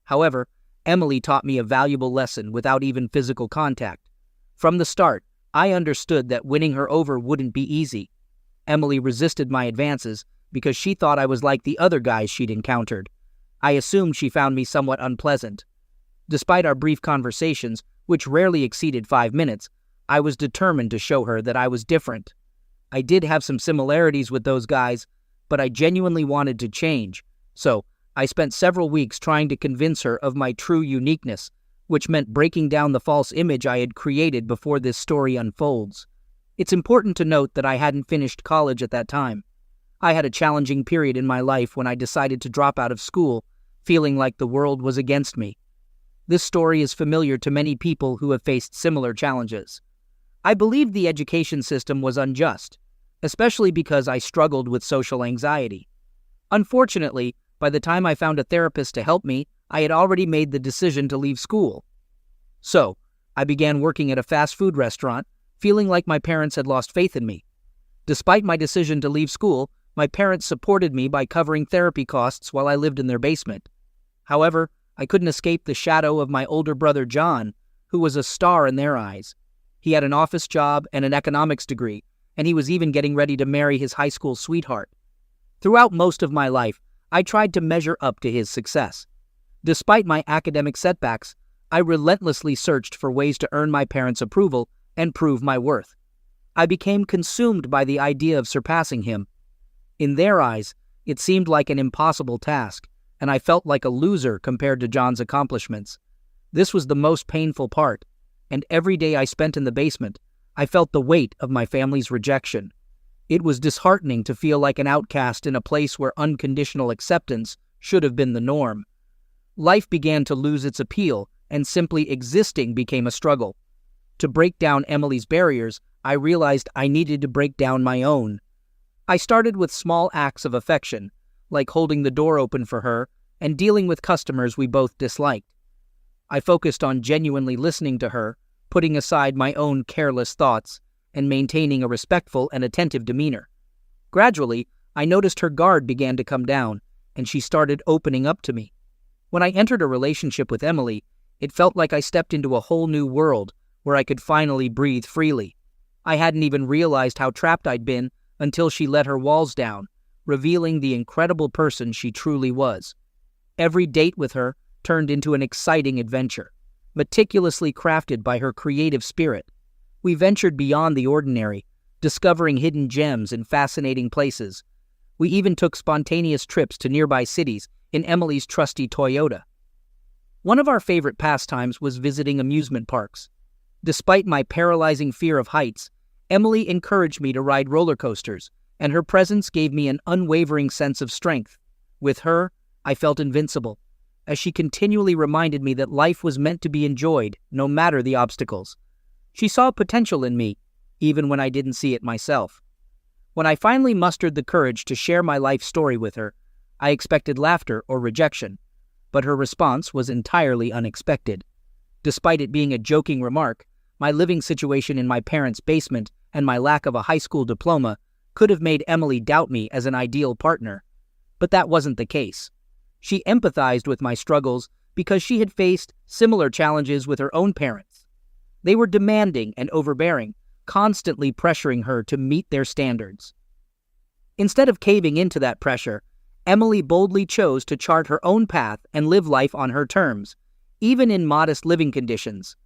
However, Emily taught me a valuable lesson without even physical contact. From the start, I understood that winning her over wouldn't be easy. Emily resisted my advances because she thought I was like the other guys she'd encountered. I assumed she found me somewhat unpleasant. Despite our brief conversations, which rarely exceeded 5 minutes, I was determined to show her that I was different. I did have some similarities with those guys, but I genuinely wanted to change, so I spent several weeks trying to convince her of my true uniqueness, which meant breaking down the false image I had created before this story unfolds. It's important to note that I hadn't finished college at that time. I had a challenging period in my life when I decided to drop out of school, feeling like the world was against me. This story is familiar to many people who have faced similar challenges. I believed the education system was unjust, especially because I struggled with social anxiety. Unfortunately, by the time I found a therapist to help me, I had already made the decision to leave school. So, I began working at a fast food restaurant, feeling like my parents had lost faith in me. Despite my decision to leave school, my parents supported me by covering therapy costs while I lived in their basement. However, I couldn't escape the shadow of my older brother John, who was a star in their eyes. He had an office job and an economics degree, and he was even getting ready to marry his high school sweetheart. Throughout most of my life, I tried to measure up to his success. Despite my academic setbacks, I relentlessly searched for ways to earn my parents' approval and prove my worth. I became consumed by the idea of surpassing him. In their eyes, it seemed like an impossible task, and I felt like a loser compared to John's accomplishments. This was the most painful part, and every day I spent in the basement, I felt the weight of my family's rejection. It was disheartening to feel like an outcast in a place where unconditional acceptance should have been the norm. Life began to lose its appeal, and simply existing became a struggle. To break down Emily's barriers, I realized I needed to break down my own. I started with small acts of affection, like holding the door open for her and dealing with customers we both disliked. I focused on genuinely listening to her, putting aside my own careless thoughts, and maintaining a respectful and attentive demeanor. Gradually, I noticed her guard began to come down, and she started opening up to me. When I entered a relationship with Emily, it felt like I stepped into a whole new world where I could finally breathe freely. I hadn't even realized how trapped I'd been until she let her walls down, revealing the incredible person she truly was. Every date with her turned into an exciting adventure, meticulously crafted by her creative spirit. We ventured beyond the ordinary, discovering hidden gems in fascinating places. We even took spontaneous trips to nearby cities in Emily's trusty Toyota. One of our favorite pastimes was visiting amusement parks. Despite my paralyzing fear of heights, Emily encouraged me to ride roller coasters, and her presence gave me an unwavering sense of strength. With her, I felt invincible, as she continually reminded me that life was meant to be enjoyed, no matter the obstacles. She saw potential in me, even when I didn't see it myself. When I finally mustered the courage to share my life story with her, I expected laughter or rejection, but her response was entirely unexpected. Despite it being a joking remark, my living situation in my parents' basement and my lack of a high school diploma could have made Emily doubt me as an ideal partner. But that wasn't the case. She empathized with my struggles because she had faced similar challenges with her own parents. They were demanding and overbearing, constantly pressuring her to meet their standards. Instead of caving into that pressure, Emily boldly chose to chart her own path and live life on her terms, even in modest living conditions.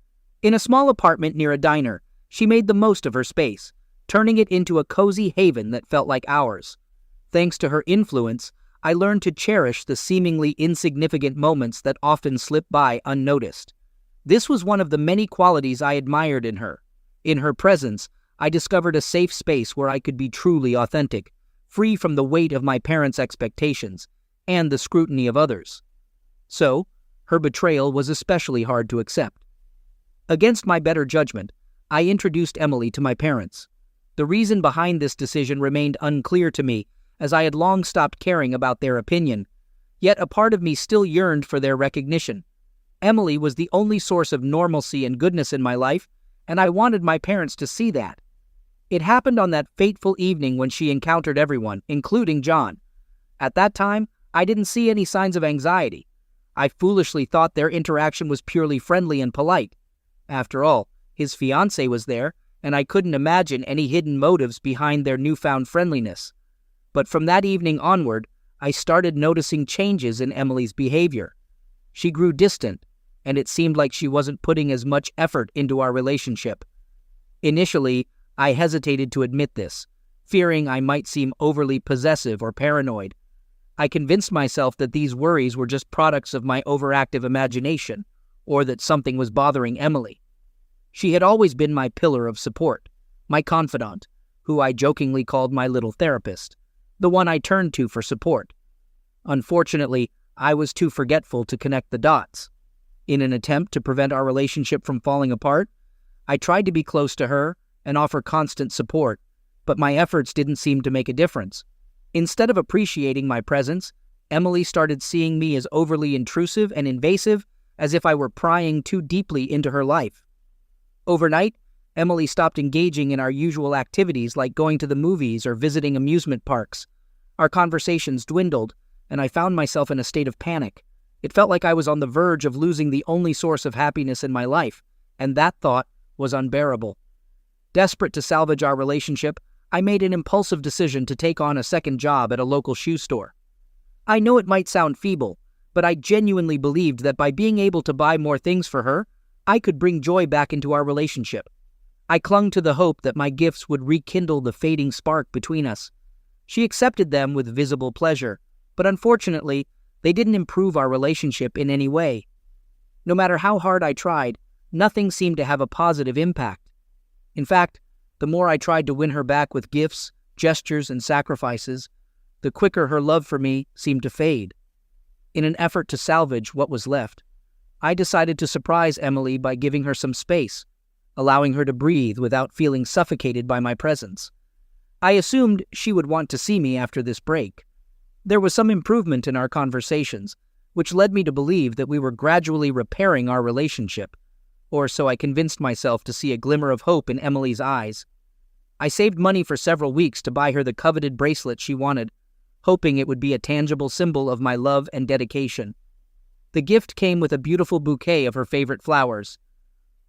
In a small apartment near a diner, she made the most of her space, turning it into a cozy haven that felt like ours. Thanks to her influence, I learned to cherish the seemingly insignificant moments that often slip by unnoticed. This was one of the many qualities I admired in her. In her presence, I discovered a safe space where I could be truly authentic, free from the weight of my parents' expectations and the scrutiny of others. So, her betrayal was especially hard to accept. Against my better judgment, I introduced Emily to my parents. The reason behind this decision remained unclear to me, as I had long stopped caring about their opinion. Yet a part of me still yearned for their recognition. Emily was the only source of normalcy and goodness in my life, and I wanted my parents to see that. It happened on that fateful evening when she encountered everyone, including John. At that time, I didn't see any signs of anxiety. I foolishly thought their interaction was purely friendly and polite. After all, his fiancée was there, and I couldn't imagine any hidden motives behind their newfound friendliness. But from that evening onward, I started noticing changes in Emily's behavior. She grew distant, and it seemed like she wasn't putting as much effort into our relationship. Initially, I hesitated to admit this, fearing I might seem overly possessive or paranoid. I convinced myself that these worries were just products of my overactive imagination, or that something was bothering Emily. She had always been my pillar of support, my confidant, who I jokingly called my little therapist, the one I turned to for support. Unfortunately, I was too forgetful to connect the dots. In an attempt to prevent our relationship from falling apart, I tried to be close to her and offer constant support, but my efforts didn't seem to make a difference. Instead of appreciating my presence, Emily started seeing me as overly intrusive and invasive, as if I were prying too deeply into her life. Overnight, Emily stopped engaging in our usual activities like going to the movies or visiting amusement parks. Our conversations dwindled, and I found myself in a state of panic. It felt like I was on the verge of losing the only source of happiness in my life, and that thought was unbearable. Desperate to salvage our relationship, I made an impulsive decision to take on a second job at a local shoe store. I know it might sound feeble, but I genuinely believed that by being able to buy more things for her, I could bring joy back into our relationship. I clung to the hope that my gifts would rekindle the fading spark between us. She accepted them with visible pleasure, but unfortunately, they didn't improve our relationship in any way. No matter how hard I tried, nothing seemed to have a positive impact. In fact, the more I tried to win her back with gifts, gestures, and sacrifices, the quicker her love for me seemed to fade. In an effort to salvage what was left, I decided to surprise Emily by giving her some space, allowing her to breathe without feeling suffocated by my presence. I assumed she would want to see me after this break. There was some improvement in our conversations, which led me to believe that we were gradually repairing our relationship, or so I convinced myself to see a glimmer of hope in Emily's eyes. I saved money for several weeks to buy her the coveted bracelet she wanted, hoping it would be a tangible symbol of my love and dedication. The gift came with a beautiful bouquet of her favorite flowers.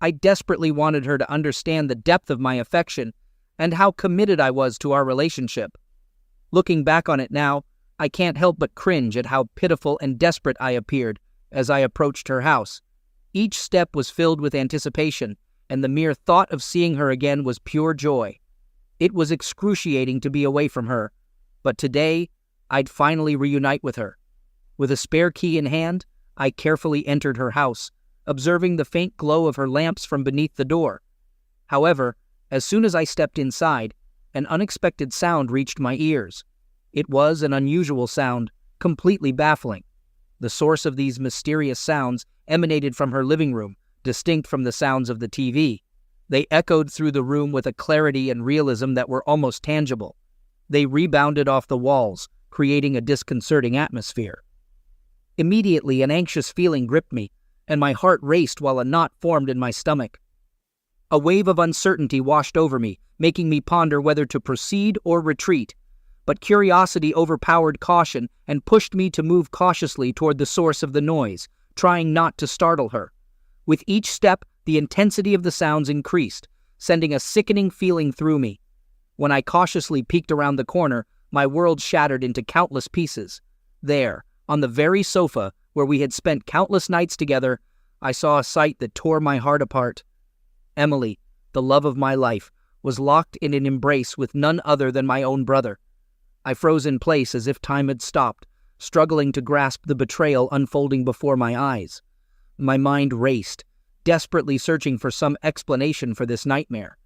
I desperately wanted her to understand the depth of my affection and how committed I was to our relationship. Looking back on it now, I can't help but cringe at how pitiful and desperate I appeared as I approached her house. Each step was filled with anticipation, and the mere thought of seeing her again was pure joy. It was excruciating to be away from her, but today I'd finally reunite with her. With a spare key in hand, I carefully entered her house, observing the faint glow of her lamps from beneath the door. However, as soon as I stepped inside, an unexpected sound reached my ears. It was an unusual sound, completely baffling. The source of these mysterious sounds emanated from her living room, distinct from the sounds of the TV. They echoed through the room with a clarity and realism that were almost tangible. They rebounded off the walls, creating a disconcerting atmosphere. Immediately, an anxious feeling gripped me, and my heart raced while a knot formed in my stomach. A wave of uncertainty washed over me, making me ponder whether to proceed or retreat. But curiosity overpowered caution and pushed me to move cautiously toward the source of the noise, trying not to startle her. With each step, the intensity of the sounds increased, sending a sickening feeling through me. When I cautiously peeked around the corner, my world shattered into countless pieces. There, on the very sofa where we had spent countless nights together, I saw a sight that tore my heart apart. Emily, the love of my life, was locked in an embrace with none other than my own brother. I froze in place as if time had stopped, struggling to grasp the betrayal unfolding before my eyes. My mind raced, desperately searching for some explanation for this nightmare.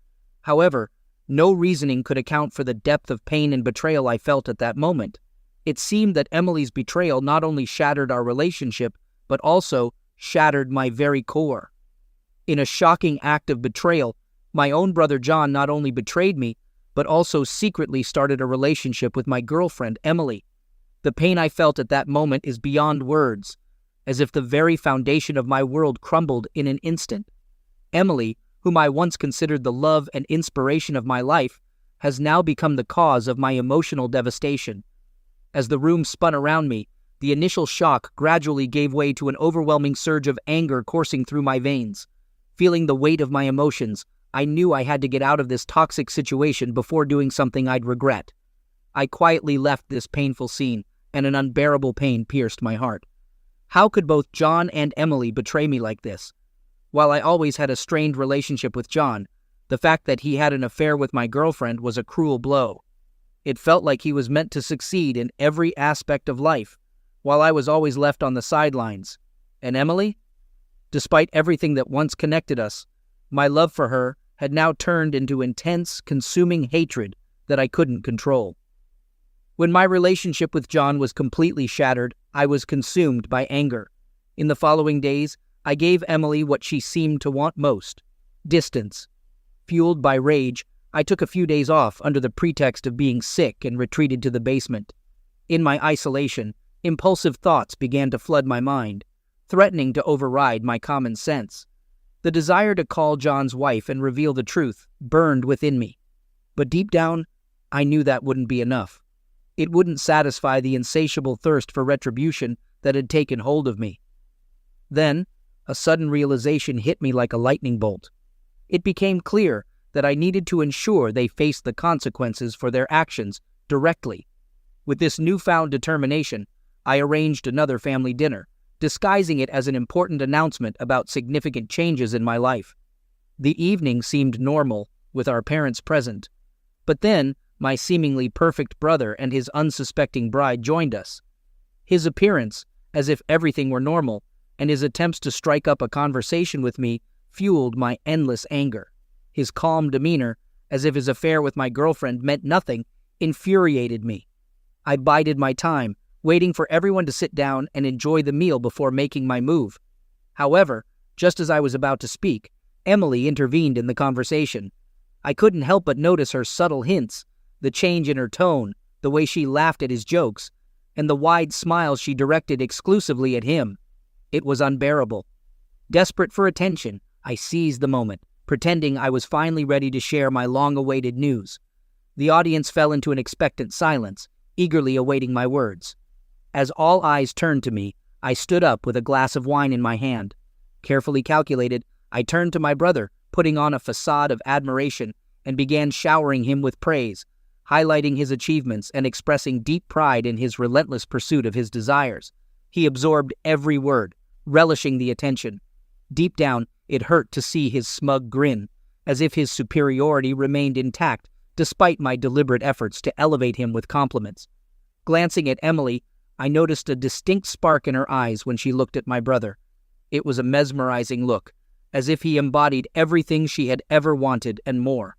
However, no reasoning could account for the depth of pain and betrayal I felt at that moment. It seemed that Emily's betrayal not only shattered our relationship, but also shattered my very core. In a shocking act of betrayal, my own brother John not only betrayed me, but also secretly started a relationship with my girlfriend, Emily. The pain I felt at that moment is beyond words, as if the very foundation of my world crumbled in an instant. Emily, whom I once considered the love and inspiration of my life, has now become the cause of my emotional devastation. As the room spun around me, the initial shock gradually gave way to an overwhelming surge of anger coursing through my veins. Feeling the weight of my emotions, I knew I had to get out of this toxic situation before doing something I'd regret. I quietly left this painful scene, and an unbearable pain pierced my heart. How could both John and Emily betray me like this? While I always had a strained relationship with John, the fact that he had an affair with my girlfriend was a cruel blow. It felt like he was meant to succeed in every aspect of life, while I was always left on the sidelines. And Emily? Despite everything that once connected us, my love for her had now turned into intense, consuming hatred that I couldn't control. When my relationship with John was completely shattered, I was consumed by anger. In the following days, I gave Emily what she seemed to want most: distance. Fueled by rage, I took a few days off under the pretext of being sick and retreated to the basement. In my isolation, impulsive thoughts began to flood my mind, threatening to override my common sense. The desire to call John's wife and reveal the truth burned within me. But deep down, I knew that wouldn't be enough. It wouldn't satisfy the insatiable thirst for retribution that had taken hold of me. Then, a sudden realization hit me like a lightning bolt. It became clear that I needed to ensure they faced the consequences for their actions directly. With this newfound determination, I arranged another family dinner, disguising it as an important announcement about significant changes in my life. The evening seemed normal, with our parents present. But then, my seemingly perfect brother and his unsuspecting bride joined us. His appearance, as if everything were normal, and his attempts to strike up a conversation with me fueled my endless anger. His calm demeanor, as if his affair with my girlfriend meant nothing, infuriated me. I bided my time, waiting for everyone to sit down and enjoy the meal before making my move. However, just as I was about to speak, Emily intervened in the conversation. I couldn't help but notice her subtle hints, the change in her tone, the way she laughed at his jokes, and the wide smiles she directed exclusively at him. It was unbearable. Desperate for attention, I seized the moment, pretending I was finally ready to share my long-awaited news. The audience fell into an expectant silence, eagerly awaiting my words. As all eyes turned to me, I stood up with a glass of wine in my hand. Carefully calculated, I turned to my brother, putting on a facade of admiration, and began showering him with praise, highlighting his achievements and expressing deep pride in his relentless pursuit of his desires. He absorbed every word, relishing the attention. Deep down, it hurt to see his smug grin, as if his superiority remained intact despite my deliberate efforts to elevate him with compliments. Glancing at Emily, I noticed a distinct spark in her eyes when she looked at my brother. It was a mesmerizing look, as if he embodied everything she had ever wanted and more.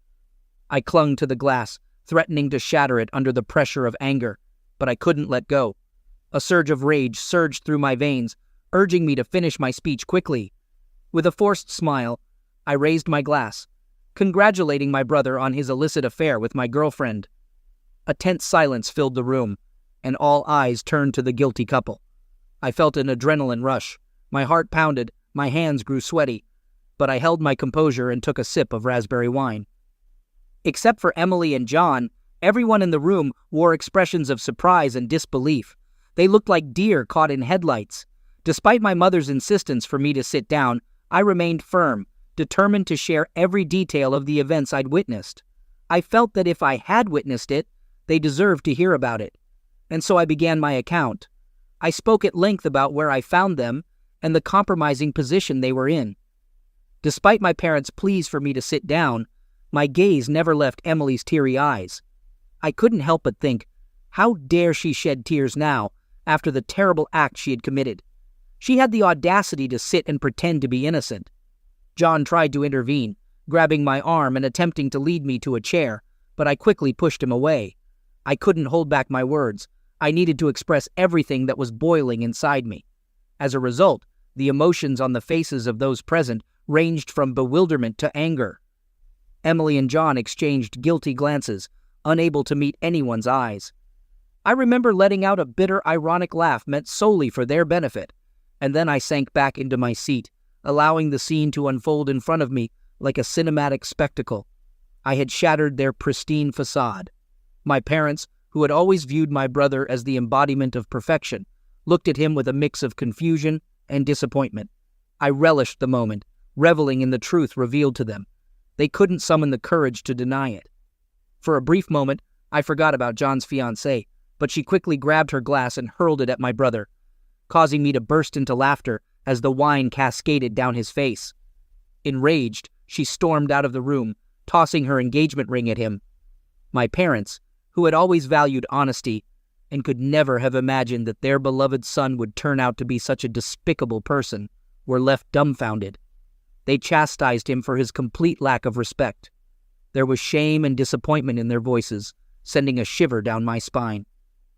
I clung to the glass, threatening to shatter it under the pressure of anger, but I couldn't let go. A surge of rage surged through my veins, urging me to finish my speech quickly. With a forced smile, I raised my glass, congratulating my brother on his illicit affair with my girlfriend. A tense silence filled the room, and all eyes turned to the guilty couple. I felt an adrenaline rush. My heart pounded, my hands grew sweaty, but I held my composure and took a sip of raspberry wine. Except for Emily and John, everyone in the room wore expressions of surprise and disbelief. They looked like deer caught in headlights. Despite my mother's insistence for me to sit down, I remained firm, determined to share every detail of the events I'd witnessed. I felt that if I had witnessed it, they deserved to hear about it. And so I began my account. I spoke at length about where I found them and the compromising position they were in. Despite my parents' pleas for me to sit down, my gaze never left Emily's teary eyes. I couldn't help but think, how dare she shed tears now after the terrible act she had committed? She had the audacity to sit and pretend to be innocent. John tried to intervene, grabbing my arm and attempting to lead me to a chair, but I quickly pushed him away. I couldn't hold back my words. I needed to express everything that was boiling inside me. As a result, the emotions on the faces of those present ranged from bewilderment to anger. Emily and John exchanged guilty glances, unable to meet anyone's eyes. I remember letting out a bitter, ironic laugh meant solely for their benefit, and then I sank back into my seat, allowing the scene to unfold in front of me like a cinematic spectacle. I had shattered their pristine facade. My parents, who had always viewed my brother as the embodiment of perfection, looked at him with a mix of confusion and disappointment. I relished the moment, reveling in the truth revealed to them. They couldn't summon the courage to deny it. For a brief moment, I forgot about John's fiancée, but she quickly grabbed her glass and hurled it at my brother, causing me to burst into laughter as the wine cascaded down his face. Enraged, she stormed out of the room, tossing her engagement ring at him. My parents, who had always valued honesty and could never have imagined that their beloved son would turn out to be such a despicable person, were left dumbfounded. They chastised him for his complete lack of respect. There was shame and disappointment in their voices, sending a shiver down my spine.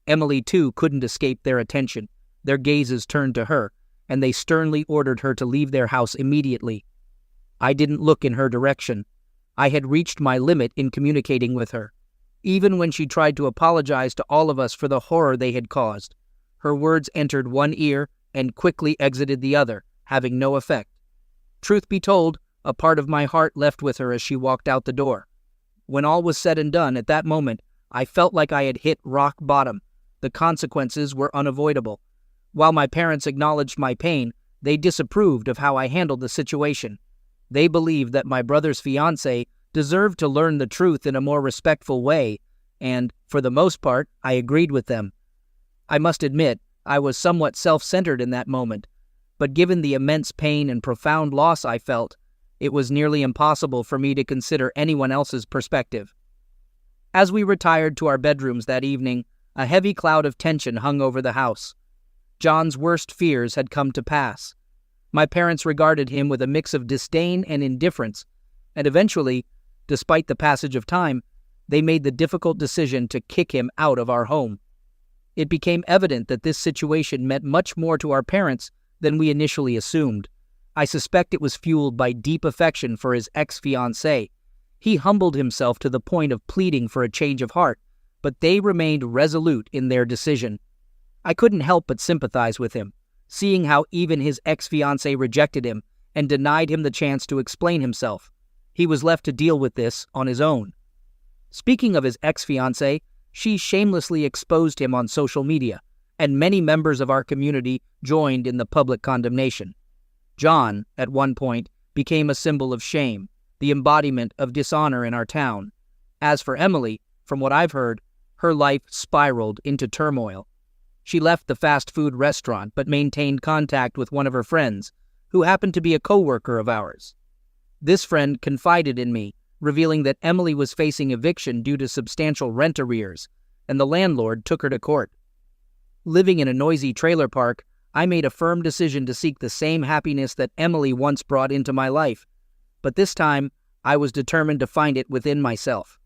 Emily, too, couldn't escape their attention. Their gazes turned to her, and they sternly ordered her to leave their house immediately. I didn't look in her direction. I had reached my limit in communicating with her. Even when she tried to apologize to all of us for the horror they had caused, her words entered one ear and quickly exited the other, having no effect. Truth be told, a part of my heart left with her as she walked out the door. When all was said and done, at that moment, I felt like I had hit rock bottom. The consequences were unavoidable. While my parents acknowledged my pain, they disapproved of how I handled the situation. They believed that my brother's fiancée deserved to learn the truth in a more respectful way, and, for the most part, I agreed with them. I must admit, I was somewhat self-centered in that moment, but given the immense pain and profound loss I felt, it was nearly impossible for me to consider anyone else's perspective. As we retired to our bedrooms that evening, a heavy cloud of tension hung over the house. John's worst fears had come to pass. My parents regarded him with a mix of disdain and indifference, and eventually, despite the passage of time, they made the difficult decision to kick him out of our home. It became evident that this situation meant much more to our parents than we initially assumed. I suspect it was fueled by deep affection for his ex-fiancée. He humbled himself to the point of pleading for a change of heart, but they remained resolute in their decision. I couldn't help but sympathize with him, seeing how even his ex-fiancée rejected him and denied him the chance to explain himself. He was left to deal with this on his own. Speaking of his ex-fiancée, she shamelessly exposed him on social media, and many members of our community joined in the public condemnation. John, at one point, became a symbol of shame, the embodiment of dishonor in our town. As for Emily, from what I've heard, her life spiraled into turmoil. She left the fast food restaurant but maintained contact with one of her friends, who happened to be a co-worker of ours. This friend confided in me, revealing that Emily was facing eviction due to substantial rent arrears, and the landlord took her to court. Living in a noisy trailer park, I made a firm decision to seek the same happiness that Emily once brought into my life, but this time I was determined to find it within myself.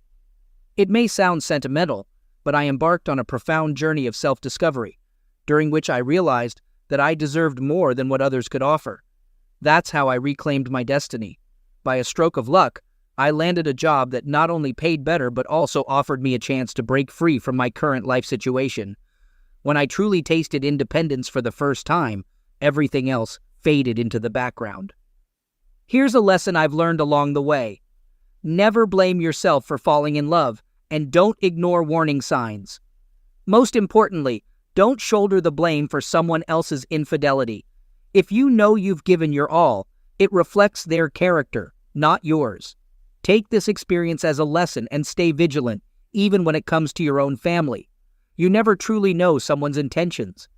It may sound sentimental, but I embarked on a profound journey of self-discovery, during which I realized that I deserved more than what others could offer. That's how I reclaimed my destiny. By a stroke of luck, I landed a job that not only paid better but also offered me a chance to break free from my current life situation. When I truly tasted independence for the first time, everything else faded into the background. Here's a lesson I've learned along the way. Never blame yourself for falling in love, and don't ignore warning signs. Most importantly, don't shoulder the blame for someone else's infidelity. If you know you've given your all, it reflects their character, not yours. Take this experience as a lesson and stay vigilant, even when it comes to your own family. You never truly know someone's intentions.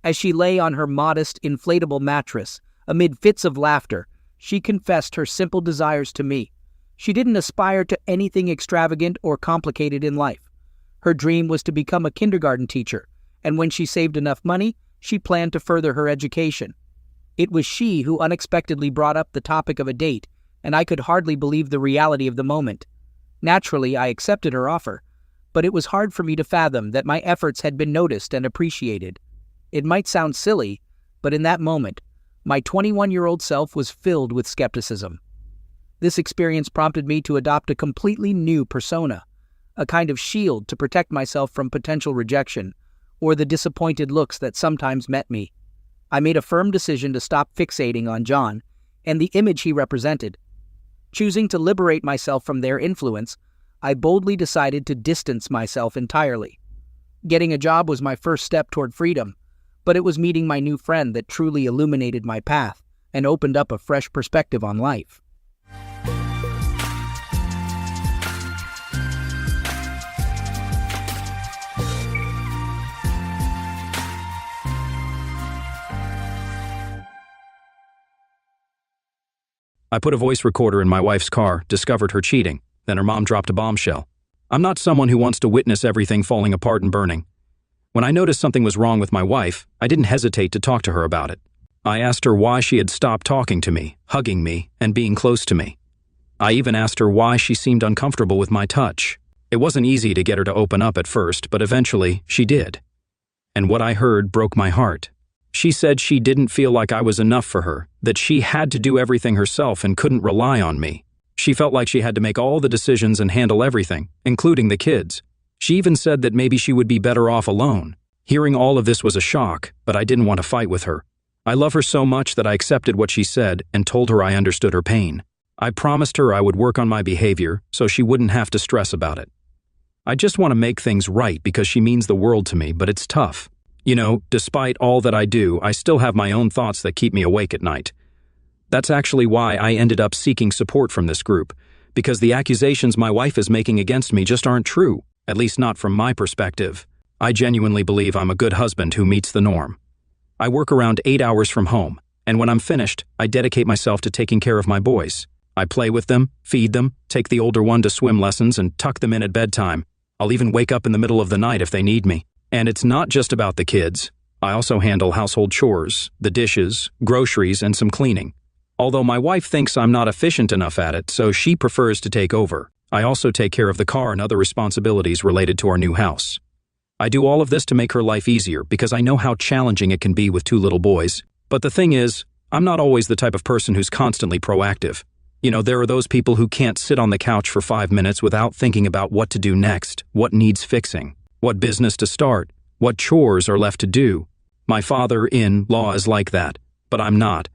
As she lay on her modest, inflatable mattress, amid fits of laughter, she confessed her simple desires to me. She didn't aspire to anything extravagant or complicated in life. Her dream was to become a kindergarten teacher, and when she saved enough money, she planned to further her education. It was she who unexpectedly brought up the topic of a date, and I could hardly believe the reality of the moment. Naturally, I accepted her offer, but it was hard for me to fathom that my efforts had been noticed and appreciated. It might sound silly, but in that moment, my 21-year-old self was filled with skepticism. This experience prompted me to adopt a completely new persona, a kind of shield to protect myself from potential rejection or the disappointed looks that sometimes met me. I made a firm decision to stop fixating on John and the image he represented. Choosing to liberate myself from their influence, I boldly decided to distance myself entirely. Getting a job was my first step toward freedom, but it was meeting my new friend that truly illuminated my path and opened up a fresh perspective on life. I put a voice recorder in my wife's car, discovered her cheating, then her mom dropped a bombshell. I'm not someone who wants to witness everything falling apart and burning. When I noticed something was wrong with my wife, I didn't hesitate to talk to her about it. I asked her why she had stopped talking to me, hugging me, and being close to me. I even asked her why she seemed uncomfortable with my touch. It wasn't easy to get her to open up at first, but eventually she did. And what I heard broke my heart. She said she didn't feel like I was enough for her, that she had to do everything herself and couldn't rely on me. She felt like she had to make all the decisions and handle everything, including the kids. She even said that maybe she would be better off alone. Hearing all of this was a shock, but I didn't want to fight with her. I love her so much that I accepted what she said and told her I understood her pain. I promised her I would work on my behavior so she wouldn't have to stress about it. I just want to make things right because she means the world to me, but it's tough. You know, despite all that I do, I still have my own thoughts that keep me awake at night. That's actually why I ended up seeking support from this group, because the accusations my wife is making against me just aren't true, at least not from my perspective. I genuinely believe I'm a good husband who meets the norm. I work around 8 hours from home, and when I'm finished, I dedicate myself to taking care of my boys. I play with them, feed them, take the older one to swim lessons, and tuck them in at bedtime. I'll even wake up in the middle of the night if they need me. And it's not just about the kids. I also handle household chores, the dishes, groceries, and some cleaning. Although my wife thinks I'm not efficient enough at it, so she prefers to take over. I also take care of the car and other responsibilities related to our new house. I do all of this to make her life easier because I know how challenging it can be with 2 little boys. But the thing is, I'm not always the type of person who's constantly proactive. You know, there are those people who can't sit on the couch for 5 minutes without thinking about what to do next, what needs fixing, what business to start, what chores are left to do. My father-in-law is like that, but I'm not.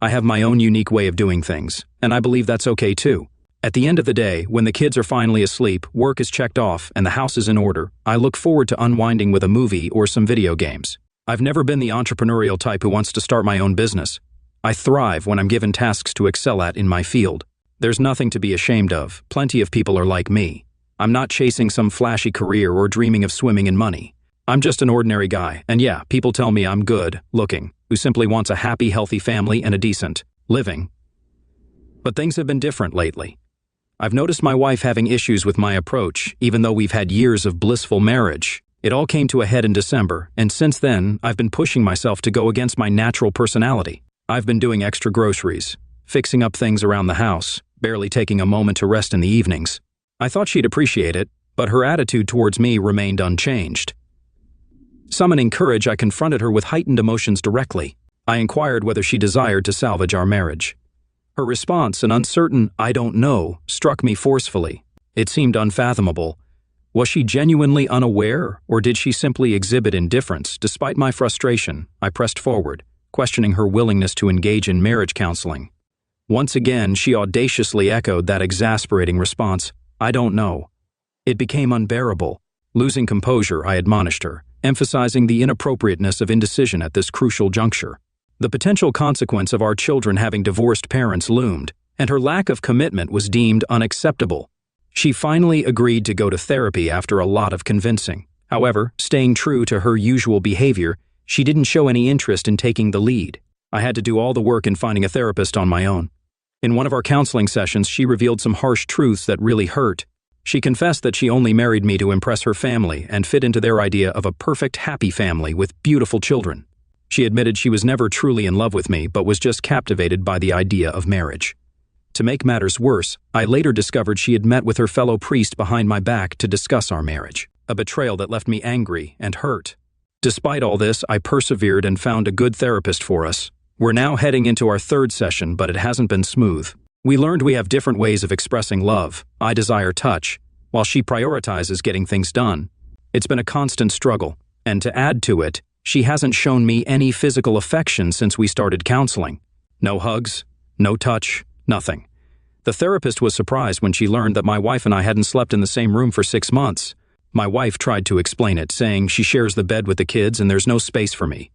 I have my own unique way of doing things, and I believe that's okay too. At the end of the day, when the kids are finally asleep, work is checked off, and the house is in order, I look forward to unwinding with a movie or some video games. I've never been the entrepreneurial type who wants to start my own business. I thrive when I'm given tasks to excel at in my field. There's nothing to be ashamed of. Plenty of people are like me. I'm not chasing some flashy career or dreaming of swimming in money. I'm just an ordinary guy, and yeah, people tell me I'm good looking, who simply wants a happy, healthy family and a decent living. But things have been different lately. I've noticed my wife having issues with my approach, even though we've had years of blissful marriage. It all came to a head in December, and since then, I've been pushing myself to go against my natural personality. I've been doing extra groceries, fixing up things around the house, barely taking a moment to rest in the evenings. I thought she'd appreciate it, but her attitude towards me remained unchanged. Summoning courage, I confronted her with heightened emotions directly. I inquired whether she desired to salvage our marriage. Her response, an uncertain "I don't know," struck me forcefully. It seemed unfathomable. Was she genuinely unaware, or did she simply exhibit indifference? Despite my frustration, I pressed forward, questioning her willingness to engage in marriage counseling. Once again, she audaciously echoed that exasperating response, "I don't know." It became unbearable. Losing composure, I admonished her, emphasizing the inappropriateness of indecision at this crucial juncture. The potential consequence of our children having divorced parents loomed, and her lack of commitment was deemed unacceptable. She finally agreed to go to therapy after a lot of convincing. However, staying true to her usual behavior, she didn't show any interest in taking the lead. I had to do all the work in finding a therapist on my own. In one of our counseling sessions, she revealed some harsh truths that really hurt. She confessed that she only married me to impress her family and fit into their idea of a perfect, happy family with beautiful children. She admitted she was never truly in love with me, but was just captivated by the idea of marriage. To make matters worse, I later discovered she had met with her fellow priest behind my back to discuss our marriage, a betrayal that left me angry and hurt. Despite all this, I persevered and found a good therapist for us. We're now heading into our 3rd session, but it hasn't been smooth. We learned we have different ways of expressing love. I desire touch, while she prioritizes getting things done. It's been a constant struggle, and to add to it, she hasn't shown me any physical affection since we started counseling. No hugs, no touch, nothing. The therapist was surprised when she learned that my wife and I hadn't slept in the same room for 6 months. My wife tried to explain it, saying she shares the bed with the kids and there's no space for me.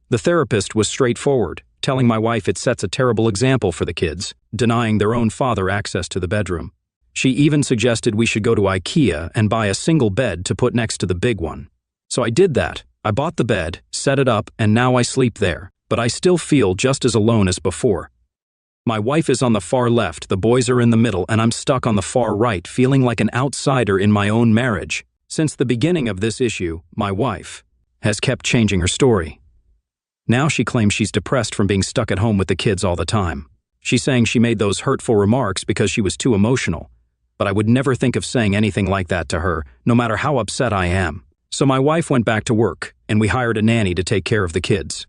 The therapist was straightforward, telling my wife it sets a terrible example for the kids, denying their own father access to the bedroom. She even suggested we should go to IKEA and buy a single bed to put next to the big one. So I did that. I bought the bed, set it up, and now I sleep there, but I still feel just as alone as before. My wife is on the far left, the boys are in the middle, and I'm stuck on the far right, feeling like an outsider in my own marriage. Since the beginning of this issue, my wife has kept changing her story. Now she claims she's depressed from being stuck at home with the kids all the time. She's saying she made those hurtful remarks because she was too emotional. But I would never think of saying anything like that to her, no matter how upset I am. So my wife went back to work, and we hired a nanny to take care of the kids.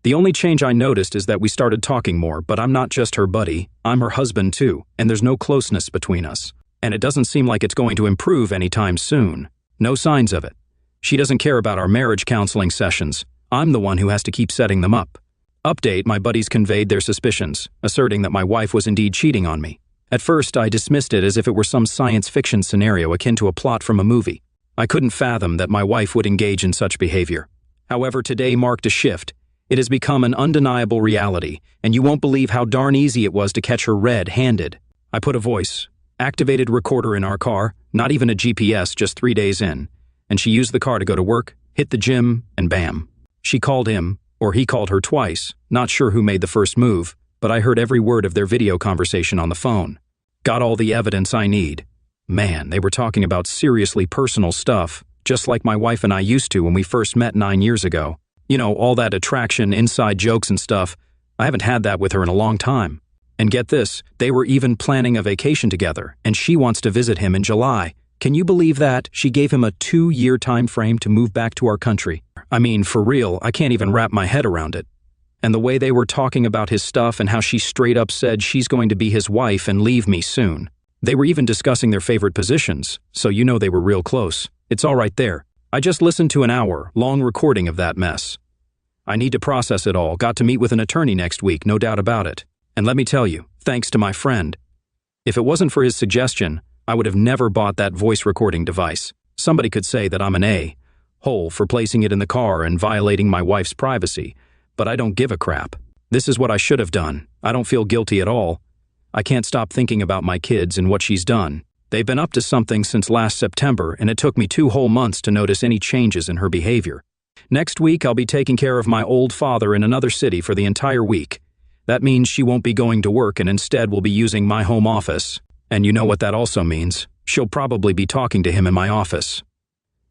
The only change I noticed is that we started talking more, but I'm not just her buddy, I'm her husband too, and there's no closeness between us. And it doesn't seem like it's going to improve anytime soon. No signs of it. She doesn't care about our marriage counseling sessions. I'm the one who has to keep setting them up. Update, my buddies conveyed their suspicions, asserting that my wife was indeed cheating on me. At first, I dismissed it as if it were some science fiction scenario akin to a plot from a movie. I couldn't fathom that my wife would engage in such behavior. However, today marked a shift. It has become an undeniable reality, and you won't believe how darn easy it was to catch her red-handed. I put a voice-activated recorder in our car, not even a GPS, just 3 days in, and she used the car to go to work, hit the gym, and bam. She called him, or he called her twice, not sure who made the first move, but I heard every word of their video conversation on the phone. Got all the evidence I need. Man, they were talking about seriously personal stuff, just like my wife and I used to when we first met 9 years ago. You know, all that attraction, inside jokes and stuff. I haven't had that with her in a long time. And get this, they were even planning a vacation together, and she wants to visit him in July. Can you believe that? She gave him a 2-year time frame to move back to our country. I mean, for real, I can't even wrap my head around it. And the way they were talking about his stuff and how she straight up said she's going to be his wife and leave me soon. They were even discussing their favorite positions, so you know they were real close. It's all right there. I just listened to an hour-long recording of that mess. I need to process it all. Got to meet with an attorney next week, no doubt about it. And let me tell you, thanks to my friend. If it wasn't for his suggestion, I would have never bought that voice recording device. Somebody could say that I'm an a-hole for placing it in the car and violating my wife's privacy, but I don't give a crap. This is what I should have done. I don't feel guilty at all. I can't stop thinking about my kids and what she's done. They've been up to something since last September, and it took me 2 whole months to notice any changes in her behavior. Next week, I'll be taking care of my old father in another city for the entire week. That means she won't be going to work and instead will be using my home office. And you know what that also means. She'll probably be talking to him in my office.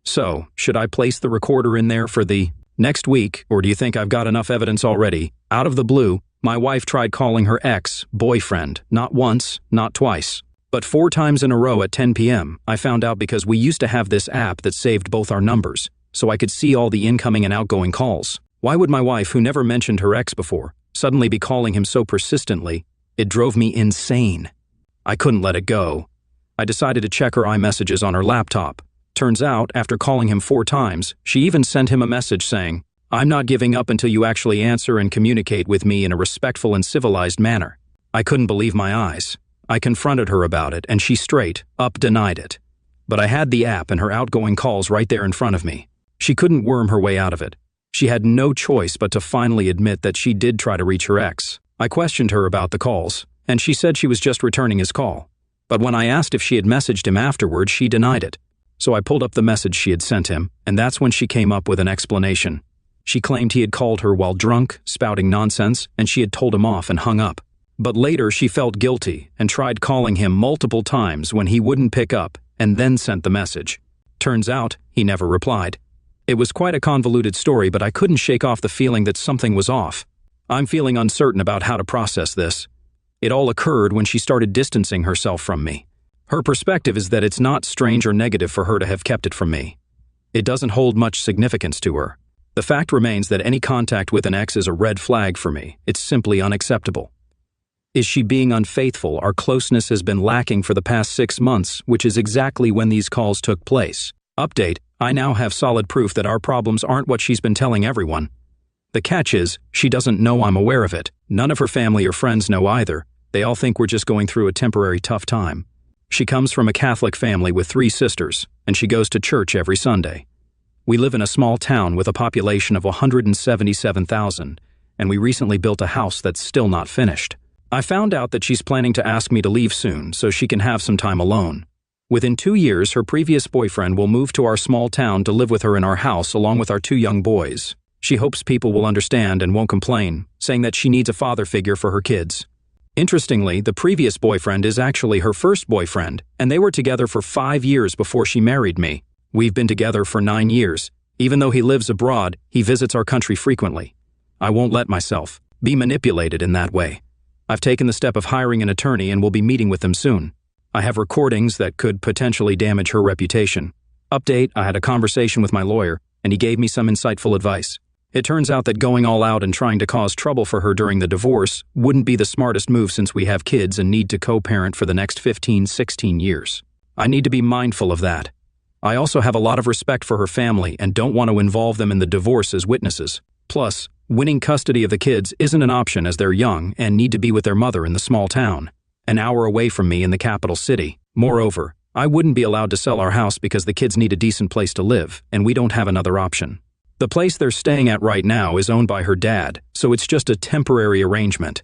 So, should I place the recorder in there for the next week, or do you think I've got enough evidence already? Out of the blue, my wife tried calling her ex-boyfriend, not once, not twice, but 4 times in a row at 10 p.m. I found out because we used to have this app that saved both our numbers, so I could see all the incoming and outgoing calls. Why would my wife, who never mentioned her ex before, suddenly be calling him so persistently? It drove me insane. I couldn't let it go. I decided to check her iMessages on her laptop. Turns out, after calling him 4 times, she even sent him a message saying, "I'm not giving up until you actually answer and communicate with me in a respectful and civilized manner." I couldn't believe my eyes. I confronted her about it, and she straight up denied it. But I had the app and her outgoing calls right there in front of me. She couldn't worm her way out of it. She had no choice but to finally admit that she did try to reach her ex. I questioned her about the calls, and she said she was just returning his call. But when I asked if she had messaged him afterwards, she denied it. So I pulled up the message she had sent him, and that's when she came up with an explanation. She claimed he had called her while drunk, spouting nonsense, and she had told him off and hung up. But later she felt guilty and tried calling him multiple times when he wouldn't pick up, and then sent the message. Turns out, he never replied. It was quite a convoluted story, but I couldn't shake off the feeling that something was off. I'm feeling uncertain about how to process this. It all occurred when she started distancing herself from me. Her perspective is that it's not strange or negative for her to have kept it from me. It doesn't hold much significance to her. The fact remains that any contact with an ex is a red flag for me. It's simply unacceptable. Is she being unfaithful? Our closeness has been lacking for the past 6 months, which is exactly when these calls took place. Update, I now have solid proof that our problems aren't what she's been telling everyone. The catch is, she doesn't know I'm aware of it. None of her family or friends know either. They all think we're just going through a temporary tough time. She comes from a Catholic family with 3 sisters, and she goes to church every Sunday. We live in a small town with a population of 177,000, and we recently built a house that's still not finished. I found out that she's planning to ask me to leave soon so she can have some time alone. Within 2 years, her previous boyfriend will move to our small town to live with her in our house along with our 2 young boys. She hopes people will understand and won't complain, saying that she needs a father figure for her kids. Interestingly, the previous boyfriend is actually her first boyfriend, and they were together for 5 years before she married me. We've been together for 9 years. Even though he lives abroad, he visits our country frequently. I won't let myself be manipulated in that way. I've taken the step of hiring an attorney and will be meeting with them soon. I have recordings that could potentially damage her reputation. Update, I had a conversation with my lawyer, and he gave me some insightful advice. It turns out that going all out and trying to cause trouble for her during the divorce wouldn't be the smartest move since we have kids and need to co-parent for the next 15-16 years. I need to be mindful of that. I also have a lot of respect for her family and don't want to involve them in the divorce as witnesses. Plus, winning custody of the kids isn't an option as they're young and need to be with their mother in the small town, an hour away from me in the capital city. Moreover, I wouldn't be allowed to sell our house because the kids need a decent place to live, and we don't have another option. The place they're staying at right now is owned by her dad, so it's just a temporary arrangement.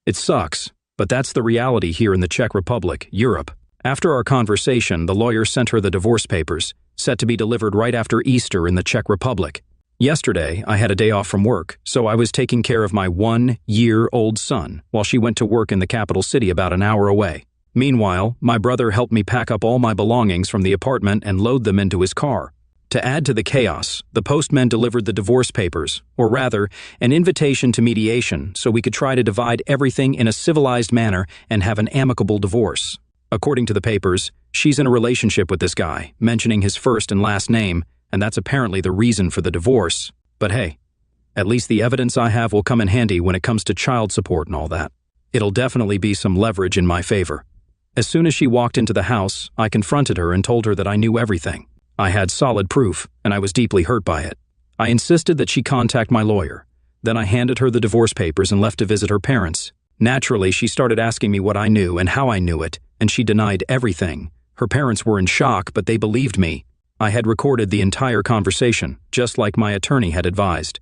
It sucks, but that's the reality here in the Czech Republic, Europe. After our conversation, the lawyer sent her the divorce papers, set to be delivered right after Easter in the Czech Republic. Yesterday, I had a day off from work, so I was taking care of my 1-year-old son while she went to work in the capital city about an hour away. Meanwhile, my brother helped me pack up all my belongings from the apartment and load them into his car. To add to the chaos, the postman delivered the divorce papers, or rather, an invitation to mediation so we could try to divide everything in a civilized manner and have an amicable divorce. According to the papers, she's in a relationship with this guy, mentioning his first and last name, and that's apparently the reason for the divorce. But hey, at least the evidence I have will come in handy when it comes to child support and all that. It'll definitely be some leverage in my favor. As soon as she walked into the house, I confronted her and told her that I knew everything. I had solid proof, and I was deeply hurt by it. I insisted that she contact my lawyer. Then I handed her the divorce papers and left to visit her parents. Naturally, she started asking me what I knew and how I knew it, and she denied everything. Her parents were in shock, but they believed me. I had recorded the entire conversation, just like my attorney had advised.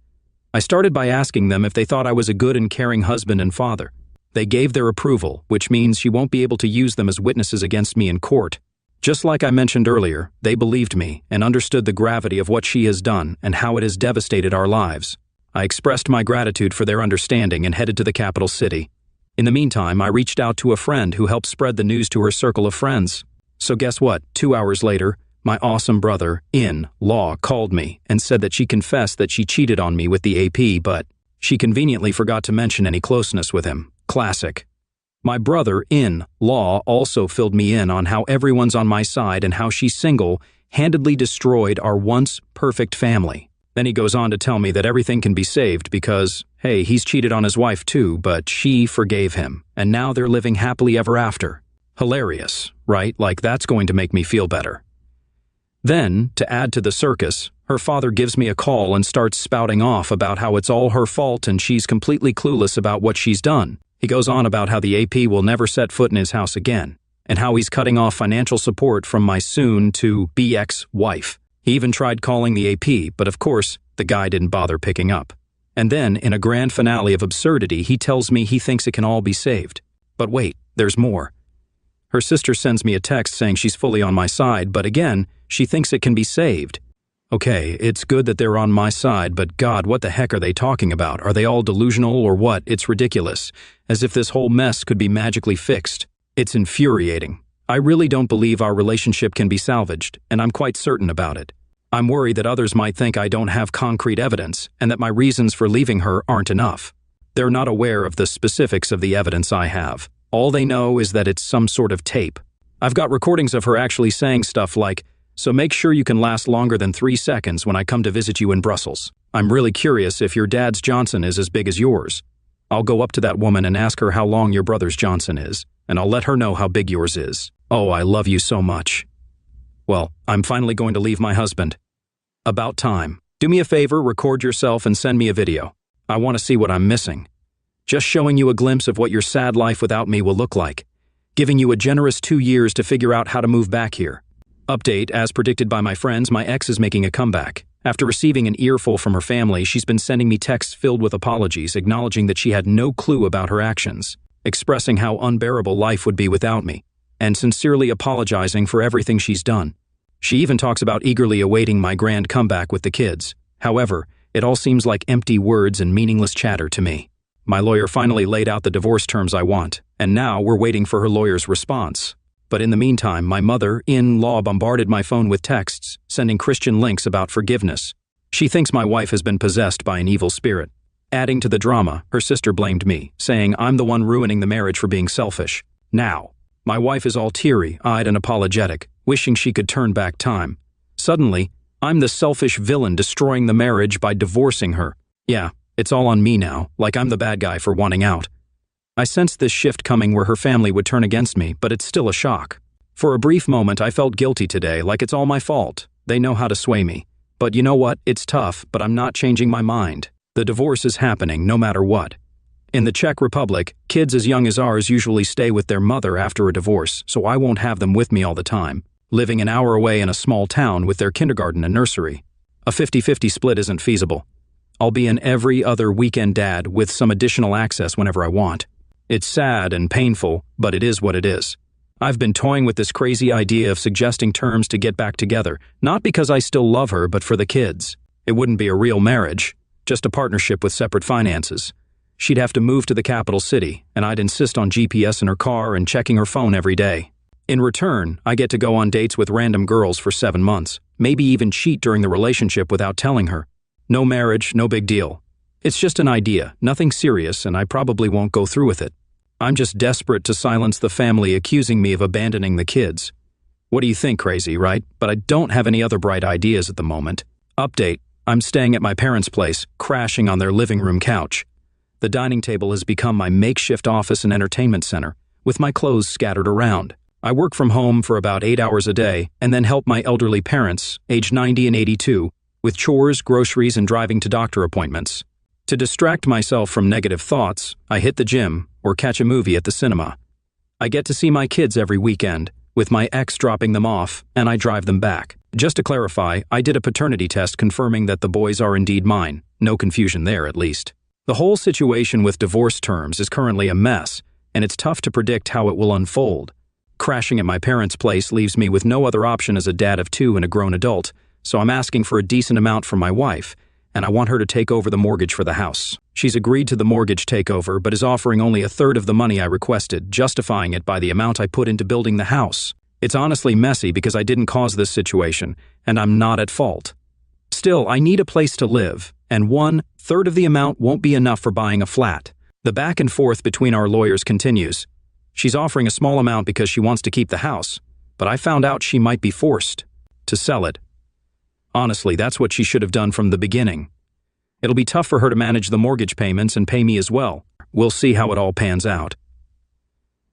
I started by asking them if they thought I was a good and caring husband and father. They gave their approval, which means she won't be able to use them as witnesses against me in court. Just like I mentioned earlier, they believed me and understood the gravity of what she has done and how it has devastated our lives. I expressed my gratitude for their understanding and headed to the capital city. In the meantime, I reached out to a friend who helped spread the news to her circle of friends. So guess what? 2 hours later, my awesome brother-in-law called me and said that she confessed that she cheated on me with the AP, but she conveniently forgot to mention any closeness with him. Classic. My brother-in-law also filled me in on how everyone's on my side and how she single-handedly destroyed our once perfect family. Then he goes on to tell me that everything can be saved because, hey, he's cheated on his wife too, but she forgave him, and now they're living happily ever after. Hilarious, right? Like that's going to make me feel better. Then, to add to the circus, her father gives me a call and starts spouting off about how it's all her fault and she's completely clueless about what she's done. He goes on about how the AP will never set foot in his house again, and how he's cutting off financial support from my soon-to-be ex-wife. He even tried calling the AP, but of course, the guy didn't bother picking up. And then, in a grand finale of absurdity, he tells me he thinks it can all be saved. But wait, there's more. Her sister sends me a text saying she's fully on my side, but again, she thinks it can be saved. Okay, it's good that they're on my side, but God, what the heck are they talking about? Are they all delusional or what? It's ridiculous. As if this whole mess could be magically fixed. It's infuriating. I really don't believe our relationship can be salvaged, and I'm quite certain about it. I'm worried that others might think I don't have concrete evidence, and that my reasons for leaving her aren't enough. They're not aware of the specifics of the evidence I have. All they know is that it's some sort of tape. I've got recordings of her actually saying stuff like, "So make sure you can last longer than 3 seconds when I come to visit you in Brussels. I'm really curious if your dad's Johnson is as big as yours. I'll go up to that woman and ask her how long your brother's Johnson is, and I'll let her know how big yours is. Oh, I love you so much." Well, I'm finally going to leave my husband. About time. Do me a favor, record yourself and send me a video. I want to see what I'm missing. Just showing you a glimpse of what your sad life without me will look like. Giving you a generous 2 years to figure out how to move back here. Update, as predicted by my friends, my ex is making a comeback. After receiving an earful from her family, she's been sending me texts filled with apologies, acknowledging that she had no clue about her actions, expressing how unbearable life would be without me, and sincerely apologizing for everything she's done. She even talks about eagerly awaiting my grand comeback with the kids. However, it all seems like empty words and meaningless chatter to me. My lawyer finally laid out the divorce terms I want, and now we're waiting for her lawyer's response. But in the meantime, my mother-in-law bombarded my phone with texts, sending Christian links about forgiveness. She thinks my wife has been possessed by an evil spirit. Adding to the drama, her sister blamed me, saying I'm the one ruining the marriage for being selfish. Now, my wife is all teary-eyed and apologetic, wishing she could turn back time. Suddenly, I'm the selfish villain destroying the marriage by divorcing her. Yeah, it's all on me now, like I'm the bad guy for wanting out. I sensed this shift coming where her family would turn against me, but it's still a shock. For a brief moment, I felt guilty today, like it's all my fault. They know how to sway me. But you know what? It's tough, but I'm not changing my mind. The divorce is happening, no matter what. In the Czech Republic, kids as young as ours usually stay with their mother after a divorce, so I won't have them with me all the time, living an hour away in a small town with their kindergarten and nursery. A 50-50 split isn't feasible. I'll be an every other weekend dad with some additional access whenever I want. It's sad and painful, but it is what it is. I've been toying with this crazy idea of suggesting terms to get back together, not because I still love her, but for the kids. It wouldn't be a real marriage, just a partnership with separate finances. She'd have to move to the capital city, and I'd insist on GPS in her car and checking her phone every day. In return, I get to go on dates with random girls for 7 months, maybe even cheat during the relationship without telling her. No marriage, no big deal. It's just an idea, nothing serious, and I probably won't go through with it. I'm just desperate to silence the family accusing me of abandoning the kids. What do you think, crazy, right? But I don't have any other bright ideas at the moment. Update, I'm staying at my parents' place, crashing on their living room couch. The dining table has become my makeshift office and entertainment center, with my clothes scattered around. I work from home for about 8 hours a day, and then help my elderly parents, aged 90 and 82, with chores, groceries, and driving to doctor appointments. To distract myself from negative thoughts, I hit the gym or catch a movie at the cinema. I get to see my kids every weekend, with my ex dropping them off, and I drive them back. Just to clarify, I did a paternity test confirming that the boys are indeed mine. No confusion there, at least. The whole situation with divorce terms is currently a mess, and it's tough to predict how it will unfold. Crashing at my parents' place leaves me with no other option as a dad of 2 and a grown adult, so I'm asking for a decent amount from my wife, and I want her to take over the mortgage for the house. She's agreed to the mortgage takeover, but is offering only 1/3 of the money I requested, justifying it by the amount I put into building the house. It's honestly messy because I didn't cause this situation, and I'm not at fault. Still, I need a place to live, and 1/3 of the amount won't be enough for buying a flat. The back and forth between our lawyers continues. She's offering a small amount because she wants to keep the house, but I found out she might be forced to sell it. Honestly, that's what she should have done from the beginning. It'll be tough for her to manage the mortgage payments and pay me as well. We'll see how it all pans out.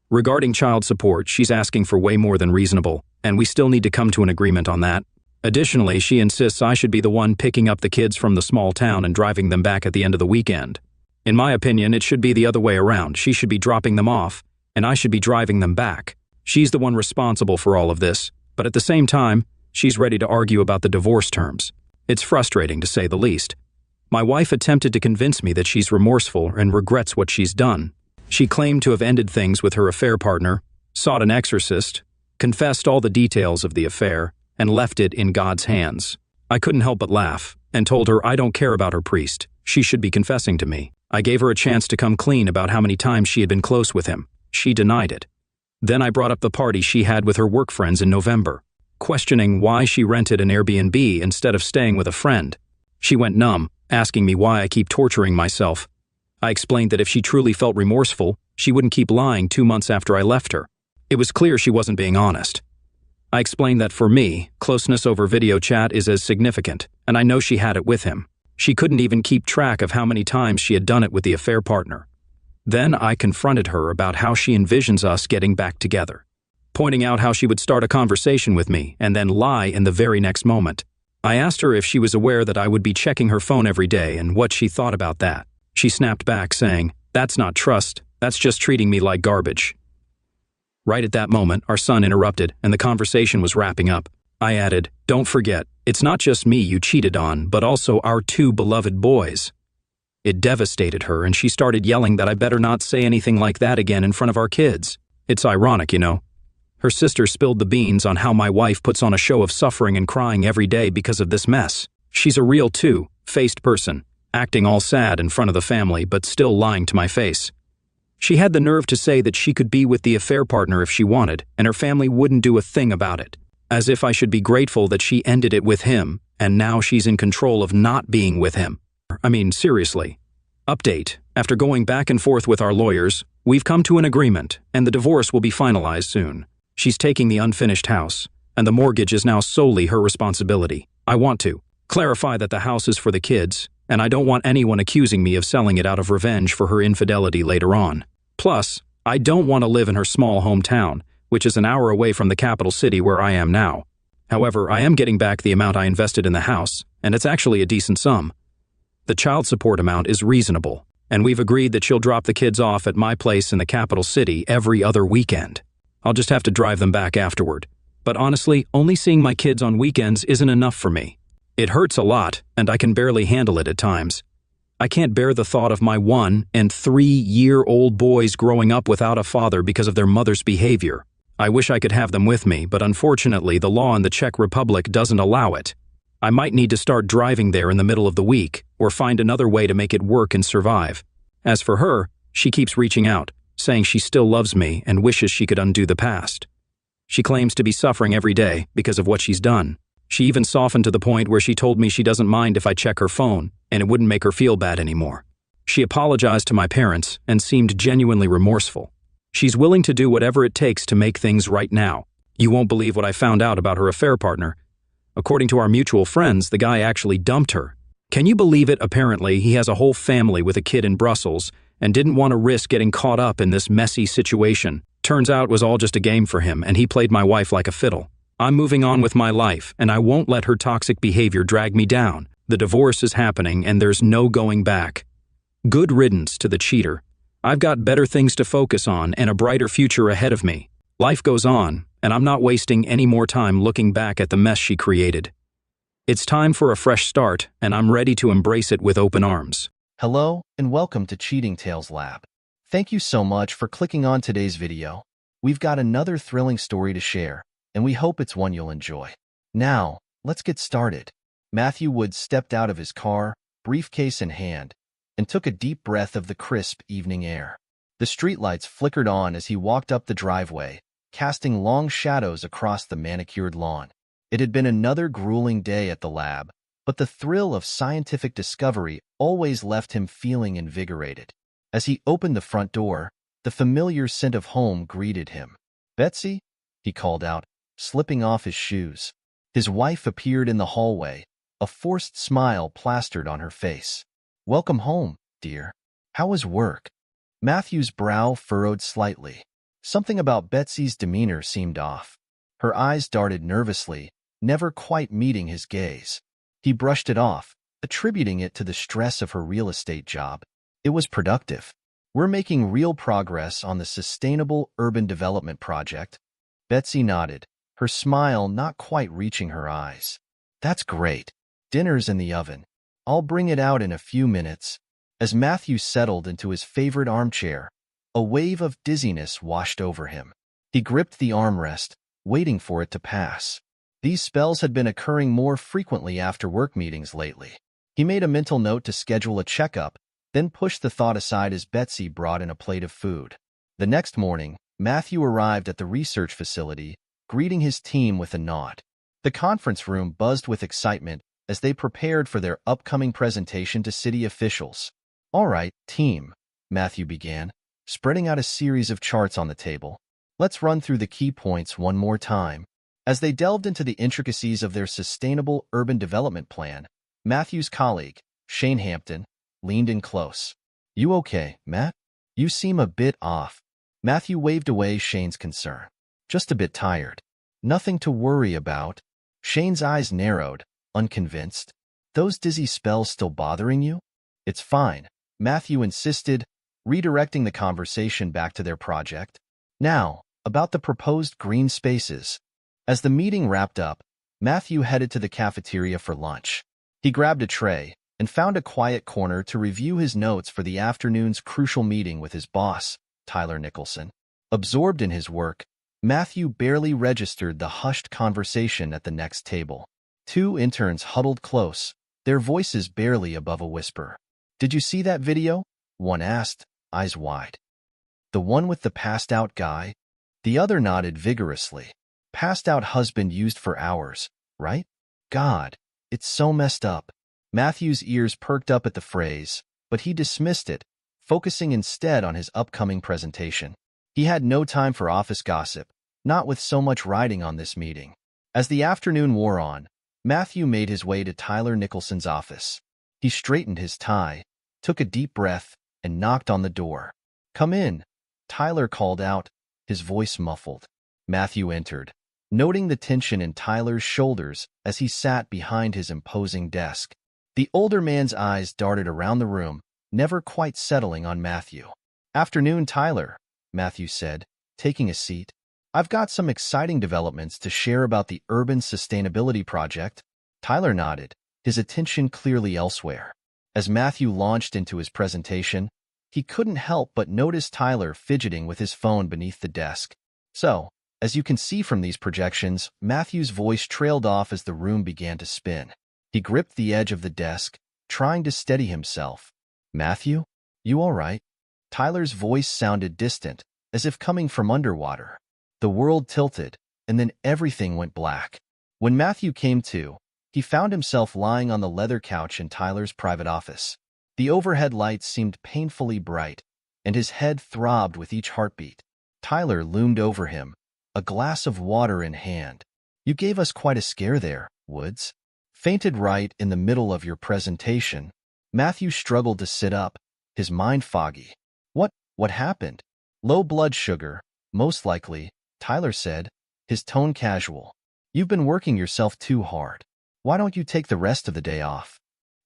Regarding child support, she's asking for way more than reasonable, and we still need to come to an agreement on that. Additionally, she insists I should be the one picking up the kids from the small town and driving them back at the end of the weekend. In my opinion, it should be the other way around. She should be dropping them off, and I should be driving them back. She's the one responsible for all of this, but at the same time, she's ready to argue about the divorce terms. It's frustrating, to say the least. My wife attempted to convince me that she's remorseful and regrets what she's done. She claimed to have ended things with her affair partner, sought an exorcist, confessed all the details of the affair, and left it in God's hands. I couldn't help but laugh, and told her I don't care about her priest. She should be confessing to me. I gave her a chance to come clean about how many times she had been close with him. She denied it. Then I brought up the party she had with her work friends in November, questioning why she rented an Airbnb instead of staying with a friend. She went numb, asking me why I keep torturing myself. I explained that if she truly felt remorseful, she wouldn't keep lying 2 months after I left her. It was clear she wasn't being honest. I explained that for me, closeness over video chat is as significant, and I know she had it with him. She couldn't even keep track of how many times she had done it with the affair partner. Then I confronted her about how she envisions us getting back together, pointing out how she would start a conversation with me and then lie in the very next moment. I asked her if she was aware that I would be checking her phone every day and what she thought about that. She snapped back, saying, "That's not trust, that's just treating me like garbage." Right at that moment, our son interrupted, and the conversation was wrapping up. I added, "Don't forget, it's not just me you cheated on, but also our 2 beloved boys." It devastated her, and she started yelling that I better not say anything like that again in front of our kids. It's ironic, you know. Her sister spilled the beans on how my wife puts on a show of suffering and crying every day because of this mess. She's a real two-faced person, acting all sad in front of the family but still lying to my face. She had the nerve to say that she could be with the affair partner if she wanted, and her family wouldn't do a thing about it. As if I should be grateful that she ended it with him, and now she's in control of not being with him. I mean, seriously. Update. After going back and forth with our lawyers, we've come to an agreement, and the divorce will be finalized soon. She's taking the unfinished house, and the mortgage is now solely her responsibility. I want to clarify that the house is for the kids, and I don't want anyone accusing me of selling it out of revenge for her infidelity later on. Plus, I don't want to live in her small hometown, which is an hour away from the capital city where I am now. However, I am getting back the amount I invested in the house, and it's actually a decent sum. The child support amount is reasonable, and we've agreed that she'll drop the kids off at my place in the capital city every other weekend. I'll just have to drive them back afterward. But honestly, only seeing my kids on weekends isn't enough for me. It hurts a lot, and I can barely handle it at times. I can't bear the thought of my 1- and 3-year-old boys growing up without a father because of their mother's behavior. I wish I could have them with me, but unfortunately the law in the Czech Republic doesn't allow it. I might need to start driving there in the middle of the week, or find another way to make it work and survive. As for her, she keeps reaching out, saying she still loves me and wishes she could undo the past. She claims to be suffering every day because of what she's done. She even softened to the point where she told me she doesn't mind if I check her phone, and it wouldn't make her feel bad anymore. She apologized to my parents and seemed genuinely remorseful. She's willing to do whatever it takes to make things right now. You won't believe what I found out about her affair partner. According to our mutual friends, the guy actually dumped her. Can you believe it? Apparently, he has a whole family with a kid in Brussels and didn't want to risk getting caught up in this messy situation. Turns out it was all just a game for him, and he played my wife like a fiddle. I'm moving on with my life, and I won't let her toxic behavior drag me down. The divorce is happening, and there's no going back. Good riddance to the cheater. I've got better things to focus on and a brighter future ahead of me. Life goes on, and I'm not wasting any more time looking back at the mess she created. It's time for a fresh start, and I'm ready to embrace it with open arms. Hello, and welcome to Cheating Tales Lab. Thank you so much for clicking on today's video. We've got another thrilling story to share, and we hope it's one you'll enjoy. Now, let's get started. Matthew Wood stepped out of his car, briefcase in hand, and took a deep breath of the crisp evening air. The streetlights flickered on as he walked up the driveway, casting long shadows across the manicured lawn. It had been another grueling day at the lab, but the thrill of scientific discovery always left him feeling invigorated. As he opened the front door, the familiar scent of home greeted him. "Betsy?" he called out, slipping off his shoes. His wife appeared in the hallway, a forced smile plastered on her face. "Welcome home, dear. How was work?" Matthew's brow furrowed slightly. Something about Betsy's demeanor seemed off. Her eyes darted nervously, never quite meeting his gaze. He brushed it off, attributing it to the stress of her real estate job. It was productive. "We're making real progress on the Sustainable Urban Development Project." Betsy nodded, her smile not quite reaching her eyes. "That's great. Dinner's in the oven. I'll bring it out in a few minutes." As Matthew settled into his favorite armchair, a wave of dizziness washed over him. He gripped the armrest, waiting for it to pass. These spells had been occurring more frequently after work meetings lately. He made a mental note to schedule a checkup, then pushed the thought aside as Betsy brought in a plate of food. The next morning, Matthew arrived at the research facility, greeting his team with a nod. The conference room buzzed with excitement as they prepared for their upcoming presentation to city officials. "All right, team," Matthew began, spreading out a series of charts on the table. "Let's run through the key points one more time." As they delved into the intricacies of their Sustainable Urban Development Plan, Matthew's colleague, Shane Hampton, leaned in close. "You okay, Matt? You seem a bit off." Matthew waved away Shane's concern. "Just a bit tired. Nothing to worry about." Shane's eyes narrowed, unconvinced. "Those dizzy spells still bothering you?" "It's fine," Matthew insisted, redirecting the conversation back to their project. "Now, about the proposed green spaces." As the meeting wrapped up, Matthew headed to the cafeteria for lunch. He grabbed a tray and found a quiet corner to review his notes for the afternoon's crucial meeting with his boss, Tyler Nicholson. Absorbed in his work, Matthew barely registered the hushed conversation at the next table. Two interns huddled close, their voices barely above a whisper. "Did you see that video?" one asked, eyes wide. The one with the passed-out guy? The other nodded vigorously. Passed-out husband used for hours, right? God, it's so messed up. Matthew's ears perked up at the phrase, but he dismissed it, focusing instead on his upcoming presentation. He had no time for office gossip, not with so much riding on this meeting. As the afternoon wore on, Matthew made his way to Tyler Nicholson's office. He straightened his tie, took a deep breath, and knocked on the door. "Come in," Tyler called out, his voice muffled. Matthew entered, noting the tension in Tyler's shoulders as he sat behind his imposing desk. The older man's eyes darted around the room, never quite settling on Matthew. "Afternoon, Tyler," Matthew said, taking a seat. "I've got some exciting developments to share about the Urban Sustainability Project." Tyler nodded, his attention clearly elsewhere. As Matthew launched into his presentation, he couldn't help but notice Tyler fidgeting with his phone beneath the desk. "So, as you can see from these projections," Matthew's voice trailed off as the room began to spin. He gripped the edge of the desk, trying to steady himself. "Matthew, you all right?" Tyler's voice sounded distant, as if coming from underwater. The world tilted, and then everything went black. When Matthew came to, he found himself lying on the leather couch in Tyler's private office. The overhead lights seemed painfully bright, and his head throbbed with each heartbeat. Tyler loomed over him, a glass of water in hand. "You gave us quite a scare there, Woods. Fainted right in the middle of your presentation." Matthew struggled to sit up, his mind foggy. What happened?" "Low blood sugar, most likely," Tyler said, his tone casual. "You've been working yourself too hard. Why don't you take the rest of the day off?"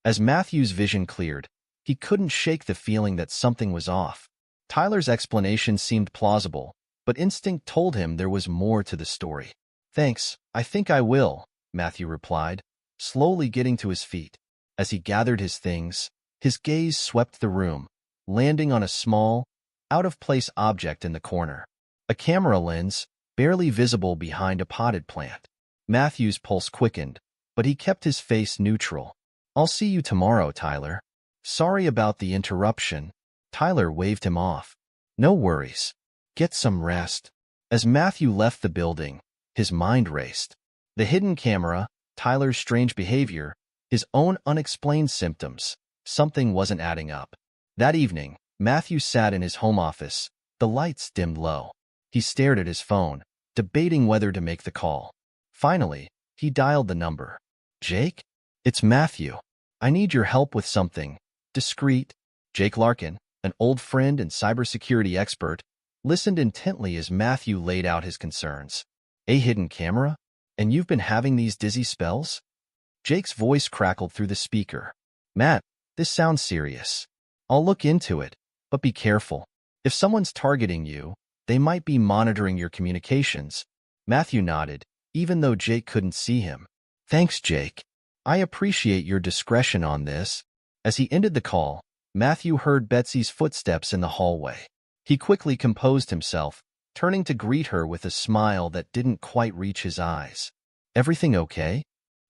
As Matthew's vision cleared, he couldn't shake the feeling that something was off. Tyler's explanation seemed plausible, but instinct told him there was more to the story. "Thanks, I think I will," Matthew replied, slowly getting to his feet. As he gathered his things, his gaze swept the room, landing on a small, out-of-place object in the corner. A camera lens, barely visible behind a potted plant. Matthew's pulse quickened, but he kept his face neutral. "I'll see you tomorrow, Tyler." "Sorry about the interruption." Tyler waved him off. "No worries. Get some rest." As Matthew left the building, his mind raced. The hidden camera, Tyler's strange behavior, his own unexplained symptoms. Something wasn't adding up. That evening, Matthew sat in his home office, the lights dimmed low. He stared at his phone, debating whether to make the call. Finally, he dialed the number. "Jake? It's Matthew. I need your help with something." Discreet. Jake Larkin, an old friend and cybersecurity expert, listened intently as Matthew laid out his concerns. "A hidden camera? And you've been having these dizzy spells?" Jake's voice crackled through the speaker. "Matt, this sounds serious. I'll look into it, but be careful. If someone's targeting you, they might be monitoring your communications." Matthew nodded, even though Jake couldn't see him. "Thanks, Jake. I appreciate your discretion on this." As he ended the call, Matthew heard Betsy's footsteps in the hallway. He quickly composed himself, turning to greet her with a smile that didn't quite reach his eyes. "Everything okay?"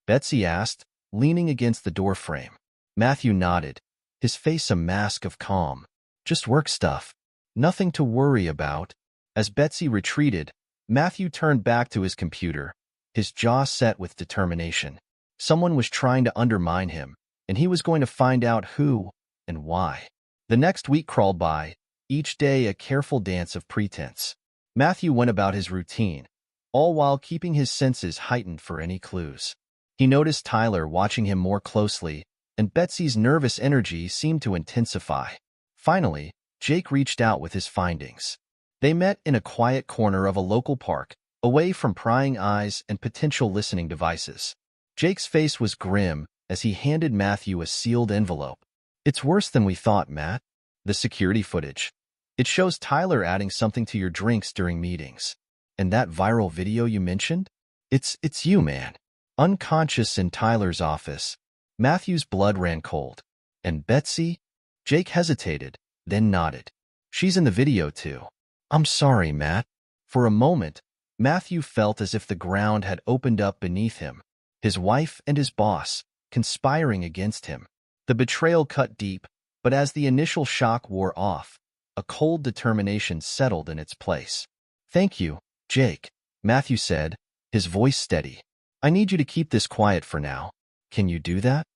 Betsy asked, leaning against the doorframe. Matthew nodded, his face a mask of calm. "Just work stuff. Nothing to worry about." As Betsy retreated, Matthew turned back to his computer, his jaw set with determination. Someone was trying to undermine him, and he was going to find out who and why. The next week crawled by, each day a careful dance of pretense. Matthew went about his routine, all while keeping his senses heightened for any clues. He noticed Tyler watching him more closely, and Betsy's nervous energy seemed to intensify. Finally, Jake reached out with his findings. They met in a quiet corner of a local park, away from prying eyes and potential listening devices. Jake's face was grim as he handed Matthew a sealed envelope. "It's worse than we thought, Matt. The security footage. It shows Tyler adding something to your drinks during meetings. And that viral video you mentioned? It's you, man. Unconscious in Tyler's office." Matthew's blood ran cold. "And Betsy?" Jake hesitated, then nodded. "She's in the video too." "I'm sorry, Matt." For a moment, Matthew felt as if the ground had opened up beneath him. His wife and his boss, conspiring against him. The betrayal cut deep, but as the initial shock wore off, a cold determination settled in its place. "Thank you, Jake," Matthew said, his voice steady. "I need you to keep this quiet for now. Can you do that?"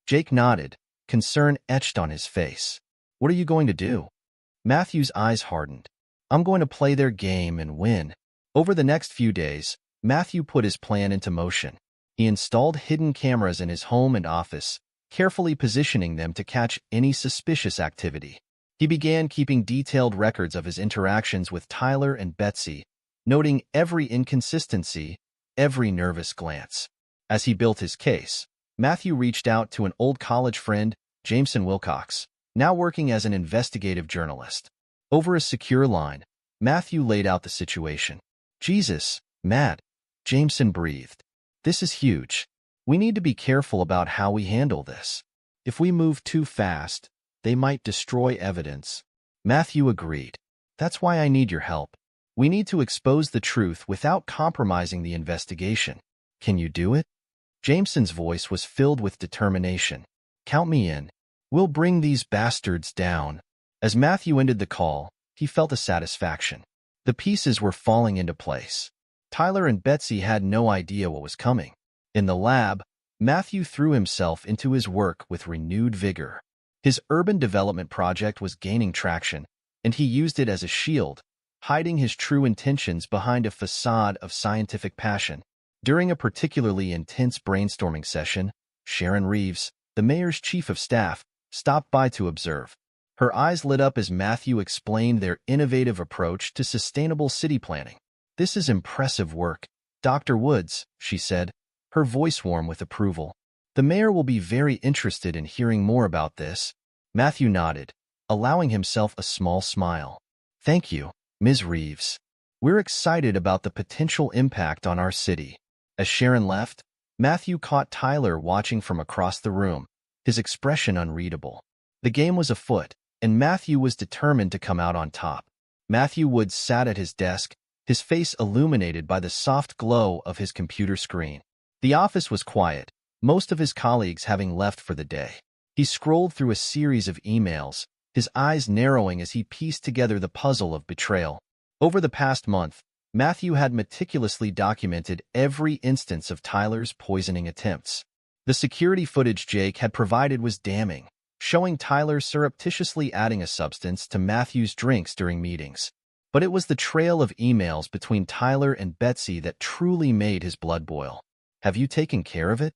Jake nodded, concern etched on his face. "What are you going to do?" Matthew's eyes hardened. "I'm going to play their game and win." Over the next few days, Matthew put his plan into motion. He installed hidden cameras in his home and office, carefully positioning them to catch any suspicious activity. He began keeping detailed records of his interactions with Tyler and Betsy, noting every inconsistency, every nervous glance. As he built his case, Matthew reached out to an old college friend, Jameson Wilcox, now working as an investigative journalist. Over a secure line, Matthew laid out the situation. "Jesus, Matt," Jameson breathed. "This is huge. We need to be careful about how we handle this. If we move too fast, they might destroy evidence." Matthew agreed. "That's why I need your help. We need to expose the truth without compromising the investigation. Can you do it?" Jameson's voice was filled with determination. "Count me in. We'll bring these bastards down." As Matthew ended the call, he felt a satisfaction. The pieces were falling into place. Tyler and Betsy had no idea what was coming. In the lab, Matthew threw himself into his work with renewed vigor. His urban development project was gaining traction, and he used it as a shield, hiding his true intentions behind a facade of scientific passion. During a particularly intense brainstorming session, Sharon Reeves, the mayor's chief of staff, stopped by to observe. Her eyes lit up as Matthew explained their innovative approach to sustainable city planning. "This is impressive work, Dr. Woods," she said, her voice warm with approval. "The mayor will be very interested in hearing more about this." Matthew nodded, allowing himself a small smile. "Thank you, Ms. Reeves. We're excited about the potential impact on our city." As Sharon left, Matthew caught Tyler watching from across the room, his expression unreadable. The game was afoot, and Matthew was determined to come out on top. Matthew Woods sat at his desk, his face illuminated by the soft glow of his computer screen. The office was quiet, most of his colleagues having left for the day. He scrolled through a series of emails, his eyes narrowing as he pieced together the puzzle of betrayal. Over the past month, Matthew had meticulously documented every instance of Tyler's poisoning attempts. The security footage Jake had provided was damning, showing Tyler surreptitiously adding a substance to Matthew's drinks during meetings. But it was the trail of emails between Tyler and Betsy that truly made his blood boil. "Have you taken care of it?"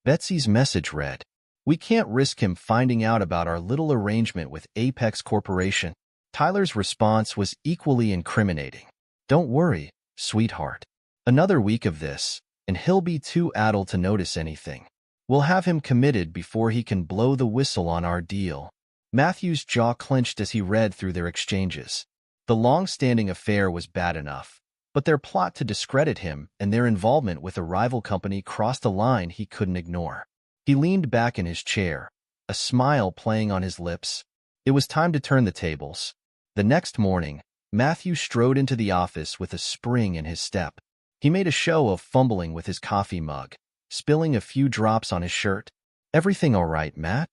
Betsy's message read. "We can't risk him finding out about our little arrangement with Apex Corporation." Tyler's response was equally incriminating. "Don't worry, sweetheart. Another week of this, and he'll be too addled to notice anything. We'll have him committed before he can blow the whistle on our deal." Matthew's jaw clenched as he read through their exchanges. The long-standing affair was bad enough, but their plot to discredit him and their involvement with a rival company crossed a line he couldn't ignore. He leaned back in his chair, a smile playing on his lips. It was time to turn the tables. The next morning, Matthew strode into the office with a spring in his step. He made a show of fumbling with his coffee mug, spilling a few drops on his shirt. "Everything all right, Matt?"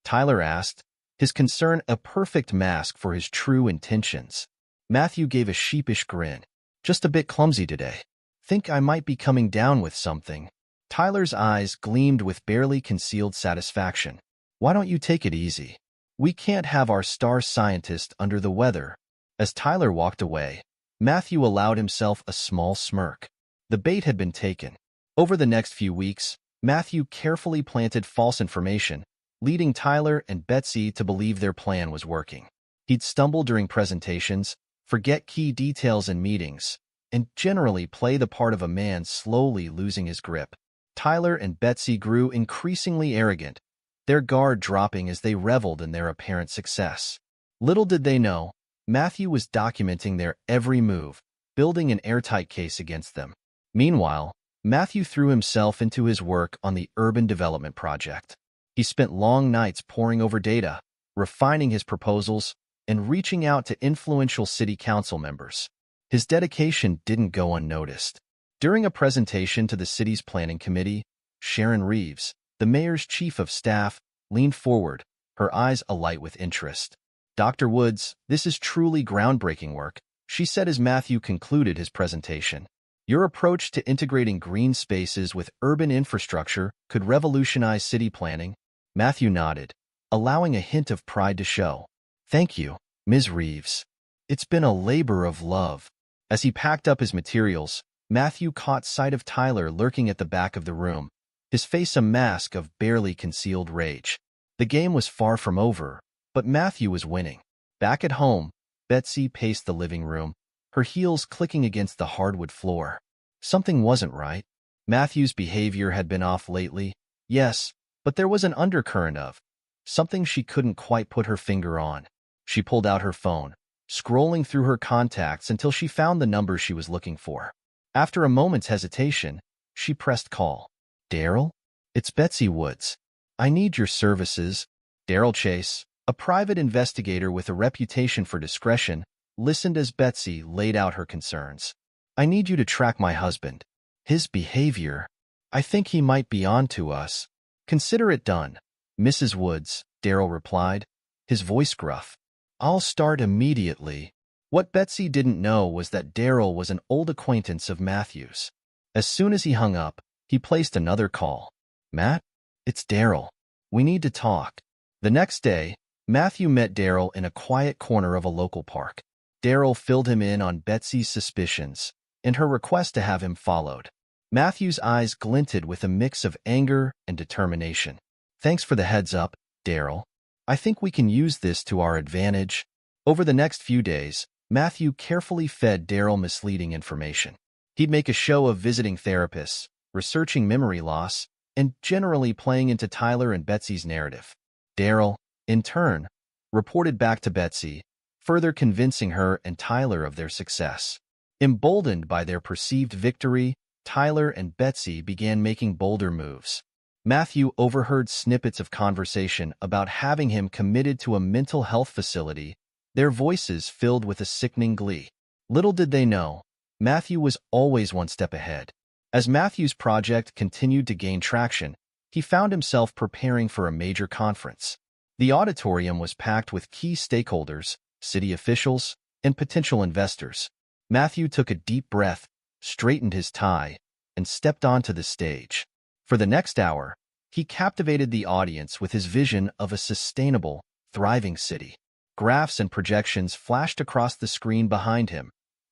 Tyler asked, his concern a perfect mask for his true intentions. Matthew gave a sheepish grin. "Just a bit clumsy today. Think I might be coming down with something." Tyler's eyes gleamed with barely concealed satisfaction. "Why don't you take it easy? We can't have our star scientist under the weather." As Tyler walked away, Matthew allowed himself a small smirk. The bait had been taken. Over the next few weeks, Matthew carefully planted false information, leading Tyler and Betsy to believe their plan was working. He'd stumble during presentations, forget key details in meetings, and generally play the part of a man slowly losing his grip. Tyler and Betsy grew increasingly arrogant, their guard dropping as they reveled in their apparent success. Little did they know, Matthew was documenting their every move, building an airtight case against them. Meanwhile, Matthew threw himself into his work on the urban development project. He spent long nights poring over data, refining his proposals, and reaching out to influential city council members. His dedication didn't go unnoticed. During a presentation to the city's planning committee, Sharon Reeves, the mayor's chief of staff, leaned forward, her eyes alight with interest. Dr. Woods, this is truly groundbreaking work, she said as Matthew concluded his presentation. Your approach to integrating green spaces with urban infrastructure could revolutionize city planning. Matthew nodded, allowing a hint of pride to show. Thank you, Ms. Reeves. It's been a labor of love. As he packed up his materials, Matthew caught sight of Tyler lurking at the back of the room, his face a mask of barely concealed rage. The game was far from over, but Matthew was winning. Back at home, Betsy paced the living room, her heels clicking against the hardwood floor. Something wasn't right. Matthew's behavior had been off lately, yes, but there was an undercurrent of something she couldn't quite put her finger on. She pulled out her phone, scrolling through her contacts until she found the number she was looking for. After a moment's hesitation, she pressed call. Daryl? It's Betsy Woods. I need your services. Daryl Chase, a private investigator with a reputation for discretion, listened as Betsy laid out her concerns. I need you to track my husband. His behavior. I think he might be on to us. Consider it done. Mrs. Woods, Daryl replied, his voice gruff. I'll start immediately. What Betsy didn't know was that Daryl was an old acquaintance of Matthew's. As soon as he hung up, he placed another call. Matt? It's Daryl. We need to talk. The next day, Matthew met Daryl in a quiet corner of a local park. Daryl filled him in on Betsy's suspicions and her request to have him followed. Matthew's eyes glinted with a mix of anger and determination. Thanks for the heads up, Daryl. I think we can use this to our advantage. Over the next few days, Matthew carefully fed Daryl misleading information. He'd make a show of visiting therapists, researching memory loss, and generally playing into Tyler and Betsy's narrative. Daryl, in turn, reported back to Betsy, further convincing her and Tyler of their success. Emboldened by their perceived victory, Tyler and Betsy began making bolder moves. Matthew overheard snippets of conversation about having him committed to a mental health facility, their voices filled with a sickening glee. Little did they know, Matthew was always one step ahead. As Matthew's project continued to gain traction, he found himself preparing for a major conference. The auditorium was packed with key stakeholders, city officials, and potential investors. Matthew took a deep breath, straightened his tie, and stepped onto the stage. For the next hour, he captivated the audience with his vision of a sustainable, thriving city. Graphs and projections flashed across the screen behind him,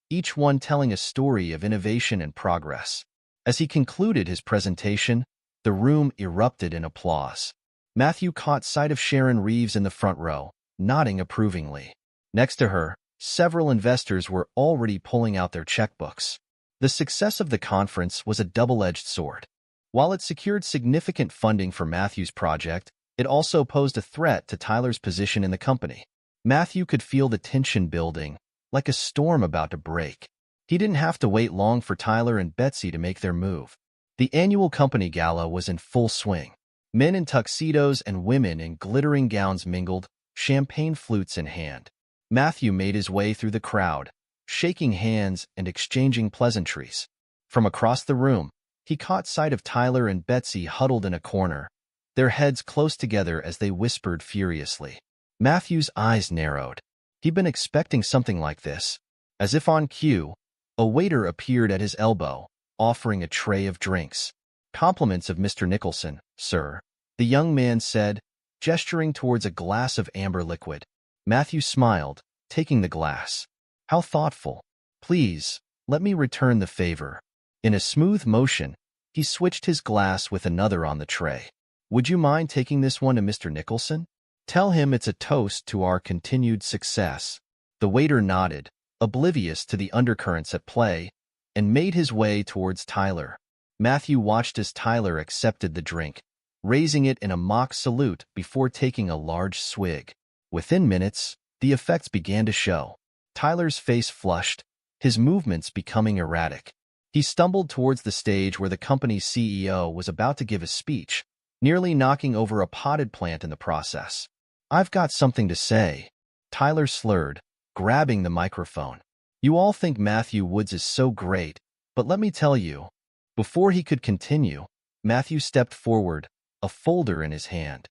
each one telling a story of innovation and progress. As he concluded his presentation, the room erupted in applause. Matthew caught sight of Sharon Reeves in the front row, nodding approvingly. Next to her, several investors were already pulling out their checkbooks. The success of the conference was a double-edged sword. While it secured significant funding for Matthew's project, it also posed a threat to Tyler's position in the company. Matthew could feel the tension building, like a storm about to break. He didn't have to wait long for Tyler and Betsy to make their move. The annual company gala was in full swing. Men in tuxedos and women in glittering gowns mingled, champagne flutes in hand. Matthew made his way through the crowd, shaking hands and exchanging pleasantries. From across the room, he caught sight of Tyler and Betsy huddled in a corner, their heads close together as they whispered furiously. Matthew's eyes narrowed. He'd been expecting something like this. As if on cue, a waiter appeared at his elbow, offering a tray of drinks. Compliments of Mr. Nicholson, sir, the young man said, gesturing towards a glass of amber liquid. Matthew smiled, taking the glass. How thoughtful. Please, let me return the favor. In a smooth motion, he switched his glass with another on the tray. Would you mind taking this one to Mr. Nicholson? Tell him it's a toast to our continued success. The waiter nodded, oblivious to the undercurrents at play, and made his way towards Tyler. Matthew watched as Tyler accepted the drink, raising it in a mock salute before taking a large swig. Within minutes, the effects began to show. Tyler's face flushed, his movements becoming erratic. He stumbled towards the stage where the company's CEO was about to give a speech, nearly knocking over a potted plant in the process. I've got something to say. Tyler slurred, grabbing the microphone. You all think Matthew Woods is so great, but let me tell you. Before he could continue, Matthew stepped forward, a folder in his hand.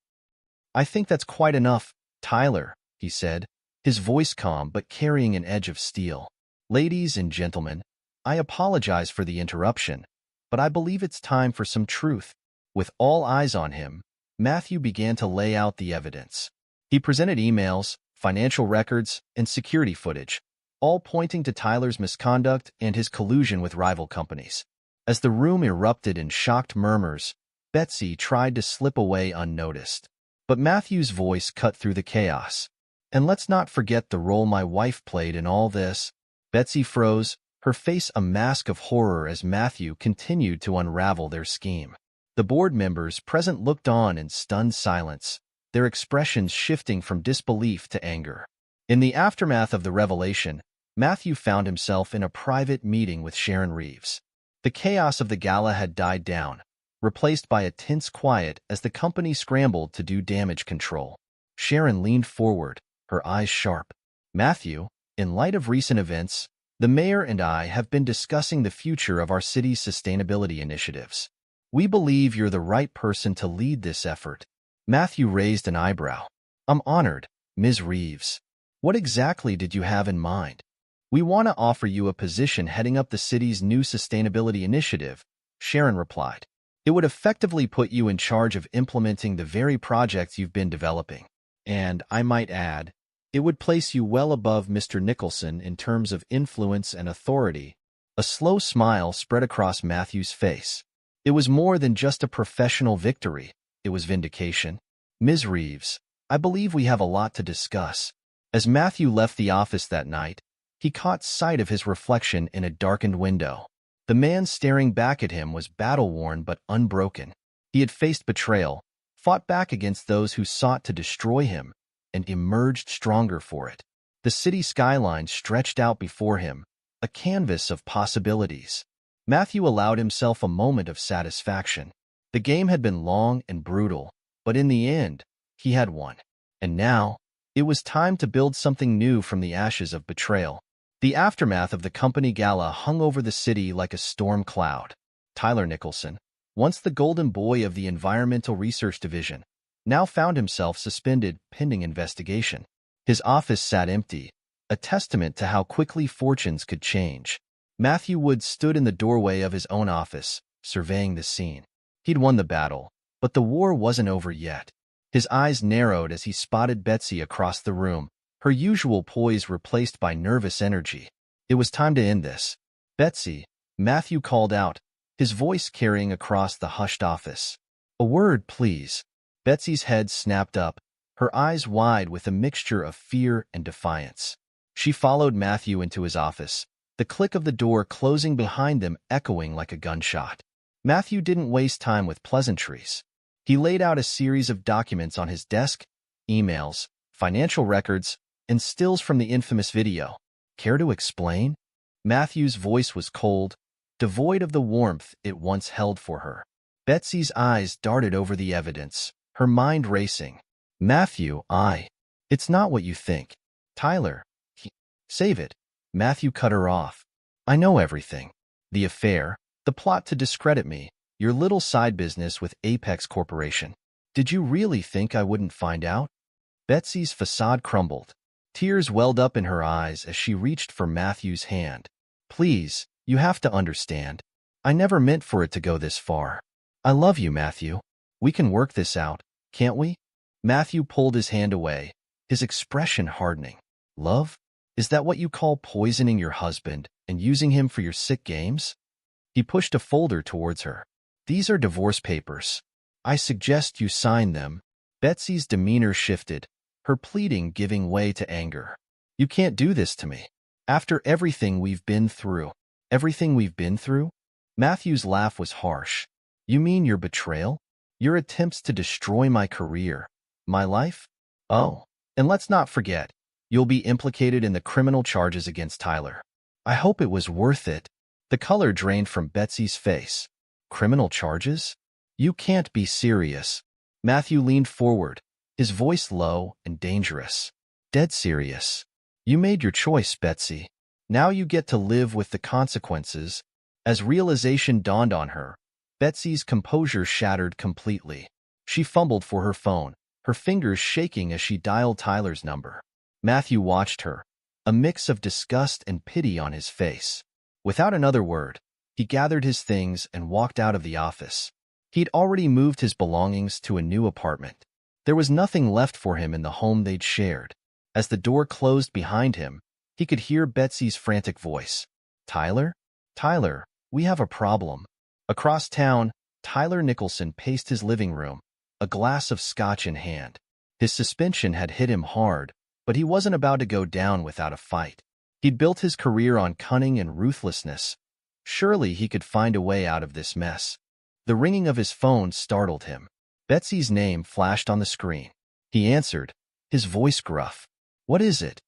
I think that's quite enough, Tyler, he said, his voice calm but carrying an edge of steel. "Ladies and gentlemen, I apologize for the interruption, but I believe it's time for some truth." With all eyes on him, Matthew began to lay out the evidence. He presented emails, financial records, and security footage, all pointing to Tyler's misconduct and his collusion with rival companies. As the room erupted in shocked murmurs, Betsy tried to slip away unnoticed. But Matthew's voice cut through the chaos. "And let's not forget the role my wife played in all this." Betsy froze, her face a mask of horror as Matthew continued to unravel their scheme. The board members present looked on in stunned silence, their expressions shifting from disbelief to anger. In the aftermath of the revelation, Matthew found himself in a private meeting with Sharon Reeves. The chaos of the gala had died down, replaced by a tense quiet as the company scrambled to do damage control. Sharon leaned forward, her eyes sharp. "Matthew, in light of recent events, the mayor and I have been discussing the future of our city's sustainability initiatives. We believe you're the right person to lead this effort." Matthew raised an eyebrow. "I'm honored, Ms. Reeves. What exactly did you have in mind?" "We want to offer you a position heading up the city's new sustainability initiative," Sharon replied. "It would effectively put you in charge of implementing the very projects you've been developing. And, I might add, it would place you well above Mr. Nicholson in terms of influence and authority." A slow smile spread across Matthew's face. It was more than just a professional victory. It was vindication. "Ms. Reeves, I believe we have a lot to discuss." As Matthew left the office that night, he caught sight of his reflection in a darkened window. The man staring back at him was battle-worn but unbroken. He had faced betrayal, fought back against those who sought to destroy him, and emerged stronger for it. The city skyline stretched out before him, a canvas of possibilities. Matthew allowed himself a moment of satisfaction. The game had been long and brutal, but in the end, he had won. And now, it was time to build something new from the ashes of betrayal. The aftermath of the company gala hung over the city like a storm cloud. Tyler Nicholson, once the golden boy of the Environmental Research Division, now found himself suspended pending investigation. His office sat empty, a testament to how quickly fortunes could change. Matthew Wood stood in the doorway of his own office, surveying the scene. He'd won the battle, but the war wasn't over yet. His eyes narrowed as he spotted Betsy across the room, her usual poise replaced by nervous energy. It was time to end this. "Betsy," Matthew called out, his voice carrying across the hushed office. "A word, please." Betsy's head snapped up, her eyes wide with a mixture of fear and defiance. She followed Matthew into his office, the click of the door closing behind them echoing like a gunshot. Matthew didn't waste time with pleasantries. He laid out a series of documents on his desk, emails, financial records, and stills from the infamous video. "Care to explain?" Matthew's voice was cold, devoid of the warmth it once held for her. Betsy's eyes darted over the evidence, her mind racing. "Matthew, It's not what you think. Tyler, Save it." Matthew cut her off. "I know everything. The affair, the plot to discredit me, your little side business with Apex Corporation. Did you really think I wouldn't find out?" Betsy's facade crumbled. Tears welled up in her eyes as she reached for Matthew's hand. "Please, you have to understand. I never meant for it to go this far. I love you, Matthew. We can work this out, can't we?" Matthew pulled his hand away, his expression hardening. "Love? Is that what you call poisoning your husband and using him for your sick games?" He pushed a folder towards her. "These are divorce papers. I suggest you sign them." Betsy's demeanor shifted, her pleading giving way to anger. "You can't do this to me. After everything we've been through." "Everything we've been through?" Matthew's laugh was harsh. "You mean your betrayal? Your attempts to destroy my career? My life? Oh, and let's not forget, you'll be implicated in the criminal charges against Tyler. I hope it was worth it." The color drained from Betsy's face. "Criminal charges? You can't be serious." Matthew leaned forward, his voice low and dangerous. "Dead serious. You made your choice, Betsy. Now you get to live with the consequences." As realization dawned on her, Betsy's composure shattered completely. She fumbled for her phone, her fingers shaking as she dialed Tyler's number. Matthew watched her, a mix of disgust and pity on his face. Without another word, he gathered his things and walked out of the office. He'd already moved his belongings to a new apartment. There was nothing left for him in the home they'd shared. As the door closed behind him, he could hear Betsy's frantic voice. "Tyler? Tyler, we have a problem." Across town, Tyler Nicholson paced his living room, a glass of scotch in hand. His suspension had hit him hard, but he wasn't about to go down without a fight. He'd built his career on cunning and ruthlessness. Surely he could find a way out of this mess. The ringing of his phone startled him. Betsy's name flashed on the screen. He answered, his voice gruff. "What is it?"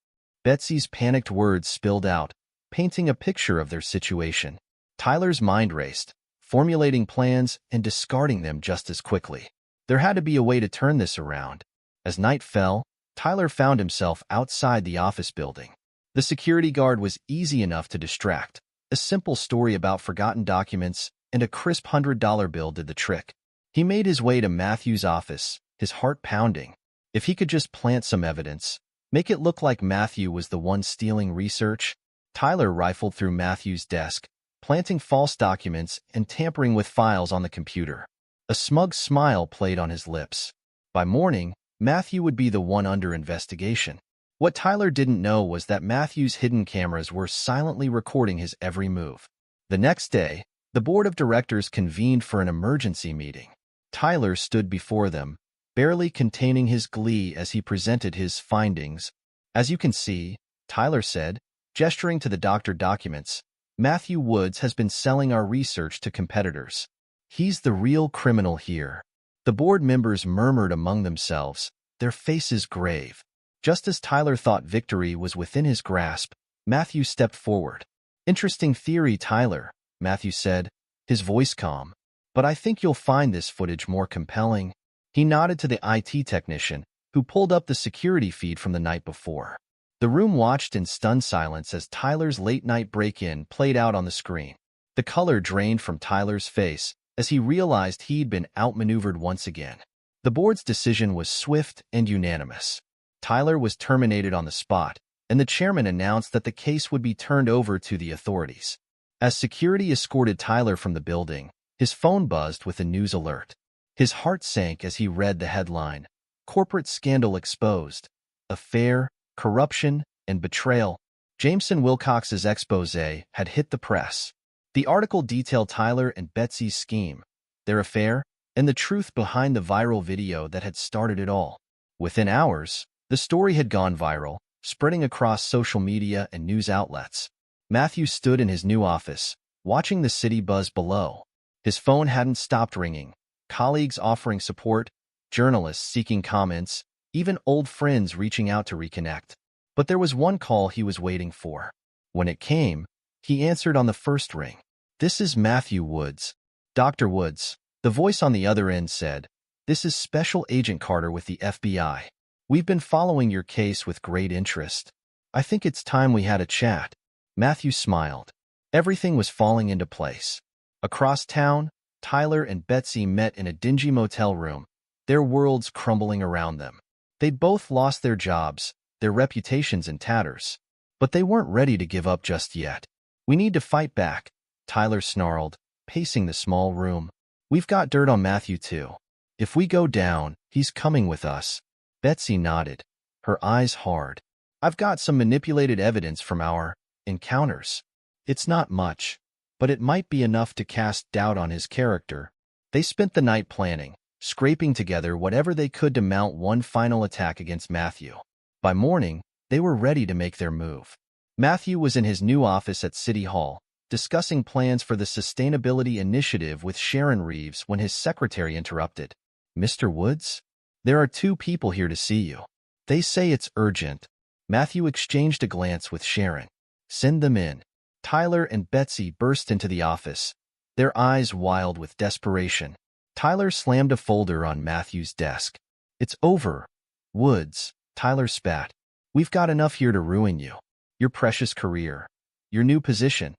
Betsy's panicked words spilled out, painting a picture of their situation. Tyler's mind raced, formulating plans and discarding them just as quickly. There had to be a way to turn this around. As night fell, Tyler found himself outside the office building. The security guard was easy enough to distract. A simple story about forgotten documents and a crisp $100 bill did the trick. He made his way to Matthew's office, his heart pounding. If he could just plant some evidence, make it look like Matthew was the one stealing research. Tyler rifled through Matthew's desk, planting false documents and tampering with files on the computer. A smug smile played on his lips. By morning, Matthew would be the one under investigation. What Tyler didn't know was that Matthew's hidden cameras were silently recording his every move. The next day, the board of directors convened for an emergency meeting. Tyler stood before them, barely containing his glee as he presented his findings. "As you can see," Tyler said, gesturing to the doctored documents, "Matthew Woods has been selling our research to competitors. He's the real criminal here." The board members murmured among themselves, their faces grave. Just as Tyler thought victory was within his grasp, Matthew stepped forward. "Interesting theory, Tyler," Matthew said, his voice calm. "But I think you'll find this footage more compelling." He nodded to the IT technician, who pulled up the security feed from the night before. The room watched in stunned silence as Tyler's late-night break-in played out on the screen. The color drained from Tyler's face as he realized he'd been outmaneuvered once again. The board's decision was swift and unanimous. Tyler was terminated on the spot, and the chairman announced that the case would be turned over to the authorities. As security escorted Tyler from the building, his phone buzzed with a news alert. His heart sank as he read the headline, "Corporate Scandal Exposed. Affair, Corruption, and Betrayal." Jameson Wilcox's expose had hit the press. The article detailed Tyler and Betsy's scheme, their affair, and the truth behind the viral video that had started it all. Within hours, the story had gone viral, spreading across social media and news outlets. Matthew stood in his new office, watching the city buzz below. His phone hadn't stopped ringing, colleagues offering support, journalists seeking comments, even old friends reaching out to reconnect. But there was one call he was waiting for. When it came, he answered on the first ring. "This is Matthew Woods." "Dr. Woods," the voice on the other end said, "this is Special Agent Carter with the FBI. We've been following your case with great interest. I think it's time we had a chat." Matthew smiled. Everything was falling into place. Across town, Tyler and Betsy met in a dingy motel room, their worlds crumbling around them. They'd both lost their jobs, their reputations in tatters. But they weren't ready to give up just yet. "We need to fight back," Tyler snarled, pacing the small room. "We've got dirt on Matthew too. If we go down, he's coming with us." Betsy nodded, her eyes hard. "I've got some manipulated evidence from our encounters. It's not much, but it might be enough to cast doubt on his character." They spent the night planning, scraping together whatever they could to mount one final attack against Matthew. By morning, they were ready to make their move. Matthew was in his new office at City Hall, discussing plans for the sustainability initiative with Sharon Reeves when his secretary interrupted. "Mr. Woods? There are 2 people here to see you. They say it's urgent." Matthew exchanged a glance with Sharon. "Send them in." Tyler and Betsy burst into the office, their eyes wild with desperation. Tyler slammed a folder on Matthew's desk. "It's over, Woods," Tyler spat. "We've got enough here to ruin you. Your precious career. Your new position.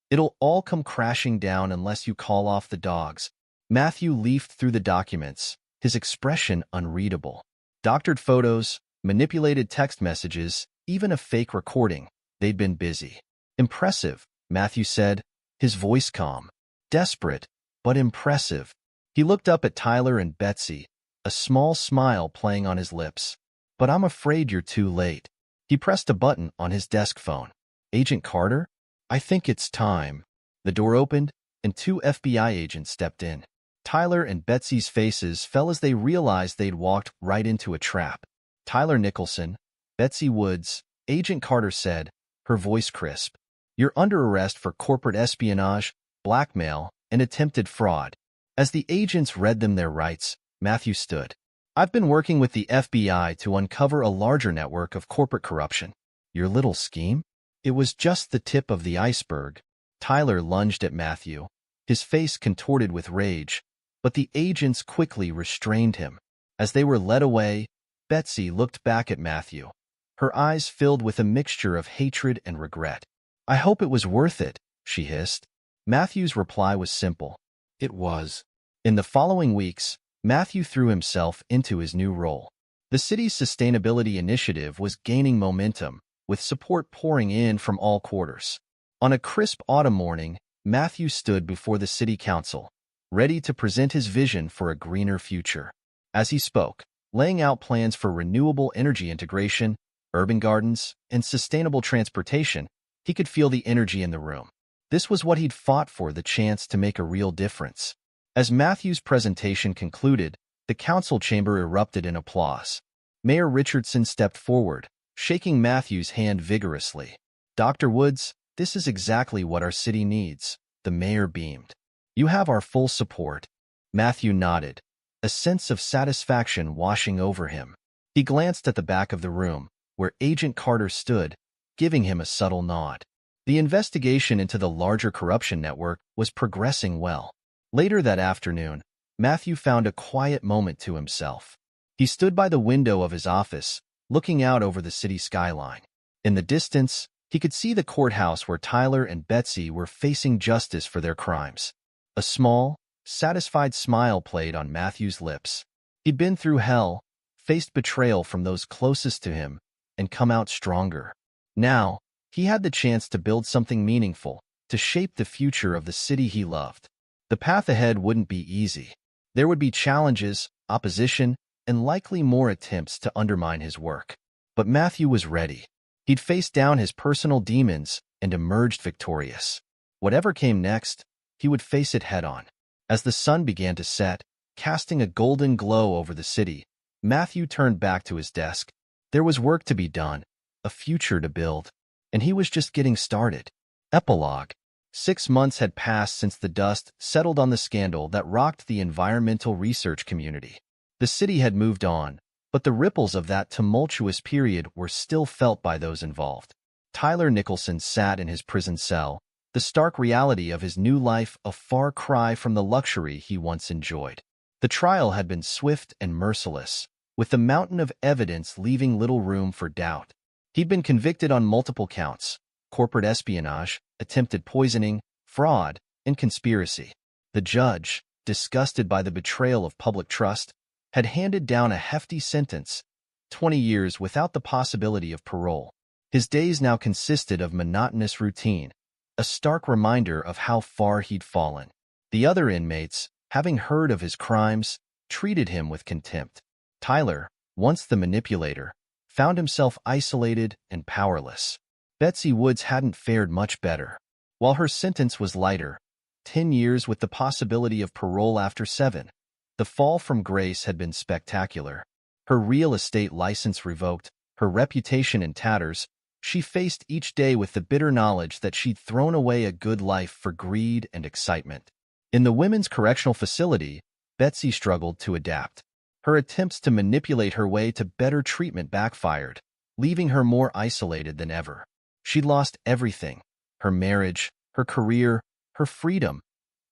It'll all come crashing down unless you call off the dogs." Matthew leafed through the documents, his expression unreadable. Doctored photos, manipulated text messages, even a fake recording. They'd been busy. Impressive, Matthew said, his voice calm. Desperate, but impressive. He looked up at Tyler and Betsy, a small smile playing on his lips. But I'm afraid you're too late. He pressed a button on his desk phone. Agent Carter? I think it's time. The door opened, and 2 FBI agents stepped in. Tyler and Betsy's faces fell as they realized they'd walked right into a trap. Tyler Nicholson, Betsy Woods, Agent Carter said, her voice crisp. You're under arrest for corporate espionage, blackmail, and attempted fraud. As the agents read them their rights, Matthew stood. I've been working with the FBI to uncover a larger network of corporate corruption. Your little scheme? It was just the tip of the iceberg. Tyler lunged at Matthew, his face contorted with rage, but the agents quickly restrained him. As they were led away, Betsy looked back at Matthew, her eyes filled with a mixture of hatred and regret. I hope it was worth it, she hissed. Matthew's reply was simple. It was. In the following weeks, Matthew threw himself into his new role. The city's sustainability initiative was gaining momentum, with support pouring in from all quarters. On a crisp autumn morning, Matthew stood before the city council, ready to present his vision for a greener future. As he spoke, laying out plans for renewable energy integration, urban gardens, and sustainable transportation, he could feel the energy in the room. This was what he'd fought for, the chance to make a real difference. As Matthew's presentation concluded, the council chamber erupted in applause. Mayor Richardson stepped forward, shaking Matthew's hand vigorously. Dr. Woods, this is exactly what our city needs. The mayor beamed. You have our full support. Matthew nodded, a sense of satisfaction washing over him. He glanced at the back of the room, where Agent Carter stood, giving him a subtle nod. The investigation into the larger corruption network was progressing well. Later that afternoon, Matthew found a quiet moment to himself. He stood by the window of his office, looking out over the city skyline. In the distance, he could see the courthouse where Tyler and Betsy were facing justice for their crimes. A small, satisfied smile played on Matthew's lips. He'd been through hell, faced betrayal from those closest to him, and come out stronger. Now, he had the chance to build something meaningful, to shape the future of the city he loved. The path ahead wouldn't be easy. There would be challenges, opposition, and likely more attempts to undermine his work. But Matthew was ready. He'd faced down his personal demons and emerged victorious. Whatever came next, he would face it head-on. As the sun began to set, casting a golden glow over the city, Matthew turned back to his desk. There was work to be done, a future to build, and he was just getting started. Epilogue. 6 months had passed since the dust settled on the scandal that rocked the environmental research community. The city had moved on, but the ripples of that tumultuous period were still felt by those involved. Tyler Nicholson sat in his prison cell, the stark reality of his new life a far cry from the luxury he once enjoyed. The trial had been swift and merciless, with the mountain of evidence leaving little room for doubt. He'd been convicted on multiple counts: corporate espionage, attempted poisoning, fraud, and conspiracy. The judge, disgusted by the betrayal of public trust, had handed down a hefty sentence, 20 years without the possibility of parole. His days now consisted of monotonous routine, a stark reminder of how far he'd fallen. The other inmates, having heard of his crimes, treated him with contempt. Tyler, once the manipulator, found himself isolated and powerless. Betsy Woods hadn't fared much better. While her sentence was lighter, 10 years with the possibility of parole after 7, the fall from grace had been spectacular. Her real estate license revoked, her reputation in tatters, she faced each day with the bitter knowledge that she'd thrown away a good life for greed and excitement. In the women's correctional facility, Betsy struggled to adapt. Her attempts to manipulate her way to better treatment backfired, leaving her more isolated than ever. She'd lost everything: her marriage, her career, her freedom,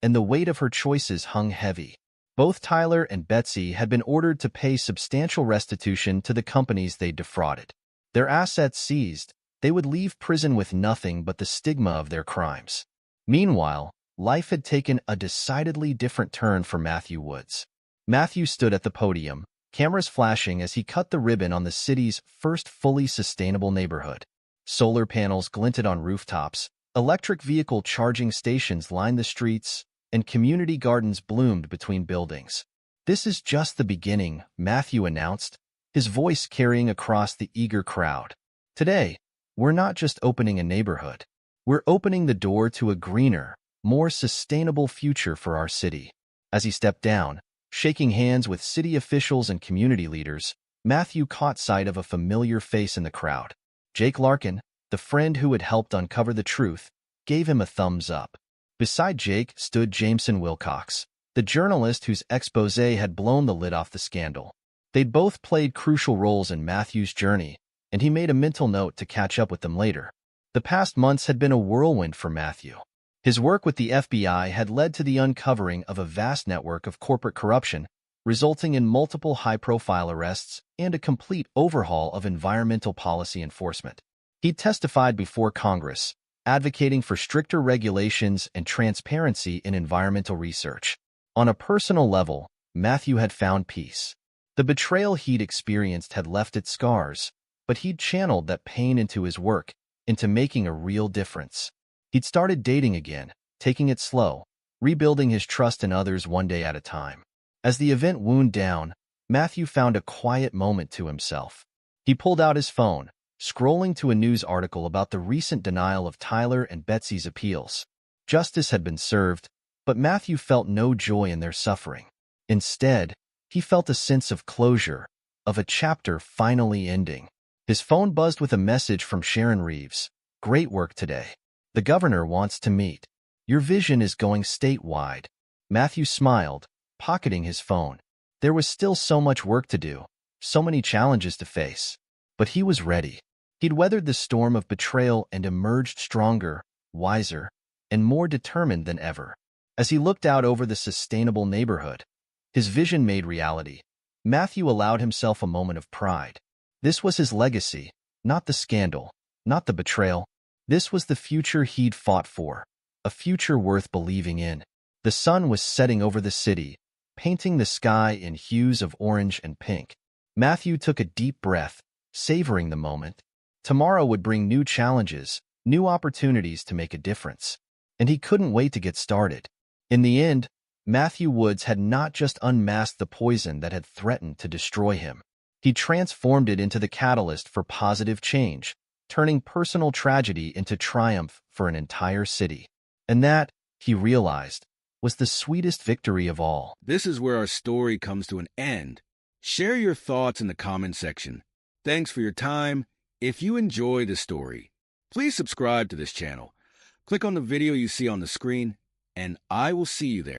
and the weight of her choices hung heavy. Both Tyler and Betsy had been ordered to pay substantial restitution to the companies they'd defrauded. Their assets seized, they would leave prison with nothing but the stigma of their crimes. Meanwhile, life had taken a decidedly different turn for Matthew Woods. Matthew stood at the podium, cameras flashing as he cut the ribbon on the city's first fully sustainable neighborhood. Solar panels glinted on rooftops, electric vehicle charging stations lined the streets, and community gardens bloomed between buildings. "This is just the beginning," Matthew announced, his voice carrying across the eager crowd. "Today, we're not just opening a neighborhood. We're opening the door to a greener, more sustainable future for our city." As he stepped down, shaking hands with city officials and community leaders, Matthew caught sight of a familiar face in the crowd. Jake Larkin, the friend who had helped uncover the truth, gave him a thumbs up. Beside Jake stood Jameson Wilcox, the journalist whose exposé had blown the lid off the scandal. They'd both played crucial roles in Matthew's journey, and he made a mental note to catch up with them later. The past months had been a whirlwind for Matthew. His work with the FBI had led to the uncovering of a vast network of corporate corruption, resulting in multiple high-profile arrests and a complete overhaul of environmental policy enforcement. He testified before Congress, advocating for stricter regulations and transparency in environmental research. On a personal level, Matthew had found peace. The betrayal he'd experienced had left its scars, but he'd channeled that pain into his work, into making a real difference. He'd started dating again, taking it slow, rebuilding his trust in others one day at a time. As the event wound down, Matthew found a quiet moment to himself. He pulled out his phone, scrolling to a news article about the recent denial of Tyler and Betsy's appeals. Justice had been served, but Matthew felt no joy in their suffering. Instead, he felt a sense of closure, of a chapter finally ending. His phone buzzed with a message from Sharon Reeves. "Great work today. The governor wants to meet. Your vision is going statewide." Matthew smiled, pocketing his phone. There was still so much work to do, so many challenges to face. But he was ready. He'd weathered the storm of betrayal and emerged stronger, wiser, and more determined than ever. As he looked out over the sustainable neighborhood, his vision made reality, Matthew allowed himself a moment of pride. This was his legacy, not the scandal, not the betrayal. This was the future he'd fought for, a future worth believing in. The sun was setting over the city, painting the sky in hues of orange and pink. Matthew took a deep breath, savoring the moment. Tomorrow would bring new challenges, new opportunities to make a difference. And he couldn't wait to get started. In the end, Matthew Woods had not just unmasked the poison that had threatened to destroy him. He transformed it into the catalyst for positive change, turning personal tragedy into triumph for an entire city. And that, he realized, was the sweetest victory of all. This is where our story comes to an end. Share your thoughts in the comment section. Thanks for your time. If you enjoy the story, please subscribe to this channel. Click on the video you see on the screen, and I will see you there.